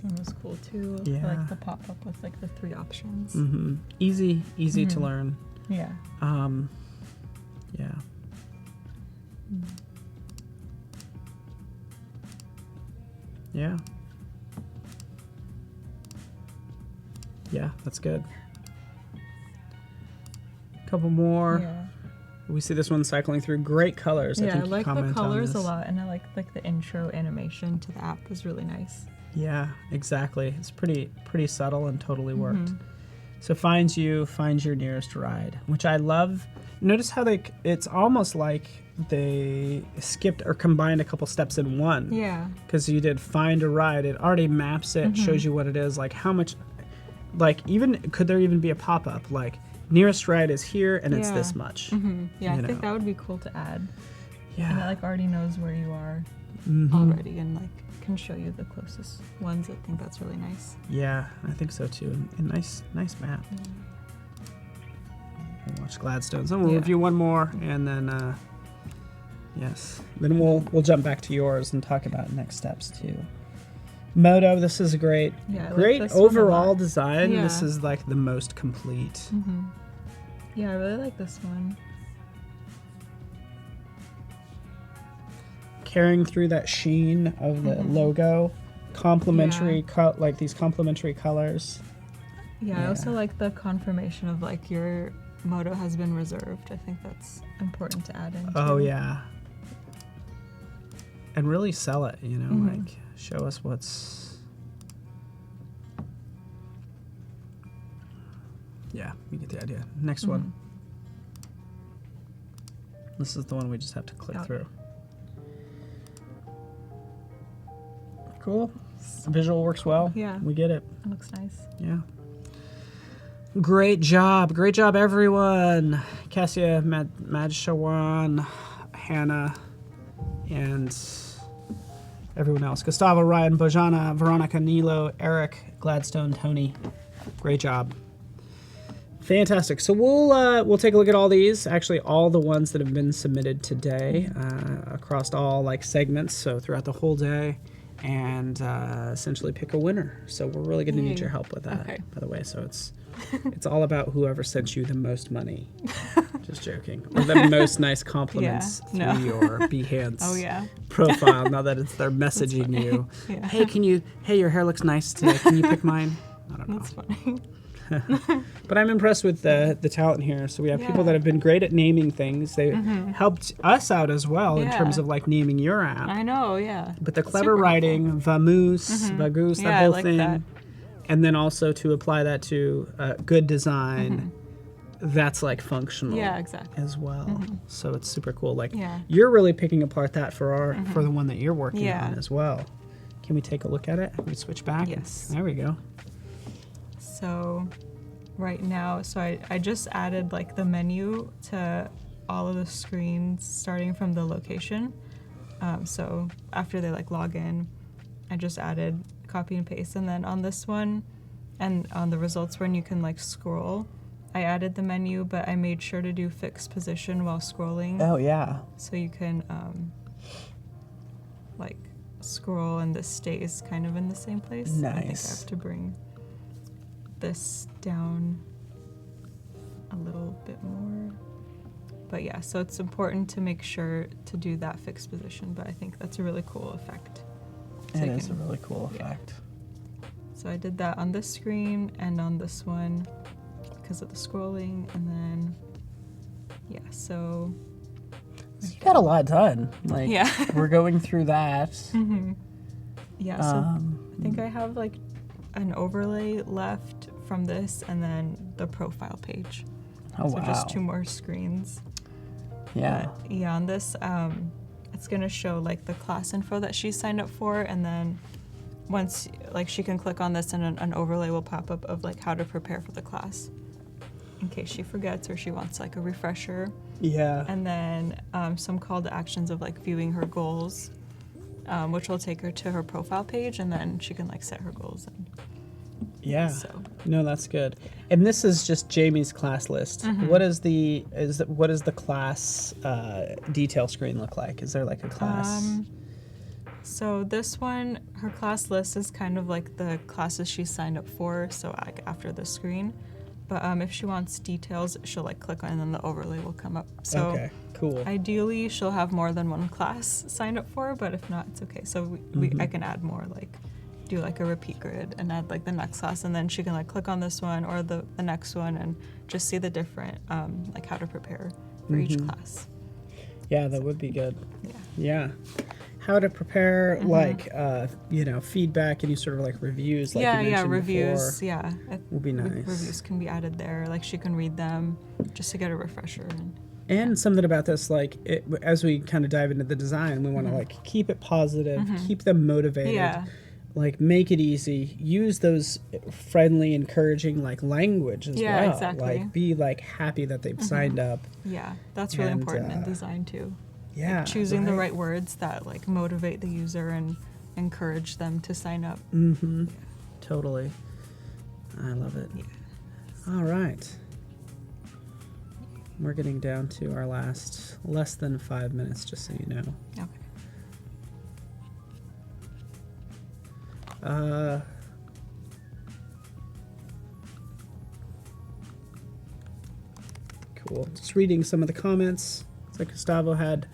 S2: This one was cool too.
S1: Yeah.
S2: Like the pop-up with like the 3 options.
S1: Easy to learn.
S2: Yeah.
S1: Yeah. Yeah. Yeah, that's good. Couple more.
S2: Yeah.
S1: We see this one cycling through. Great colors.
S2: Yeah, I
S1: think you
S2: like the
S1: comment on
S2: colors a
S1: this.
S2: lot, and I like the intro animation to the app was really nice.
S1: Yeah, exactly. It's pretty subtle and totally worked. So finds your nearest ride, which I love. Notice how it's almost like they skipped or combined a couple steps in one.
S2: Yeah.
S1: Because you did find a ride. It already maps it, shows you what it is, like how much, like even, could there even be a pop-up? Like nearest ride is here and it's this much.
S2: Yeah, I think that would be cool to add. And it like already knows where you are already and like can show you the closest ones. I think that's really nice.
S1: Yeah, I think so too. And nice map. We'll watch Gladstones. And we'll review one more and then yes. Then we'll jump back to yours and talk about next steps too. Moto, this is great.
S2: Yeah, I
S1: great
S2: like this one a
S1: overall
S2: lot.
S1: design.
S2: Yeah.
S1: This is like the most complete.
S2: Yeah, I really like this one.
S1: Carrying through that sheen of the logo, complementary like these complementary colors.
S2: Yeah, I also like the confirmation of like your moto has been reserved. I think that's important to add in.
S1: Oh yeah. And really sell it, you know, like show us what's. Yeah, you get the idea. Next one. This is the one we just have to click through. Cool. Visual works well.
S2: Yeah.
S1: We get it.
S2: It looks nice.
S1: Yeah. Great job, everyone. Cassia, Shawan, Hannah, and everyone else. Gustavo, Ryan, Bojana, Veronica, Nilo, Eric, Gladstone, Tony. Great job. Fantastic. So we'll take a look at all these. Actually, all the ones that have been submitted today across all like segments. So throughout the whole day. And essentially pick a winner. So we're really going to need your help with that, by the way. So it's all about whoever sent you the most money. Just joking. Or the most nice compliments through your Behance profile. Now that they're messaging you. Hey, your hair looks nice today. Can you pick mine? I don't know.
S2: That's funny.
S1: But I'm impressed with the talent here. So we have people that have been great at naming things. They helped us out as well in terms of like naming your app.
S2: I know, yeah.
S1: But the clever writing, vamoose, vagoose, that whole thing. That. And then also to apply that to good design, that's like functional as well. So it's super cool. Like you're really picking apart that for for the one that you're working on as well. Can we take a look at it? Can we switch back?
S2: Yes.
S1: There we go.
S2: So right now, I just added like the menu to all of the screens starting from the location. So after they like log in, I just added copy and paste. And then on this one and on the results one, you can like scroll. I added the menu, but I made sure to do fixed position while scrolling.
S1: Oh yeah.
S2: So you can like scroll and this stays kind of in the same place.
S1: Nice.
S2: I think I have to bring this down a little bit more. But yeah, so it's important to make sure to do that fixed position, but I think that's a really cool effect. So
S1: it is a really cool effect.
S2: So I did that on this screen and on this one because of the scrolling, and then so
S1: you got a lot done. Like we're going through that.
S2: Yeah, so I think I have like an overlay left from this and then the profile page.
S1: Oh,
S2: so just 2 more screens.
S1: Yeah.
S2: But, yeah, on this, it's going to show like the class info that she signed up for, and then once like she can click on this and an overlay will pop up of like how to prepare for the class in case she forgets or she wants like a refresher.
S1: Yeah.
S2: And then some call to actions of like viewing her goals, which will take her to her profile page, and then she can like set her goals.
S1: No, that's good. And this is just Jamie's class list. What is the class detail screen look like? Is there like a class?
S2: So this one, her class list is kind of like the classes she signed up for, so like after the screen. But if she wants details, she'll like click on and then the overlay will come up. So
S1: Okay, cool.
S2: ideally, she'll have more than one class signed up for, but if not, it's okay. So I can add more, like do like a repeat grid and add like the next class, and then she can like click on this one or the next one and just see the different, like how to prepare for each class.
S1: Yeah, that would be good.
S2: Yeah.
S1: Yeah. How to prepare like feedback, any sort of like reviews like you mentioned
S2: reviews.
S1: before,
S2: Yeah,
S1: will be nice.
S2: Reviews can be added there. Like she can read them just to get a refresher.
S1: And something about this, like as we kind of dive into the design, we want to like keep it positive, keep them motivated.
S2: Yeah.
S1: Like make it easy. Use those friendly, encouraging like language as well.
S2: Yeah, exactly.
S1: Like be like happy that they've signed up.
S2: Yeah, that's really
S1: And,
S2: important in design too.
S1: Yeah,
S2: Like choosing the right words that like motivate the user and encourage them to sign up.
S1: Mm-hmm. Totally. I love it.
S2: Yeah.
S1: All right. We're getting down to our last less than 5 minutes, just so you know.
S2: Okay.
S1: Cool. Just reading some of the comments. It's like Gustavo had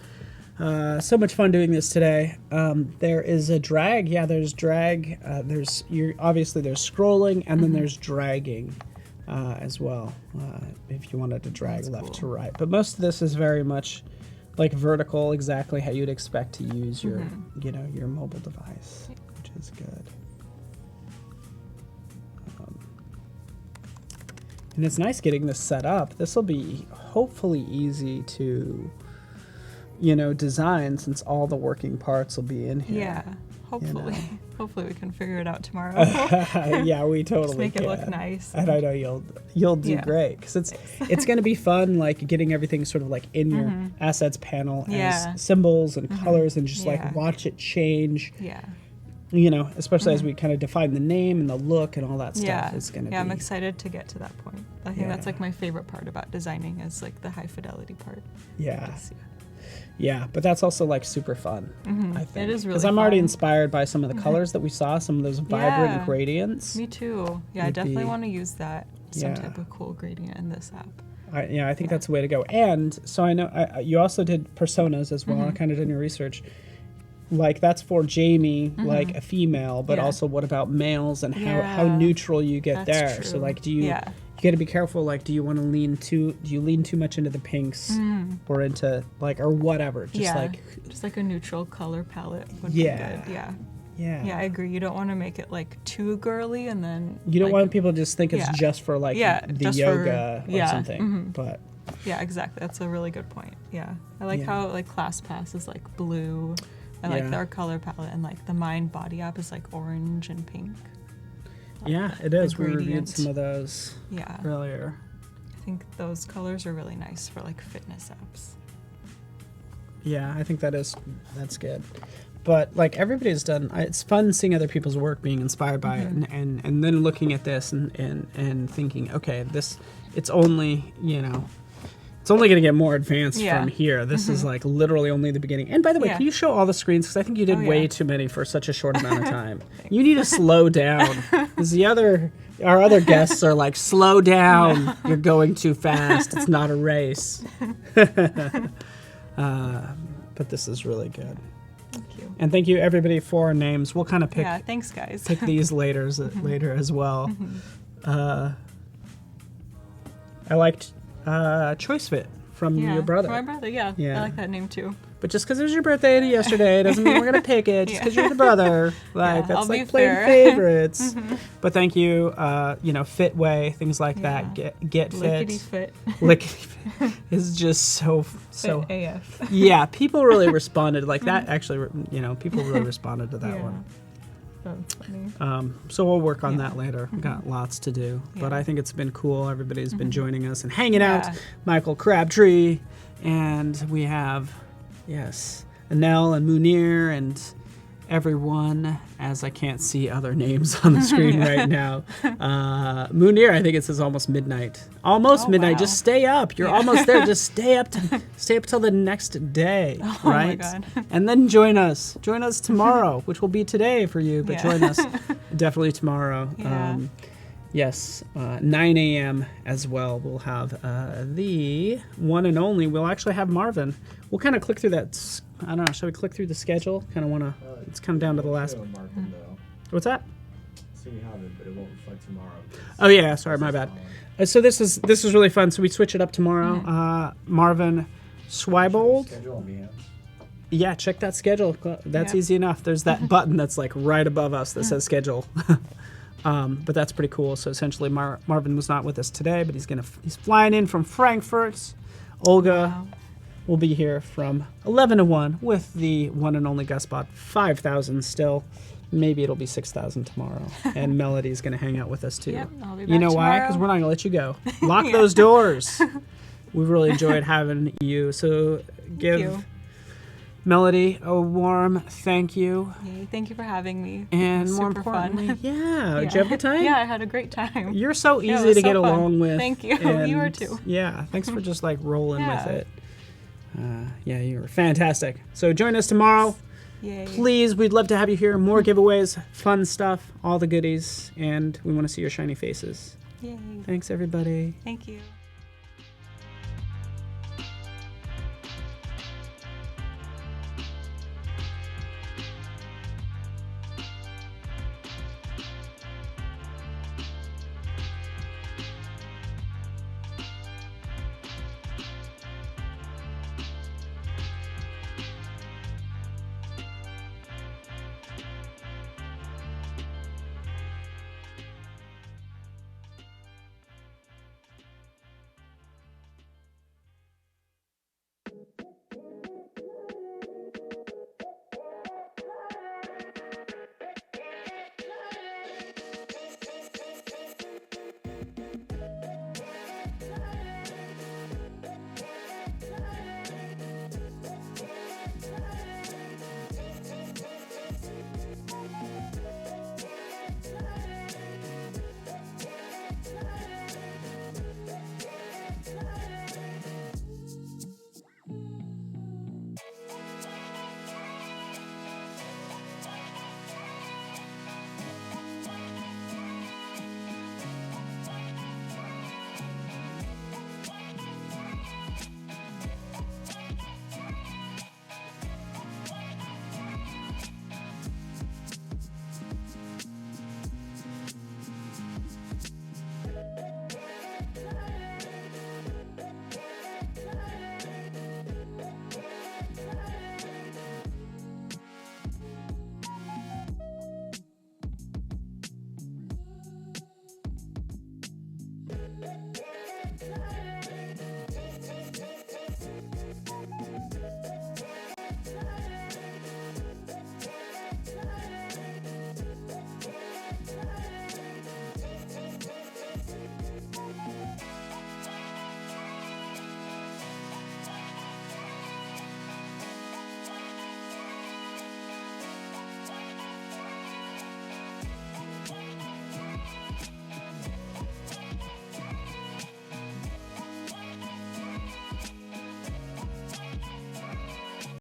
S1: so much fun doing this today. There is a drag. Yeah, there's drag. Obviously there's scrolling, and then there's dragging as well. If you wanted to drag
S2: That's
S1: left
S2: cool.
S1: to right, but most of this is very much like vertical, exactly how you'd expect to use your your mobile device, which is good. And it's nice getting this set up. This will be hopefully easy to, design, since all the working parts will be in here.
S2: Yeah. Hopefully. Hopefully we can figure it out tomorrow.
S1: Yeah, we totally
S2: Just make
S1: can.
S2: it look nice.
S1: And I know you'll do
S2: Yeah.
S1: great, because it's going to be fun, like getting everything sort of like in your assets panel
S2: Yeah.
S1: as symbols and colors, and just
S2: Yeah.
S1: like watch it change.
S2: Yeah.
S1: Especially as we kind of define the name and the look and all that stuff.
S2: Yeah.
S1: It's going to be.
S2: I'm excited to get to that point. I think that's
S1: Yeah.
S2: like my favorite part about designing is like the high fidelity part.
S1: Yeah.
S2: Just,
S1: Yeah, but that's also like super fun. I think
S2: It is really
S1: because I'm already
S2: fun.
S1: inspired by some of the colors that we saw, some of those vibrant
S2: Yeah.
S1: gradients.
S2: Me too. Yeah, I
S1: Would
S2: definitely
S1: be-
S2: want to use that some
S1: Yeah.
S2: type of cool gradient in this app.
S1: I think that's the way to go. And so I know you also did personas as well. I kind of did your research. Like that's for Jamie, like a female, but
S2: Yeah.
S1: also what about males and how
S2: Yeah.
S1: neutral you get
S2: That's
S1: there.
S2: true.
S1: So like, do you?
S2: Yeah.
S1: You got to be careful. Like, do you lean too much into the pinks or into like or whatever? Just
S2: just like a neutral color palette would
S1: Yeah.
S2: be good. Yeah.
S1: yeah.
S2: Yeah, I agree. You don't want to make it like too girly and then
S1: You don't
S2: like,
S1: want people to just think it's
S2: Yeah.
S1: just for like
S2: Yeah,
S1: the
S2: just
S1: yoga
S2: for-
S1: or
S2: yeah,
S1: something. But
S2: Yeah, exactly. That's a really good point. Yeah. I like
S1: Yeah.
S2: how like ClassPass is like blue. I like
S1: Yeah.
S2: their color palette, and like the Mind Body app is like orange and pink.
S1: yeah, it is.
S2: The
S1: We reviewed
S2: gradient.
S1: some of those
S2: Yeah.
S1: earlier.
S2: I think those colors are really nice for like fitness apps.
S1: Yeah, I think that's good. But like everybody's done, it's fun seeing other people's work, being inspired by it, and then looking at this and thinking, okay, it's only it's only going to get more advanced
S2: Yeah.
S1: from here. This is like literally only the beginning. And by the way,
S2: Yeah.
S1: can you show all the screens? Because I think you did
S2: Oh,
S1: way
S2: yeah.
S1: too many for such a short amount of time. You need to slow down. Because our other guests are like, slow down. You're going too fast. It's not a race. But this is really good.
S2: Thank you.
S1: And thank you everybody for our names. We'll kind of pick
S2: Yeah, thanks guys.
S1: pick these later as well. I liked Choice Fit from
S2: Yeah,
S1: your brother.
S2: For my brother, yeah.
S1: Yeah.
S2: I like that name too.
S1: But just because it was your birthday yesterday doesn't mean we're gonna pick it. Just because you're the brother, like
S2: Yeah,
S1: that's
S2: I'll be
S1: like playing
S2: fair.
S1: favorites. But thank you, Fitway, things like that.
S2: Yeah.
S1: Get
S2: Lickety
S1: fit,
S2: fit.
S1: lickety fit is just so.
S2: Fit AF.
S1: Yeah, people really responded like that. Actually, people really responded to that
S2: Yeah.
S1: one.
S2: That's funny.
S1: So we'll work on that
S2: Yeah.
S1: later. We've got lots to do. But
S2: Yeah.
S1: I think it's been cool. Everybody's been joining us and hanging
S2: Yeah.
S1: out. Michael Crabtree. And we have, yes, Anel and Munir and everyone, as I can't see other names on the screen right now. Munir, I think it says almost midnight. Almost midnight.
S2: Wow.
S1: Just stay up. You're almost there. Just stay up till the next day, right?
S2: My God.
S1: And then join us. Join us tomorrow, which will be today for you, but
S2: Yeah.
S1: join us definitely tomorrow.
S2: Yeah.
S1: Yes, 9 a.m. as well. We'll have the one and only. We'll actually have Marvin. We'll kind of click through that. I don't know. Shall we click through the schedule? Kind of want to. It's come down to the last.
S3: Marvin, though.
S1: What's that?
S3: So you have it, but it won't reflect tomorrow.
S1: Oh yeah, sorry, my bad. So this is really fun. So we switch it up tomorrow. Marvin Schweibold.
S3: Schedule on Behance.
S1: Yeah, check that schedule. That's
S2: Yep.
S1: easy enough. There's that button that's like right above us that says schedule. But that's pretty cool. So essentially, Marvin was not with us today, but he's flying in from Frankfurt. Olga
S2: Wow.
S1: will be here from 11 to 1 with the one and only guest spot, 5,000 still. Maybe it'll be 6,000 tomorrow. And Melody's going to hang out with us too.
S2: Yep, I'll be
S1: You
S2: back
S1: know why? Because
S2: tomorrow.
S1: we're not going to let you go. Lock
S2: Yeah.
S1: those doors. We've really enjoyed having you. So give
S2: you.
S1: Melody a warm thank you.
S2: Yay, thank you for having me.
S1: And more
S2: Super
S1: importantly,
S2: fun.
S1: yeah. Did you have a good time?
S2: Yeah, I had a great time.
S1: You're so
S2: Yeah, it
S1: easy
S2: was
S1: to
S2: so
S1: get
S2: fun.
S1: along with.
S2: Thank you. You were
S1: and
S2: too.
S1: Yeah, thanks for just like rolling with
S2: Yeah.
S1: it. Yeah, you were fantastic. So join us tomorrow.
S2: Yay.
S1: Please, we'd love to have you here. More giveaways, fun stuff, all the goodies, and we want to see your shiny faces.
S2: Yay.
S1: Thanks, everybody.
S2: Thank you.